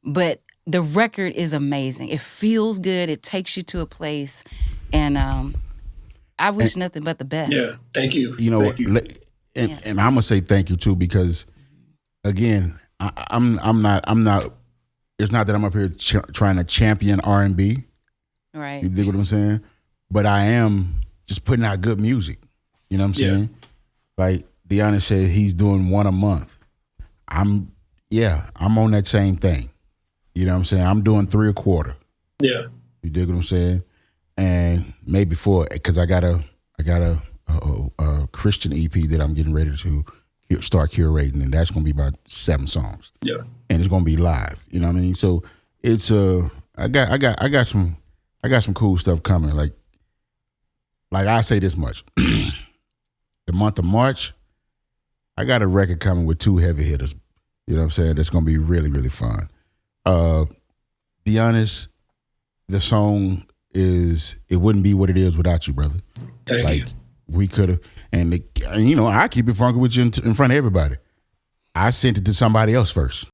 [SPEAKER 1] but the record is amazing. It feels good. It takes you to a place, and I wish nothing but the best.
[SPEAKER 4] Yeah, thank you.
[SPEAKER 2] Thank you. And I'm gonna say thank you too, because again, I'm not. It's not that I'm up here trying to champion R&B.
[SPEAKER 1] Right.
[SPEAKER 2] You dig what I'm saying? But I am just putting out good music. You know what I'm saying? Like Deonis said, he's doing one a month. I'm on that same thing. You know what I'm saying? I'm doing 3 a quarter.
[SPEAKER 4] Yeah.
[SPEAKER 2] You dig what I'm saying? And maybe 4, because I got a Christian EP that I'm getting ready to start curating, and that's gonna be about 7 songs.
[SPEAKER 4] Yeah.
[SPEAKER 2] And it's gonna be live. You know what I mean? So it's I got some cool stuff coming. Like I say this much. The month of March, I got a record coming with 2 heavy hitters. You know what I'm saying? That's gonna be really, really fun. Be honest, the song is It Wouldn't Be What It Is Without You, brother.
[SPEAKER 4] Thank you.
[SPEAKER 2] We could have, and I keep it funky with you in front of everybody. I sent it to somebody else first.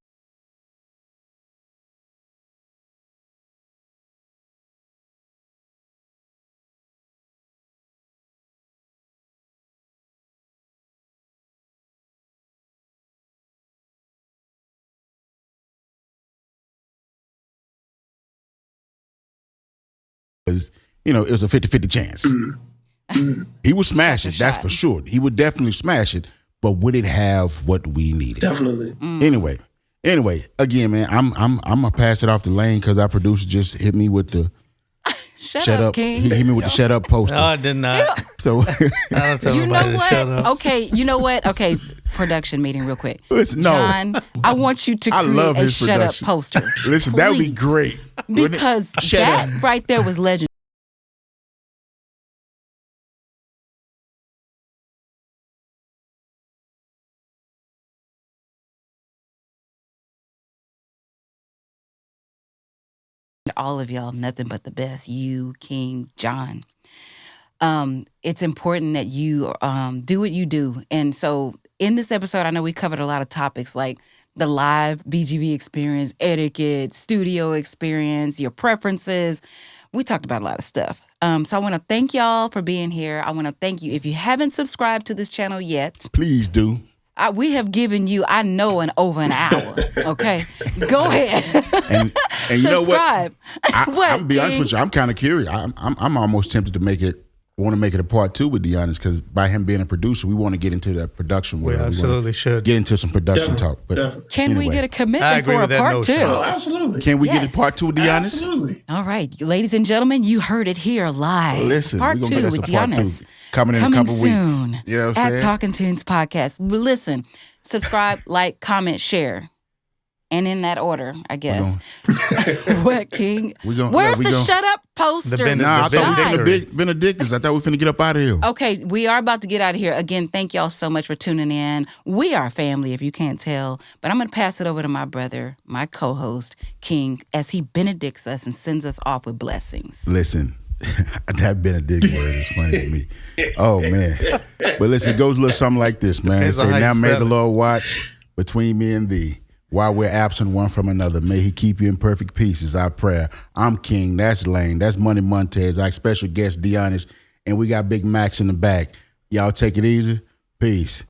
[SPEAKER 2] Because, it was a 50-50 chance.
[SPEAKER 4] Mm-hmm.
[SPEAKER 2] He would smash it, that's for sure. He would definitely smash it, but would it have what we needed?
[SPEAKER 4] Definitely.
[SPEAKER 2] Anyway, again, man, I'm gonna pass it off the lane because our producer just hit me with the
[SPEAKER 1] shut up, King.
[SPEAKER 2] He hit me with the shut up poster.
[SPEAKER 3] No, I did not.
[SPEAKER 2] So
[SPEAKER 3] I don't tell nobody to shut up.
[SPEAKER 1] Okay, you know what? Okay, production meeting real quick.
[SPEAKER 2] Listen,
[SPEAKER 1] John, I want you to create a shut up poster.
[SPEAKER 2] Listen, that would be great.
[SPEAKER 1] Because that right there was legendary. All of y'all, nothing but the best. You, King, John. It's important that you do what you do. And so in this episode, I know we covered a lot of topics like the live BGB experience, etiquette, studio experience, your preferences. We talked about a lot of stuff. So I want to thank y'all for being here. I want to thank you. If you haven't subscribed to this channel yet,
[SPEAKER 2] please do.
[SPEAKER 1] We have given you, I know, over an hour. Okay, go ahead.
[SPEAKER 2] And you
[SPEAKER 1] subscribe.
[SPEAKER 2] know what? I'm be honest with you. I'm kind of curious. I'm almost tempted to want to make it a part 2 with Deonis, because by him being a producer, we want to get into that production.
[SPEAKER 3] We absolutely should
[SPEAKER 2] get into some production talk. But
[SPEAKER 1] can we get a commitment for a part 2?
[SPEAKER 4] Oh, absolutely.
[SPEAKER 2] Can we get a part 2 with Deonis?
[SPEAKER 4] Absolutely.
[SPEAKER 1] All right, ladies and gentlemen, you heard it here live.
[SPEAKER 2] Listen,
[SPEAKER 1] part 2 with Deonis
[SPEAKER 2] coming in a couple
[SPEAKER 1] soon
[SPEAKER 2] weeks. You know what I'm saying?
[SPEAKER 1] At Talking Tunes Podcast. Listen, subscribe, like, comment, share. And in that order, I guess. What, King? Where's the shut up poster?
[SPEAKER 2] I thought we were Benedictus. I thought we were finna get up out of here.
[SPEAKER 1] Okay, we are about to get out of here. Again, thank y'all so much for tuning in. We are family, if you can't tell. But I'm going to pass it over to my brother, my co-host, King, as he benedicts us and sends us off with blessings.
[SPEAKER 2] Listen, that Benedict word is funny to me. Oh, man. But listen, it goes a little something like this, man. It say, now may the Lord watch between me and thee, while we're absent one from another. May he keep you in perfect peace is our prayer. I'm King. That's Lane. That's Money Montez. Our special guest, Deonis. And we got Big Max in the back. Y'all take it easy. Peace.